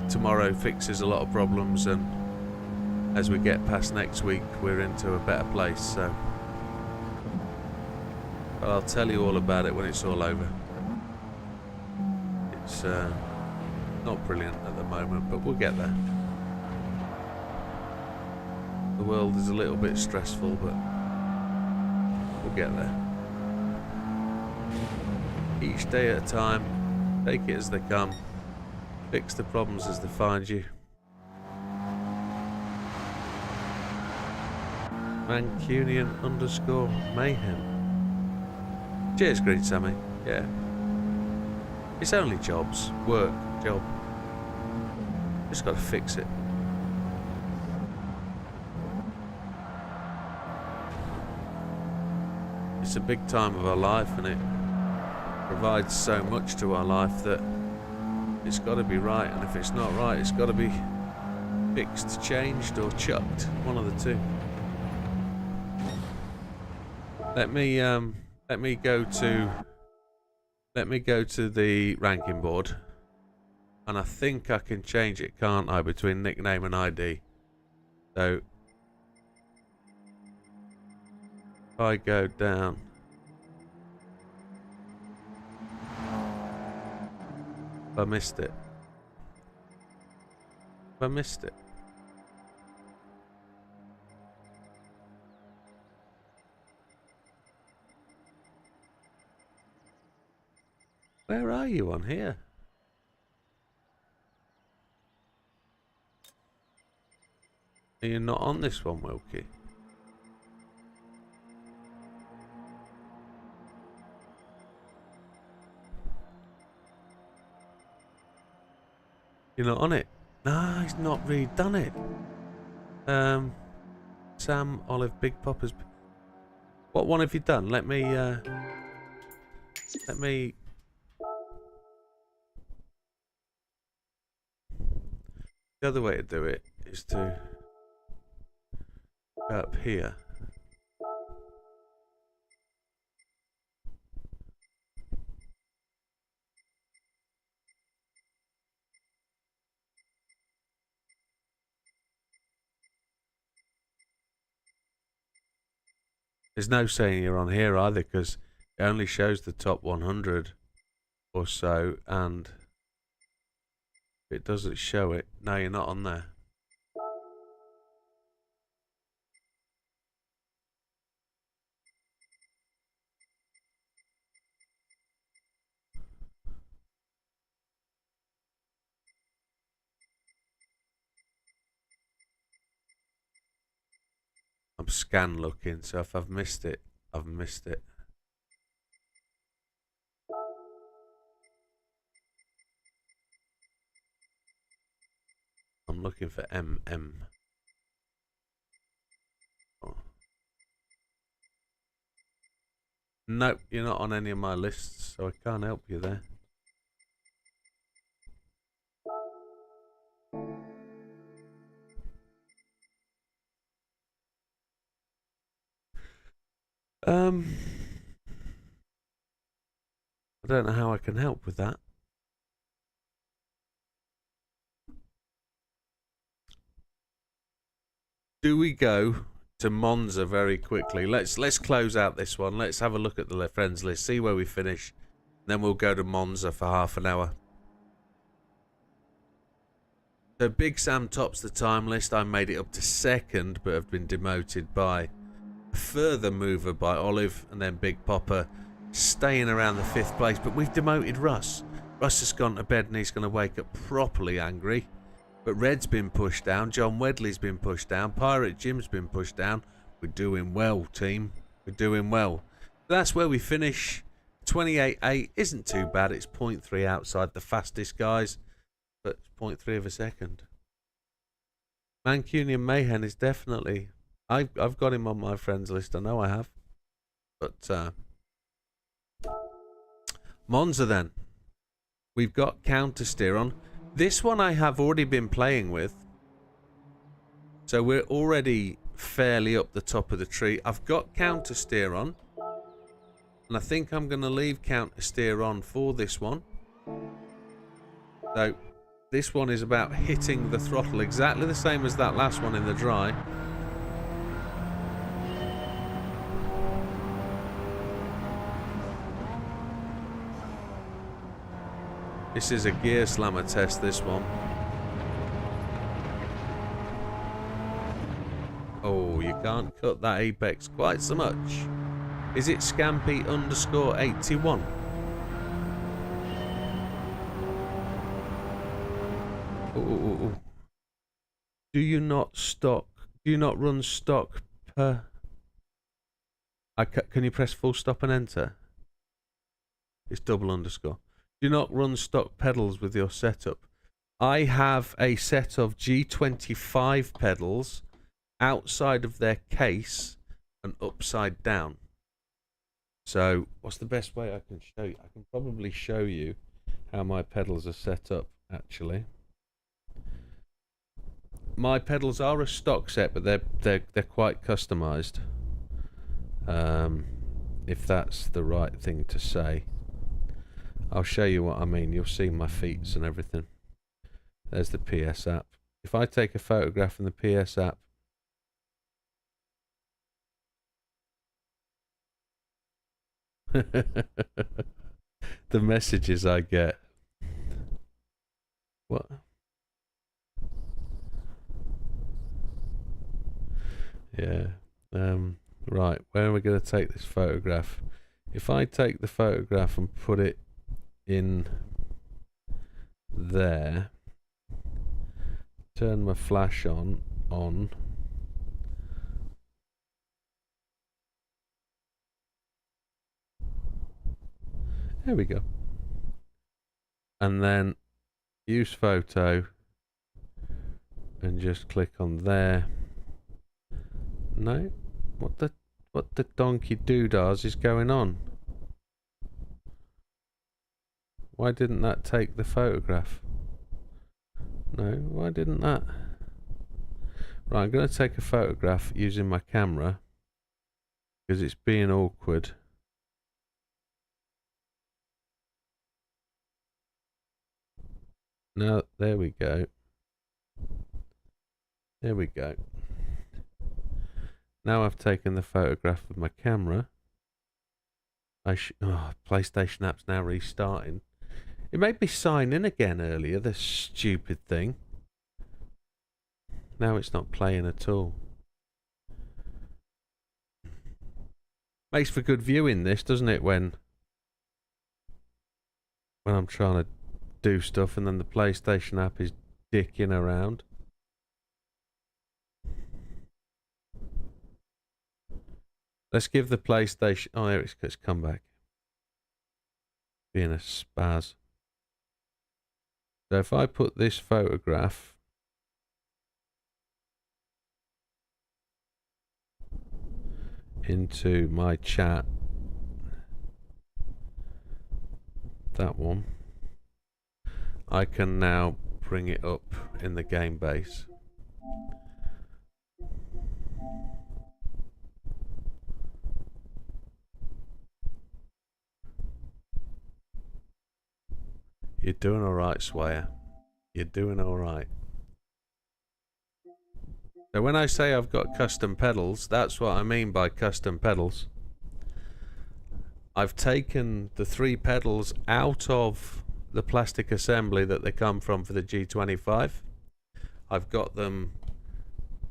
tomorrow fixes a lot of problems, and as we get past next week, we're into a better place, so. But I'll tell you all about it when it's all over. It's not brilliant at the moment, but we'll get there. The world is a little bit stressful, but we'll get there. Each day at a time, take it as they come, fix the problems as they find you. Mancunian_mayhem. Cheers, Green Sammy. Yeah. It's only jobs. Work. Job. Just gotta fix it. It's a big time of our life, and it provides so much to our life that it's got to be right, and if it's not right, it's got to be fixed, changed, or chucked. One of the two. Let me go to the ranking board, and I think I can change it, can't I, between nickname and ID? So if I go down, if I missed it. Where are you on here? Are you not on this one, Wilkie? You're not on it? No, he's not redone it. Sam, Olive, Big Poppers. What one have you done? Let me. The other way to do it is to go up here. There's no saying you're on here either, because it only shows the top 100 or so, and if it doesn't show it, no, you're not on there. I'm scan looking, so if I've missed it, I've missed it. I'm looking for MM. Oh. Nope, you're not on any of my lists, so I can't help you there. I don't know how I can help with that. Do we go to Monza very quickly? Let's close out this one. Let's have a look at the friends list, see where we finish. Then we'll go to Monza for half an hour. So Big Sam tops the time list. I made it up to second, but have been demoted by a further mover by Olive, and then Big Popper staying around the 5th place. But we've demoted Russ. Russ has gone to bed and he's going to wake up properly angry. But Red's been pushed down. John Wedley's been pushed down. Pirate Jim's been pushed down. We're doing well, team. We're doing well. That's where we finish. 28.8 isn't too bad. It's 0.3 outside the fastest guys, but 0.3 of a second. Mancunian Mayhem is definitely... I've got him on my friends list. I know I have. But Monza then. We've got counter steer on. This one I have already been playing with. So we're already fairly up the top of the tree. I've got counter steer on. And I think I'm going to leave counter steer on for this one. So this one is about hitting the throttle exactly the same as that last one in the dry. This is a gear slammer test, this one. Oh, you can't cut that apex quite so much. Is it Scampy _81? Oh. Do you not run stock per... Can you press full stop and enter? It's double underscore. Do not run stock pedals with your setup. I have a set of G25 pedals outside of their case and upside down. So what's the best way I can show you? I can probably show you how my pedals are set up, actually. My pedals are a stock set, but they're quite customized. If that's the right thing to say. I'll show you what I mean. You'll see my feet and everything. There's the PS app. If I take a photograph from the PS app, the messages I get. What? Yeah. Right. Where are we going to take this photograph? If I take the photograph and put it in there, turn my flash on. There we go. And then use photo and just click on there. No, what the donkey doodahs is going on? Why didn't that take the photograph? No, why didn't that? Right, I'm going to take a photograph using my camera because it's being awkward. Now, there we go. There we go. Now I've taken the photograph with my camera. PlayStation app's now restarting. It made me sign in again earlier, this stupid thing. Now it's not playing at all. Makes for good viewing this, doesn't it, when I'm trying to do stuff and then the PlayStation app is dicking around. Let's give the PlayStation... Oh, there it's come back. Being a spaz. So if I put this photograph into my chat, that one, I can now bring it up in the game base. You're doing alright, Swayer. You're doing alright. So when I say I've got custom pedals, that's what I mean by custom pedals. I've taken the 3 pedals out of the plastic assembly that they come from for the G25. I've got them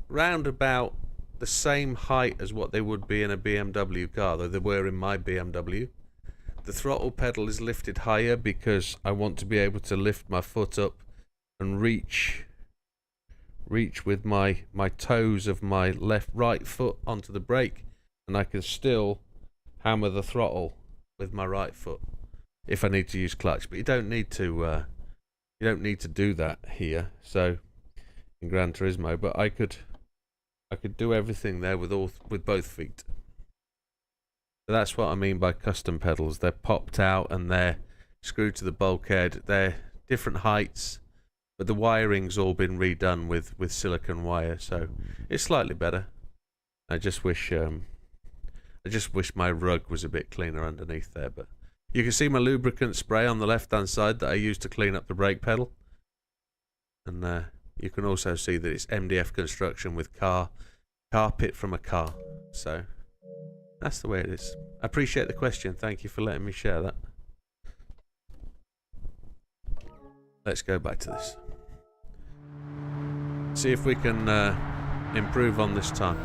round about the same height as what they would be in a BMW car, though they were in my BMW. The throttle pedal is lifted higher because I want to be able to lift my foot up and reach with my toes of my right foot onto the brake, and I can still hammer the throttle with my right foot if I need to use clutch. But you don't need to do that here. So in Gran Turismo, but I could do everything there with both feet. So that's what I mean by custom pedals. They're popped out and they're screwed to the bulkhead. They're different heights, but the wiring's all been redone with silicon wire, so it's slightly better. I just wish my rug was a bit cleaner underneath there. But you can see my lubricant spray on the left-hand side that I used to clean up the brake pedal, and you can also see that it's MDF construction with carpet from a car. So that's the way it is. I appreciate the question. Thank you for letting me share that. Let's go back to this. See if we can improve on this time.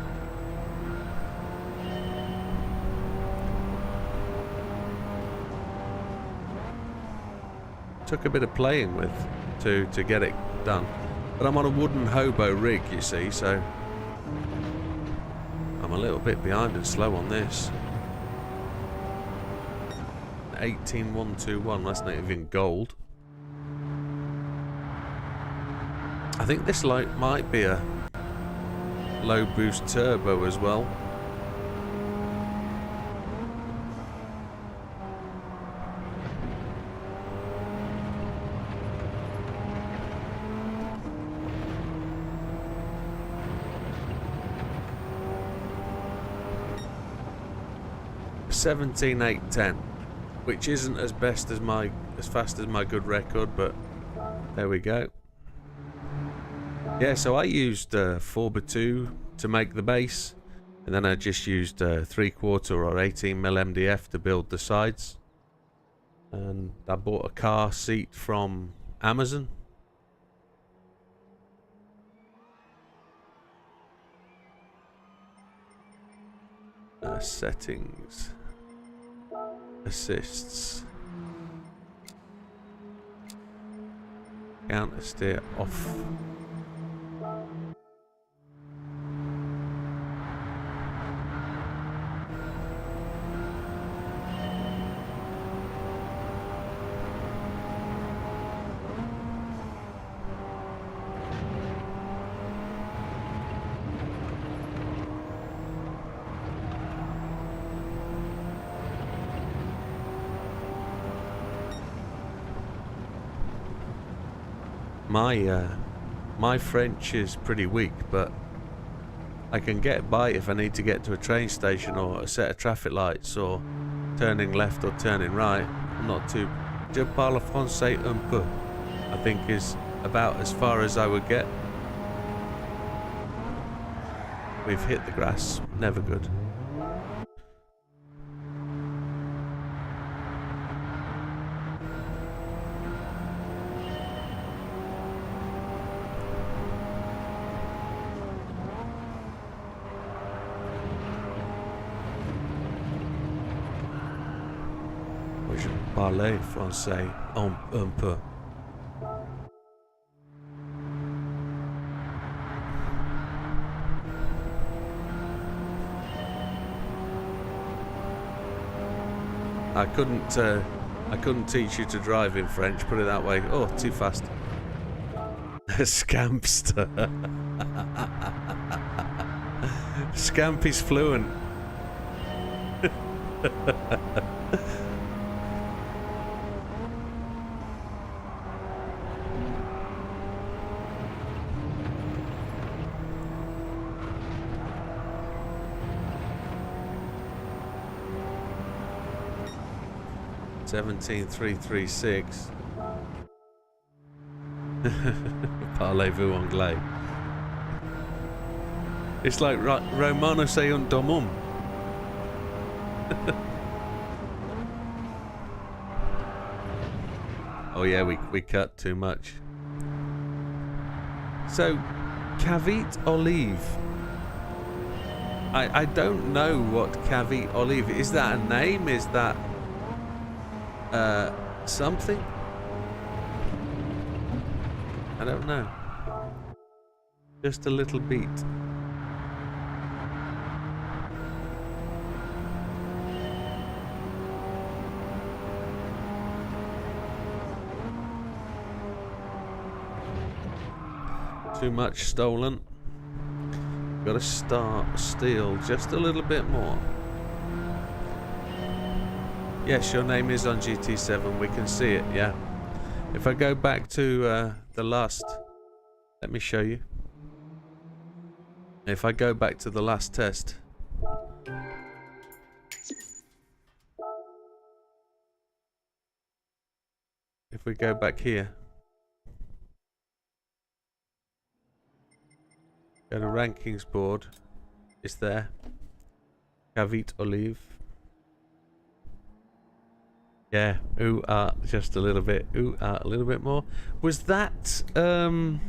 Took a bit of playing with to get it done. But I'm on a wooden hobo rig, you see, so I'm a little bit behind and slow on this. 18121, that's not even gold. I think this light might be a low boost turbo as well. $17,810, which isn't as fast as my good record, but there we go. Yeah, so I used 4x2 to make the base, and then I just used 3/4 or 18mm MDF to build the sides. And I bought a car seat from Amazon. Settings, assists, counter steer off. My French is pretty weak, but I can get by if I need to get to a train station or a set of traffic lights or turning left or turning right. I'm not too... Je parle français un peu, I think is about as far as I would get. We've hit the grass, never good. Je parle français un peu. I couldn't teach you to drive in French, put it that way. Oh, too fast. Scampster. Scampy's fluent. $17,336. Parlez-vous anglais? It's like Romano se un domum. Oh yeah, we cut too much. So, Cavite Olive. I don't know what Cavite Olive is. That a name? Is that something? I don't know. Just a little beat. Too much stolen. Gotta steal just a little bit more. Yes, your name is on GT7. We can see it, yeah. If I go back to the last... Let me show you. If I go back to the last test... If we go back here... Go to rankings board. It's there. Cavite Olive. Yeah. Ooh, just a little bit. Ooh, a little bit more. Was that oh,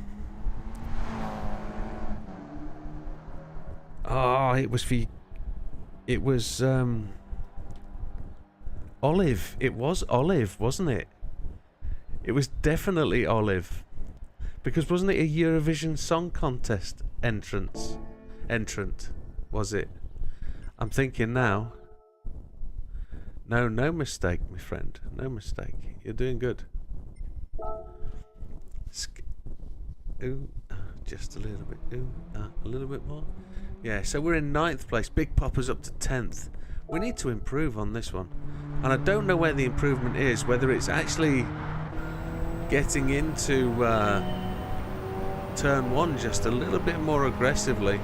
it was for... It was Olive. It was Olive, wasn't it? It was definitely Olive. Because wasn't it a Eurovision Song Contest entrant, was it? I'm thinking now. No mistake, my friend. No mistake. You're doing good. Ooh, just a little bit. Ooh, a little bit more. Yeah, so we're in 9th place. Big Popper's up to 10th. We need to improve on this one. And I don't know where the improvement is, whether it's actually getting into turn 1 just a little bit more aggressively.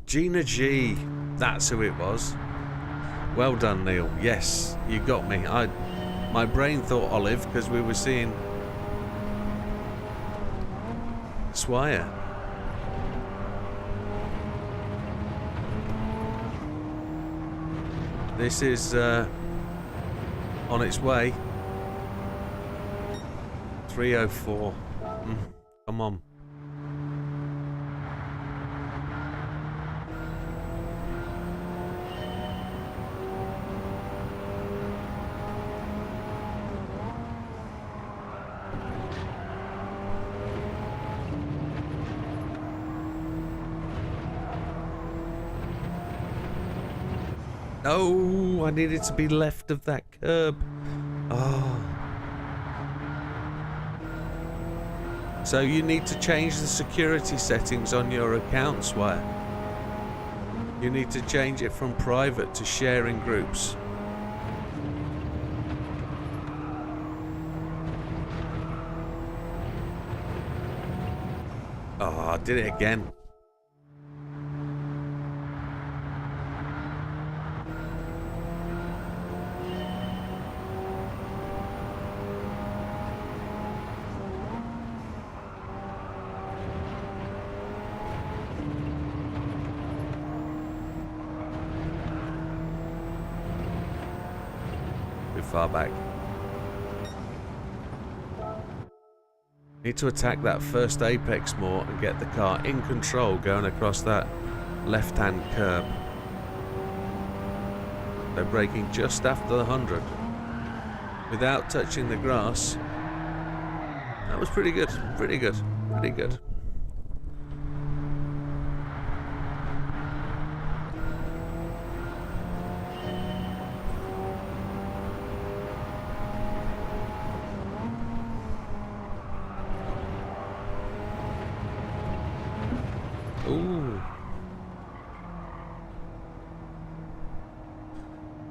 Gina G, that's who it was. Well done, Neil. Yes, you got me. My brain thought Olive because we were seeing Swire. This is on its way. 304. Come on. No, I needed to be left of that curb. Oh. So you need to change the security settings on your account, Swire. You need to change it from private to sharing groups. Oh, I did it again. Far back. Need to attack that first apex more and get the car in control going across that left-hand curb. They're braking just after the 100 without touching the grass. That was pretty good. Pretty good. Pretty good. Ooh.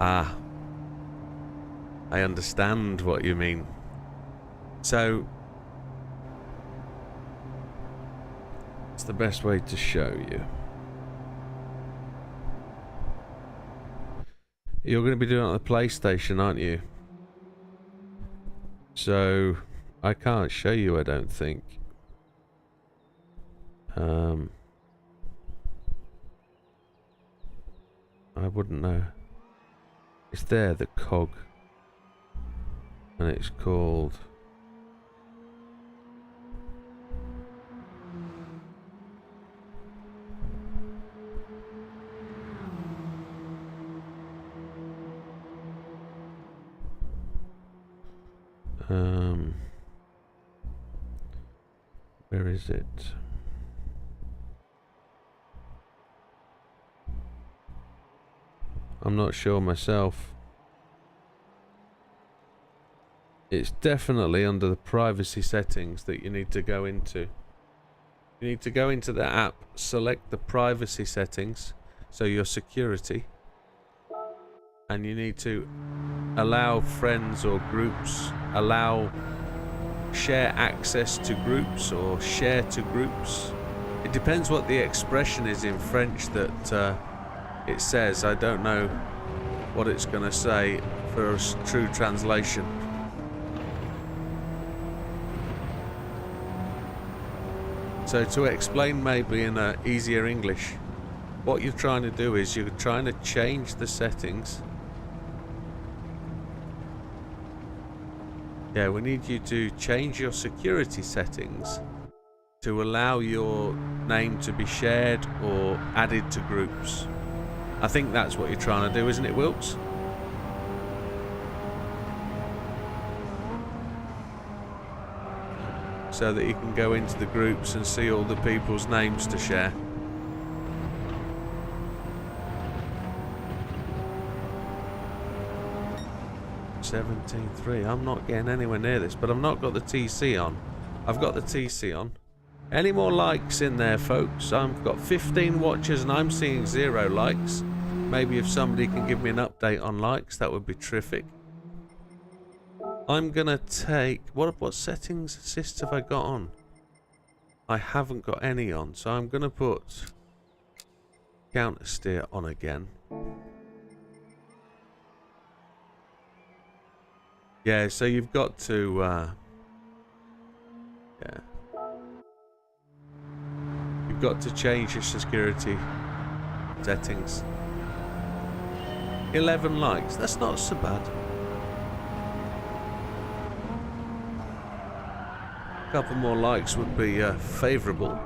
Ah. I understand what you mean. So It's the best way to show you. You're going to be doing it on the PlayStation, aren't you? So I can't show you, I don't think. I wouldn't know. It's there, the cog. And it's called... where is it? I'm not sure myself. It's definitely under the privacy settings that you need to go into. You need to go into the app, select the privacy settings, so your security, and you need to allow friends or groups, allow share access to groups or share to groups. It depends what the expression is in French that it says. I don't know what it's going to say for a true translation. So to explain maybe in easier English, what you're trying to do is you're trying to change the settings. Yeah, we need you to change your security settings to allow your name to be shared or added to groups. I think that's what you're trying to do, isn't it, Wilkes? So that you can go into the groups and see all the people's names to share. $17.3. I'm not getting anywhere near this, but I've not got the TC on. I've got the TC on. Any more likes in there, folks? I've got 15 watchers and I'm seeing 0 likes. Maybe if somebody can give me an update on likes, that would be terrific. I'm gonna take... What settings assist have I got on? I haven't got any on, so I'm gonna put counter steer on again. Yeah, so you've got to, yeah. You've got to change your security settings. 11 likes, that's not so bad. A couple more likes would be favourable.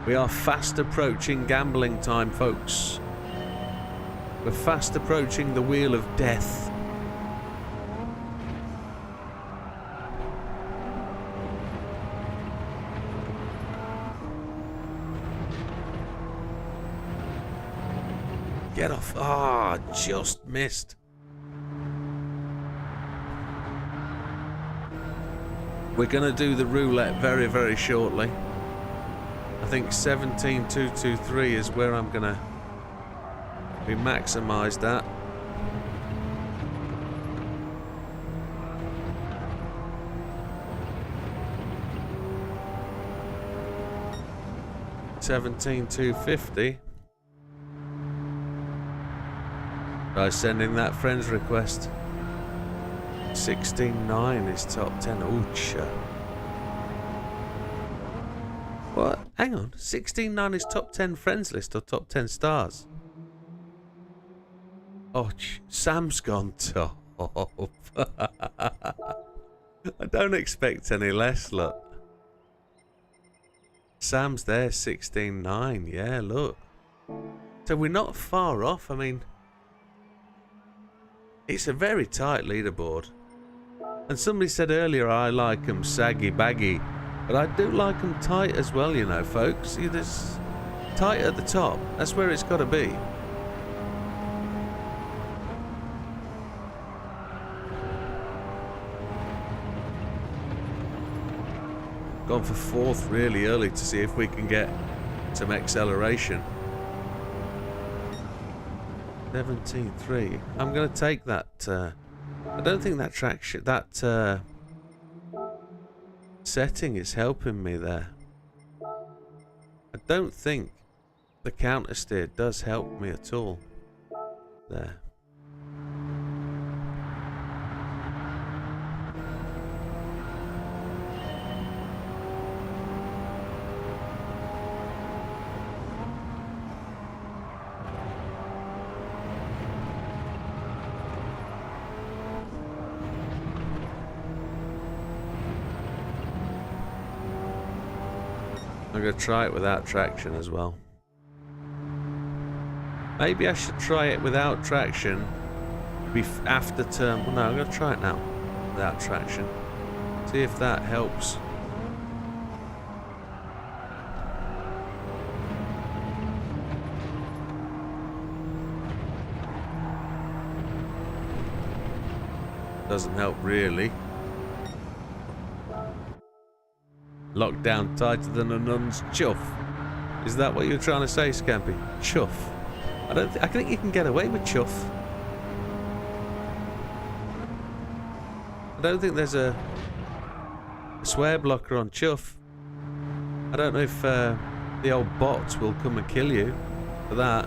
We are fast approaching gambling time, folks. We're fast approaching the wheel of death. Get off. Ah, just missed. We're going to do the roulette very, very shortly. I think 17223 is where I'm going to... We maximised that. $17,250 by sending that friend's request. 16.9 is top 10. Ouch. What? Hang on. 16.9 is top 10 friends list or top 10 stars? Oh, Sam's gone top. I don't expect any less, look. Sam's there, 16.9. Yeah, look. So we're not far off. I mean, it's a very tight leaderboard. And somebody said earlier I like them saggy baggy, but I do like them tight as well, you know, folks. See, there's tight at the top. That's where it's got to be. Gone for 4th really early to see if we can get some acceleration. 17.3. I'm going to take that. I don't think that traction, that 17 setting is helping me there. I don't think the counter steer does help me at all. There. I'm going to try it without traction as well. Maybe I should try it without traction after turn. Well, no, I'm going to try it now without traction. See if that helps. Doesn't help really. Locked down tighter than a nun's chuff. Is that what you're trying to say, Scampy? Chuff. I think you can get away with chuff. I don't think there's a swear blocker on chuff. I don't know if the old bots will come and kill you for that.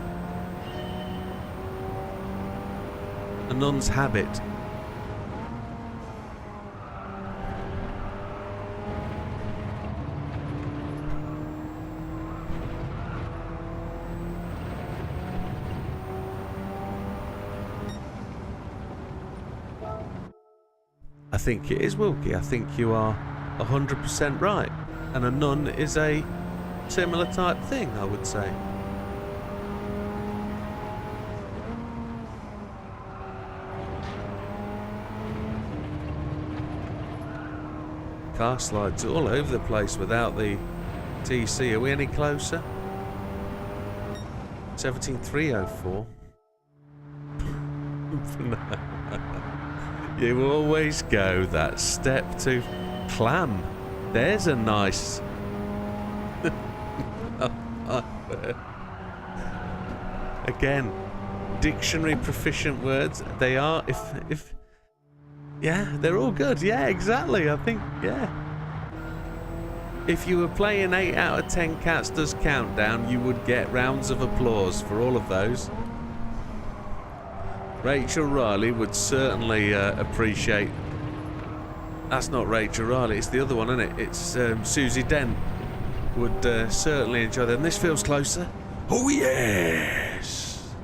A nun's habit. I think it is, Wilkie. I think you are 100% right. And a nun is a similar type thing, I would say. Car slides all over the place without the TC. Are we any closer? 17304. You always go that step to clam. There's a nice... Again, dictionary proficient words. They are, if... Yeah, they're all good. Yeah, exactly. I think, yeah. If you were playing 8 out of 10 Cats Does Countdown, you would get rounds of applause for all of those. Rachel Riley would certainly appreciate... That's not Rachel Riley, it's the other one, isn't it? It's Susie Dent would certainly enjoy that. And this feels closer. Oh, yes!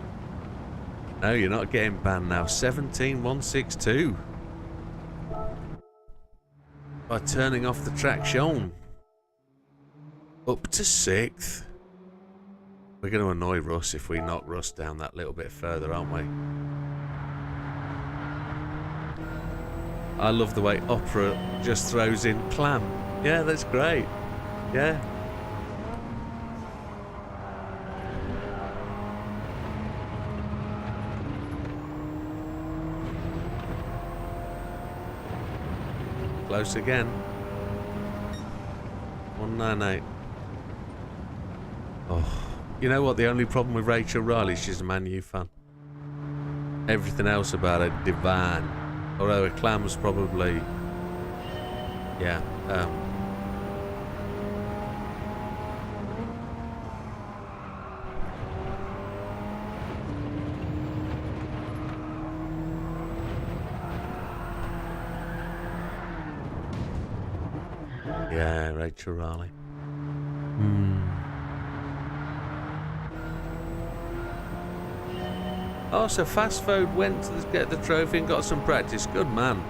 No, you're not getting banned now. 17162. By turning off the traction. Up to 6th. We're going to annoy Russ if we knock Russ down that little bit further, aren't we? I love the way Opera just throws in clam. Yeah, that's great. Yeah. Close again. 198. Oh, you know what? The only problem with Rachel Riley, she's a Man U fan. Everything else about her, divine. Although a clam's probably, yeah, yeah, Rachel Riley. Oh, so Fast Food went to get the trophy and got some practice. Good man.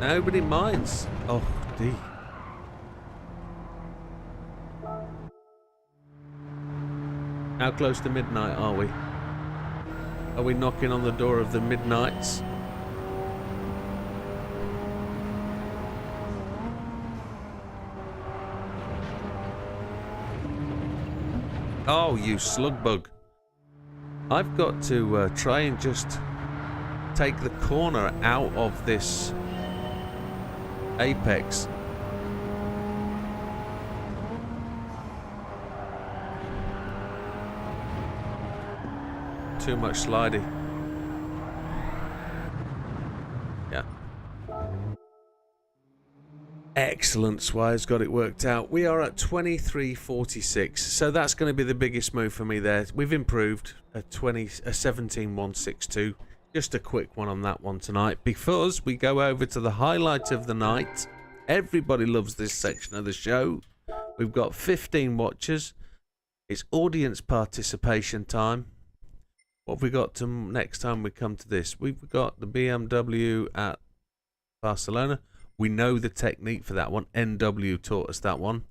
Nobody minds. Oh, D. How close to midnight are we? Are we knocking on the door of the midnights? Oh, you slug bug. I've got to try and just take the corner out of this apex. Too much slidey. Yeah. Excellent, Swire's got it worked out. We are at 23.46, so that's going to be the biggest move for me there. We've improved a 17.162. Just a quick one on that one tonight, because we go over to the highlight of the night. Everybody loves this section of the show. We've got 15 watchers. It's audience participation time. What have we got to next time we come to this? We've got the BMW at Barcelona. We know the technique for that one. NW taught us that one.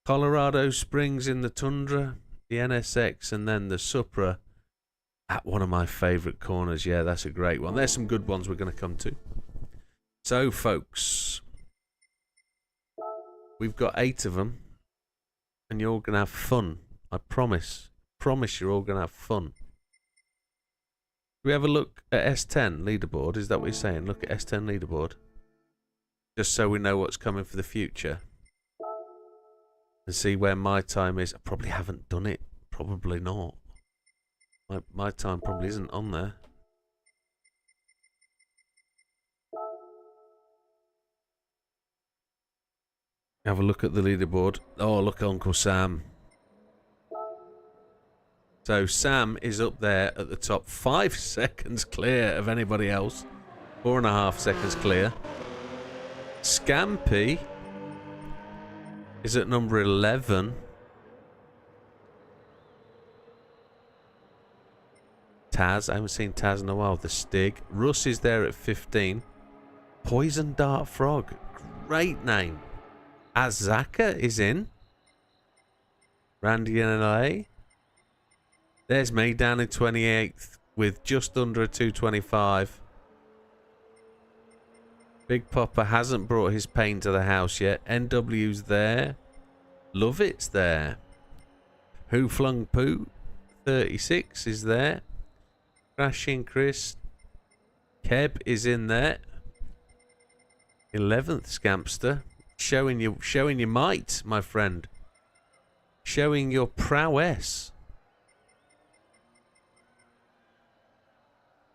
Colorado Springs in the Tundra, the NSX, and then the Supra at one of my favourite corners. Yeah, that's a great one. There's some good ones we're going to come to. So, folks, we've got 8 of them, and you're all going to have fun. I promise. Promise you're all going to have fun. Do we have a look at S10 leaderboard? Is that what you're saying? Look at S10 leaderboard. Just so we know what's coming for the future. And see where my time is. I probably haven't done it. Probably not. My time probably isn't on there. Have a look at the leaderboard. Oh, look, Uncle Sam. So Sam is up there at the top. 5 seconds clear of anybody else. 4.5 seconds clear. Scampy is at number 11. Taz, I haven't seen Taz in a while. The Stig. Russ is there at 15. Poison Dart Frog, great name. Azaka is in. Randy in LA. There's me down in 28th with just under a 225. Big Popper hasn't brought his pain to the house yet. NW's there. Love It's there. Who Flung Poo 36 is there. Crashing Chris. Keb is in there. 11th Scampster. Showing your might, my friend. Showing your prowess.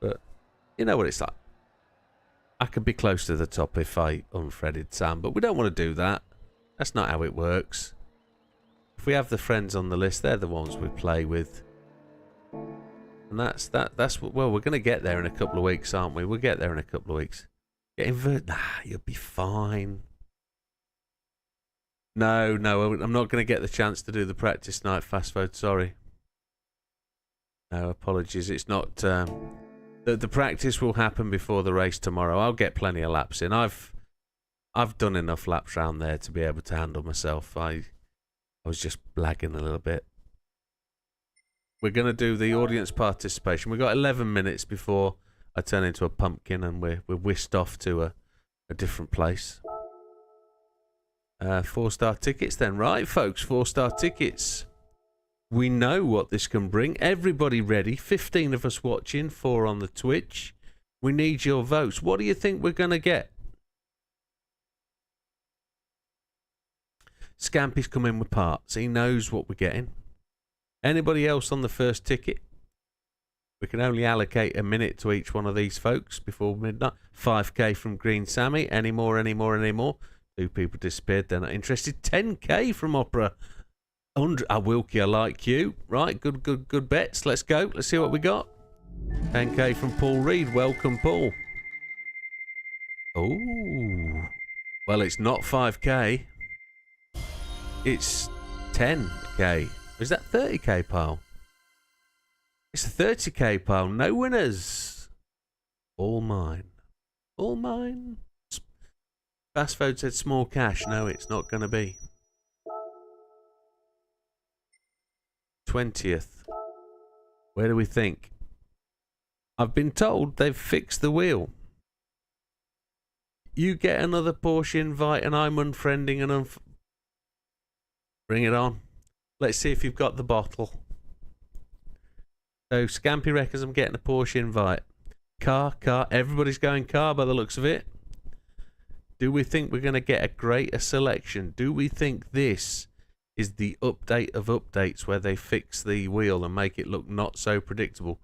But you know what it's like. I could be close to the top if I unthreaded Sam, but we don't want to do that. That's not how it works. If we have the friends on the list, they're the ones we play with. And that's what, well, we're going to get there in a couple of weeks, aren't we? We'll get there in a couple of weeks. Get inverted. Nah, you'll be fine. No, I'm not going to get the chance to do the practice night fast vote, sorry. No, apologies. It's not... The practice will happen before the race tomorrow. I'll get plenty of laps in. I've done enough laps round there to be able to handle myself. I was just blagging a little bit. We're going to do the audience participation. We've got 11 minutes before I turn into a pumpkin and we're whisked off to a different place. 4-star tickets then. Right, folks, 4-star tickets. We know what this can bring. Everybody ready. 15 of us watching, 4 on the Twitch. We need your votes. What do you think we're going to get? Scampy's come in with parts. He knows what we're getting. Anybody else on the first ticket? We can only allocate a minute to each one of these folks before midnight. 5k from Green Sammy. Any more? 2 people disappeared. They're not interested. 10k from Opera. 100. Wilkie, I like you. Right, good bets. Let's go. Let's see what we got. 10k from Paul Reed. Welcome, Paul. Oh, well, it's not 5k. It's 10k. Is that 30k, pal? It's a 30k, pal. No winners. All mine. All mine. Fast Food said small cash. No, it's not going to be. 20th. Where do we think? I've been told they've fixed the wheel. You get another Porsche invite and I'm unfriending and bring it on. Let's see if you've got the bottle. So Scampy reckons I'm getting a Porsche invite. Car. Everybody's going car by the looks of it. Do we think we're going to get a greater selection? Do we think this is the update of updates where they fix the wheel and make it look not so predictable?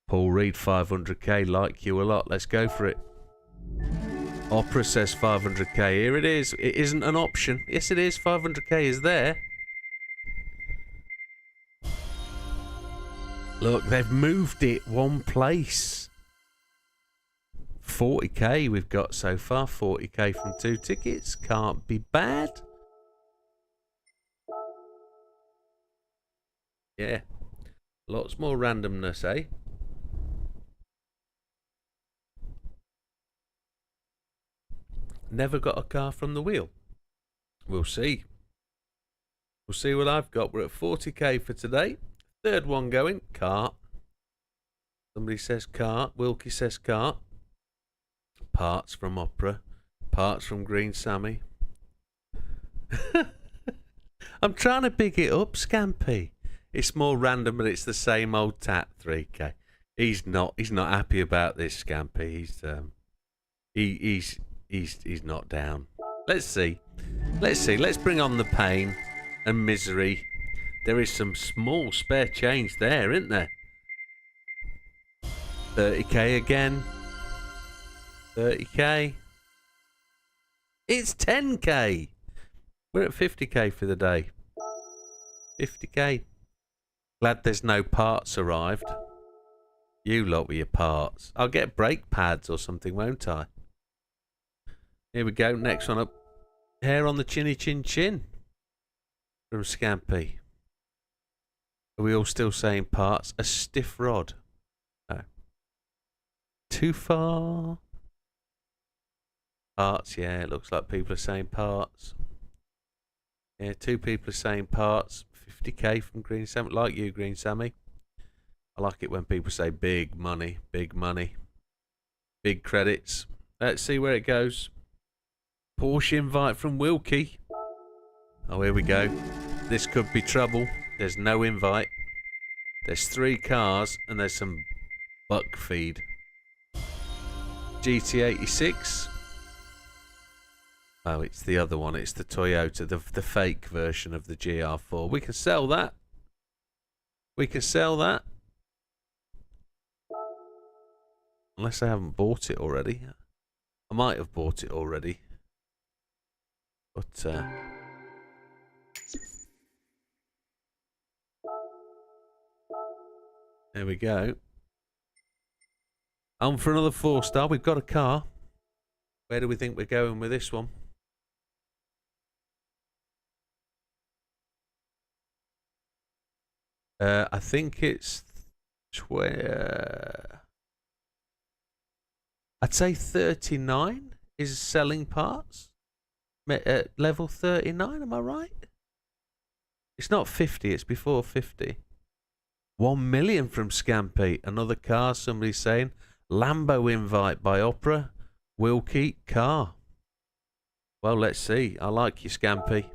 Paul Reed, 500k, like you a lot. Let's go for it. Opera says 500k. Here it is. It isn't an option. Yes, it is. 500k is there. Look, they've moved it one place. 40k we've got so far. 40k from 2 tickets. Can't be bad. Yeah. Lots more randomness, eh? Never got a car from the wheel. We'll see. We'll see what I've got. We're at 40k for today. Third one going. Car. Somebody says car. Wilkie says car. Parts from Opera. Parts from Green Sammy. I'm trying to big it up, Scampy. It's more random, but it's the same old tat. 3k. He's not happy about this, Scampy. He's not down. Let's see. Let's bring on the pain and misery. There is some small spare change there, isn't there? 30k again. 30k. It's 10k. We're at 50k for the day. 50k. Glad there's no parts arrived. You lot with your parts. I'll get brake pads or something, won't I? Here we go. Next one up. Hair on the chinny chin chin. From Scampy. Are we all still saying parts? A stiff rod. No. Too far. Parts, yeah. It looks like people are saying parts. Yeah, 2 people are saying parts. 50k from Green Sammy. Like you, Green Sammy. I like it when people say big money. Big money. Big credits. Let's see where it goes. Porsche invite from Wilkie. Oh, here we go. This could be trouble. There's no invite. There's 3 cars and there's some buck feed. GT86. Oh, it's the other one. It's the Toyota, the fake version of the GR4. We can sell that. We can sell that. Unless I haven't bought it already. I might have bought it already. But, there we go. On for another 4-star. We've got a car. Where do we think we're going with this one? I think it's I'd say 39 is selling parts. Level 39, am I right? It's not 50, it's before 50. 1 million from Scampy. Another car, somebody's saying. Lambo invite by Opera. Wilkie car. Well, let's see. I like you, Scampy.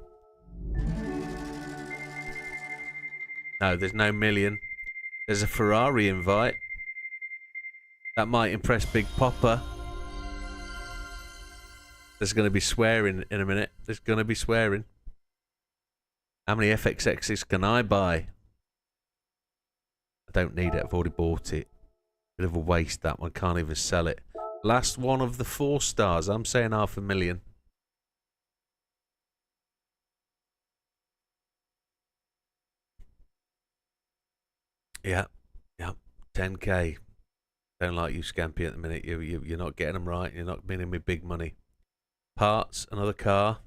No, there's no million. There's a Ferrari invite. That might impress Big Popper. There's going to be swearing in a minute. There's going to be swearing. How many FXXs can I buy? I don't need it. I've already bought it. Bit of a waste, that one. Can't even sell it. Last one of the 4 stars. I'm saying 500,000. Yeah. 10k. Don't like you, Scampy, at the minute. You're not getting them right. You're not winning me big money. Parts, another car.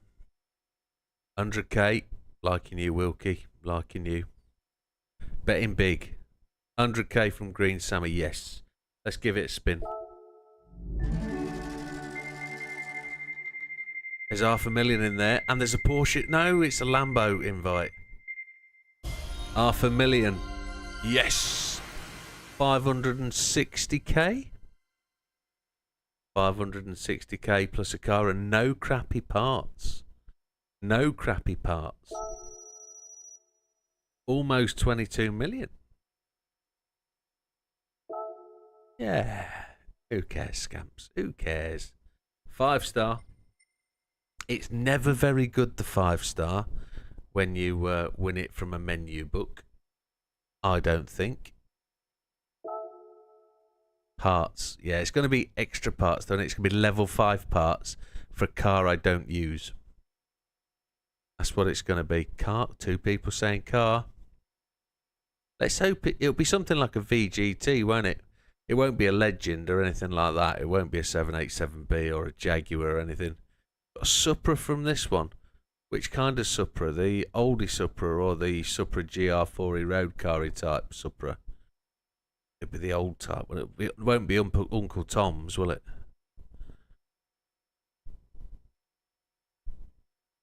100k. Liking you, Wilkie. Liking you. Betting big. 100k from Green Sammy. Yes. Let's give it a spin. There's 500,000 in there. And there's a Porsche. No, it's a Lambo invite. 500,000. Yes. 560k. 560k plus a car and no crappy parts. No crappy parts. Almost 22 million. Yeah. Who cares, scamps? Who cares? 5-star. It's never very good, the 5-star, when you win it from a menu book. I don't think. Parts. Yeah, it's going to be extra parts though, and it's going to be level 5 parts for a car I don't use. That's what it's going to be. Car. 2 people saying car. Let's hope it'll be something like a VGT, won't it? It won't be a Legend or anything like that. It won't be a 787B or a Jaguar or anything. Got a Supra from this one. Which kind of Supra? The oldie Supra or the Supra GR4 road car type Supra? It'll be the old type. It won't be Uncle Tom's, will it?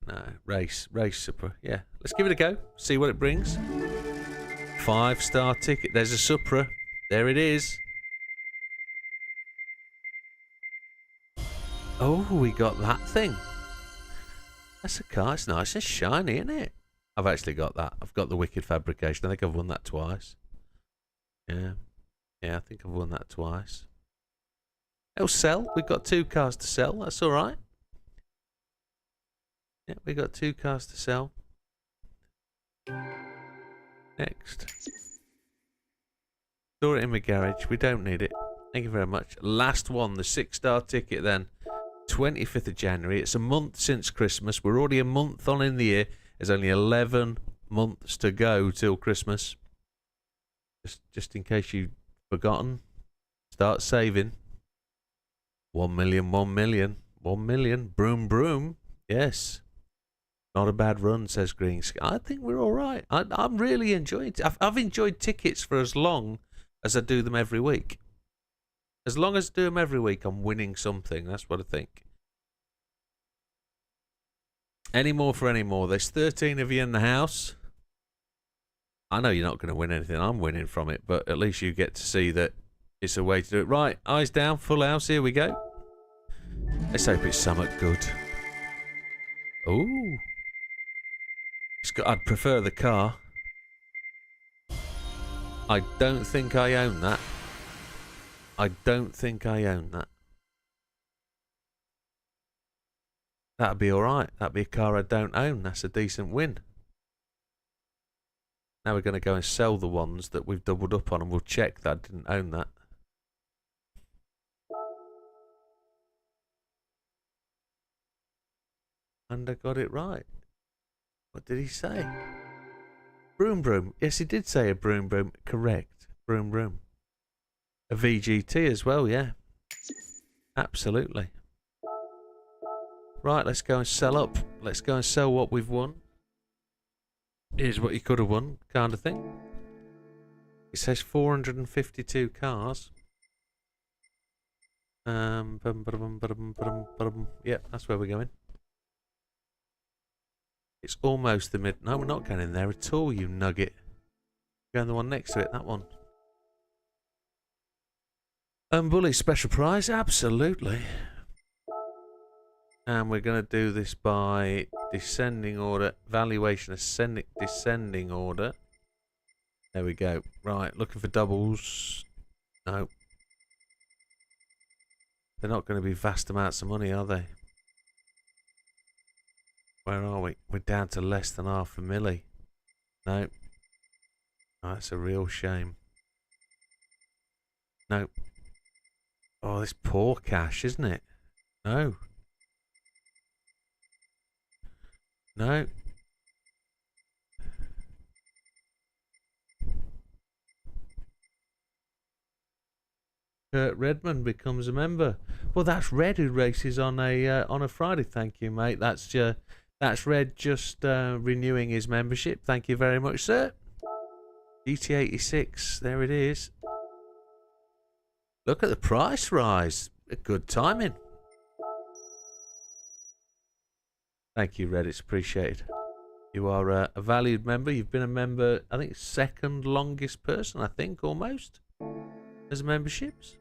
No, race Supra. Yeah, let's give it a go. See what it brings. 5-star ticket. There's a Supra. There it is. Oh, we got that thing. That's a car. It's nice and shiny, isn't it? I've actually got that. I've got the Wicked Fabrication. I think I've won that twice. Yeah. Yeah, I think I've won that twice. It'll sell. We've got 2 cars to sell. That's all right. Yeah, we got 2 cars to sell. Next. Store it in my garage. We don't need it. Thank you very much. Last one, the 6-star ticket then. 25th of January. It's a month since Christmas. We're already a month on in the year. There's only 11 months to go till Christmas. Just in case you've forgotten, start saving. 1 million, 1 million, 1 million. Broom, broom. Yes. Not a bad run, says Green Sky. I think we're all right. I'm really enjoying it. I've enjoyed tickets for as long as I do them every week. As long as I do them every week, I'm winning something. That's what I think. Any more for any more? There's 13 of you in the house. I know you're not going to win anything. I'm winning from it, but at least you get to see that it's a way to do it. Right, eyes down, full house. Here we go. Let's hope it's something good. Ooh. I'd prefer the car. I don't think I own that. I don't think I own that. That'd be alright. That'd be a car I don't own. That's a decent win. Now we're going to go and sell the ones that we've doubled up on, and we'll check that I didn't own that. And I got it right. What did he say? Broom broom. Yes, he did say a broom broom. Correct. Broom broom. A VGT as well, yeah. Absolutely. Right, let's go and sell up. Let's go and sell what we've won. Here's what you could have won, kind of thing. It says 452 cars. Yeah, that's where we're going. It's almost the mid... No, we're not going in there at all, you nugget. We're going the one next to it, that one. Bully special prize, absolutely. And we're going to do this by descending order. Valuation descending order. There we go. Right, looking for doubles. No. They're not going to be vast amounts of money, are they? Where are we? We're down to less than half a milli. No. Oh, that's a real shame. No. Oh, this poor cash, isn't it? No. No. Kurt Redmond becomes a member. Well, that's Red who races on a Friday. Thank you, mate. That's Red just renewing his membership. Thank you very much, sir. GT86, there it is. Look at the price rise. Good timing. Thank you, Red. It's appreciated. You are a valued member. You've been a member, I think, second longest person, I think, almost, as memberships.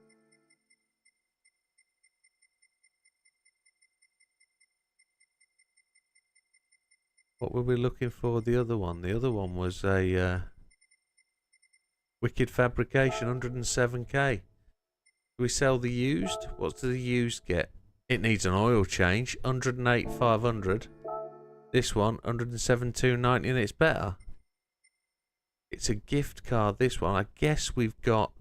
What were we looking for? The other one. The other one was a Wicked Fabrication, 107k. Do we sell the used? What does the used get? It needs an oil change. 108,500. This one, 107,290, and it's better. It's a gift card, this one. I guess we've got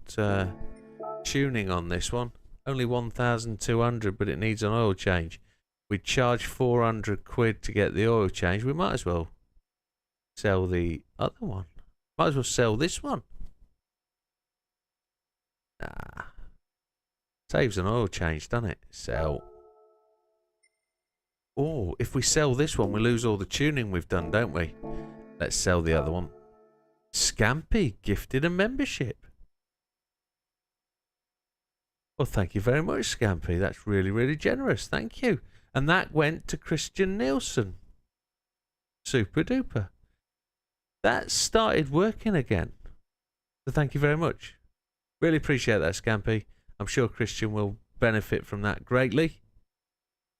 tuning on this one. Only 1,200, but it needs an oil change. We charge 400 quid to get the oil change. We might as well sell the other one. Might as well sell this one. Nah. Saves an oil change, doesn't it? Sell. Oh, if we sell this one, we lose all the tuning we've done, don't we? Let's sell the other one. Scampy gifted a membership. Well, thank you very much, Scampy. That's really, really generous. Thank you. And that went to Christian Nielsen. Super duper. That started working again. So thank you very much. Really appreciate that, Scampy. I'm sure Christian will benefit from that greatly.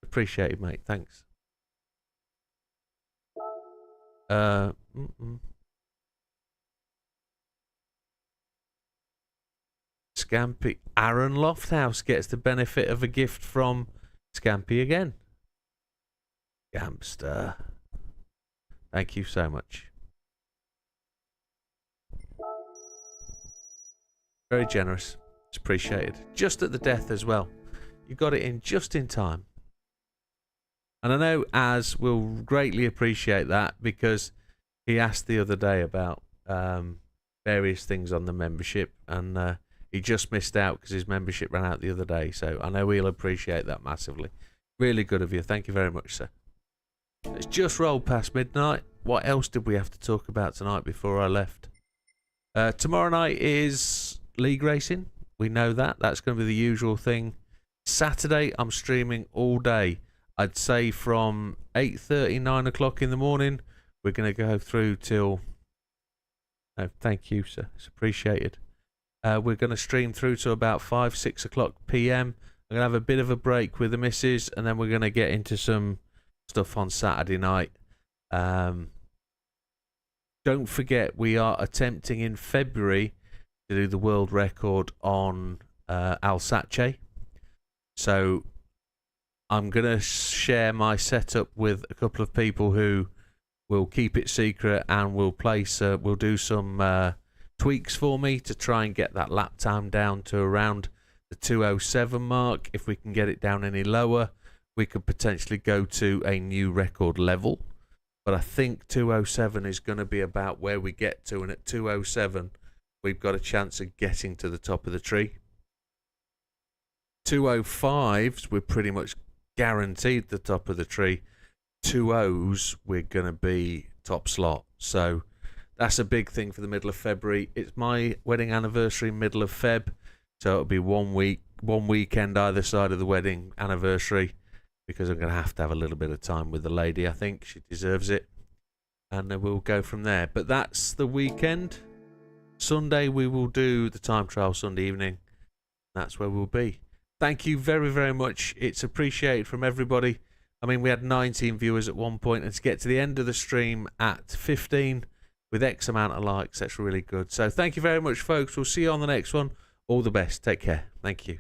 Appreciate it, mate. Thanks. Scampy. Aaron Lofthouse gets the benefit of a gift from Scampy again. Scamster. Thank you so much. Very generous. It's appreciated. Just at the death as well. You got it in just in time. And I know Az will greatly appreciate that because he asked the other day about various things on the membership and he just missed out because his membership ran out the other day. So I know he'll appreciate that massively. Really good of you. Thank you very much, sir. It's just rolled past midnight. What else did we have to talk about tonight before I left? Tomorrow night is league racing. We know that. That's going to be the usual thing. Saturday, I'm streaming all day. I'd say from 8:30, 9 o'clock in the morning. We're going to go through till... Oh, thank you, sir. It's appreciated. We're going to stream through to about 5, 6 o'clock PM. I'm going to have a bit of a break with the missus, and then we're going to get into some stuff on Saturday night. Don't forget, we are attempting in February to do the world record on Alsace. So I'm going to share my setup with a couple of people who will keep it secret and will place, we'll do some tweaks for me to try and get that lap time down to around the 2:07 mark. If we can get it down any lower, we could potentially go to a new record level. But I think 2:07 is going to be about where we get to, and at 2:07 we've got a chance of getting to the top of the tree. 2:05s, we're pretty much guaranteed the top of the tree. 2:0s, we're going to be top slot. So that's a big thing for the middle of February. It's my wedding anniversary, middle of Feb. So it'll be 1 weekend either side of the wedding anniversary, because I'm going to have a little bit of time with the lady. I think she deserves it. And then we'll go from there. But that's the weekend. Sunday, we will do the time trial Sunday evening. That's where we'll be. Thank you very, very much. It's appreciated from everybody. I mean, we had 19 viewers at one point, and to get to the end of the stream at 15 with X amount of likes, that's really good. So thank you very much, folks. We'll see you on the next one. All the best. Take care. Thank you.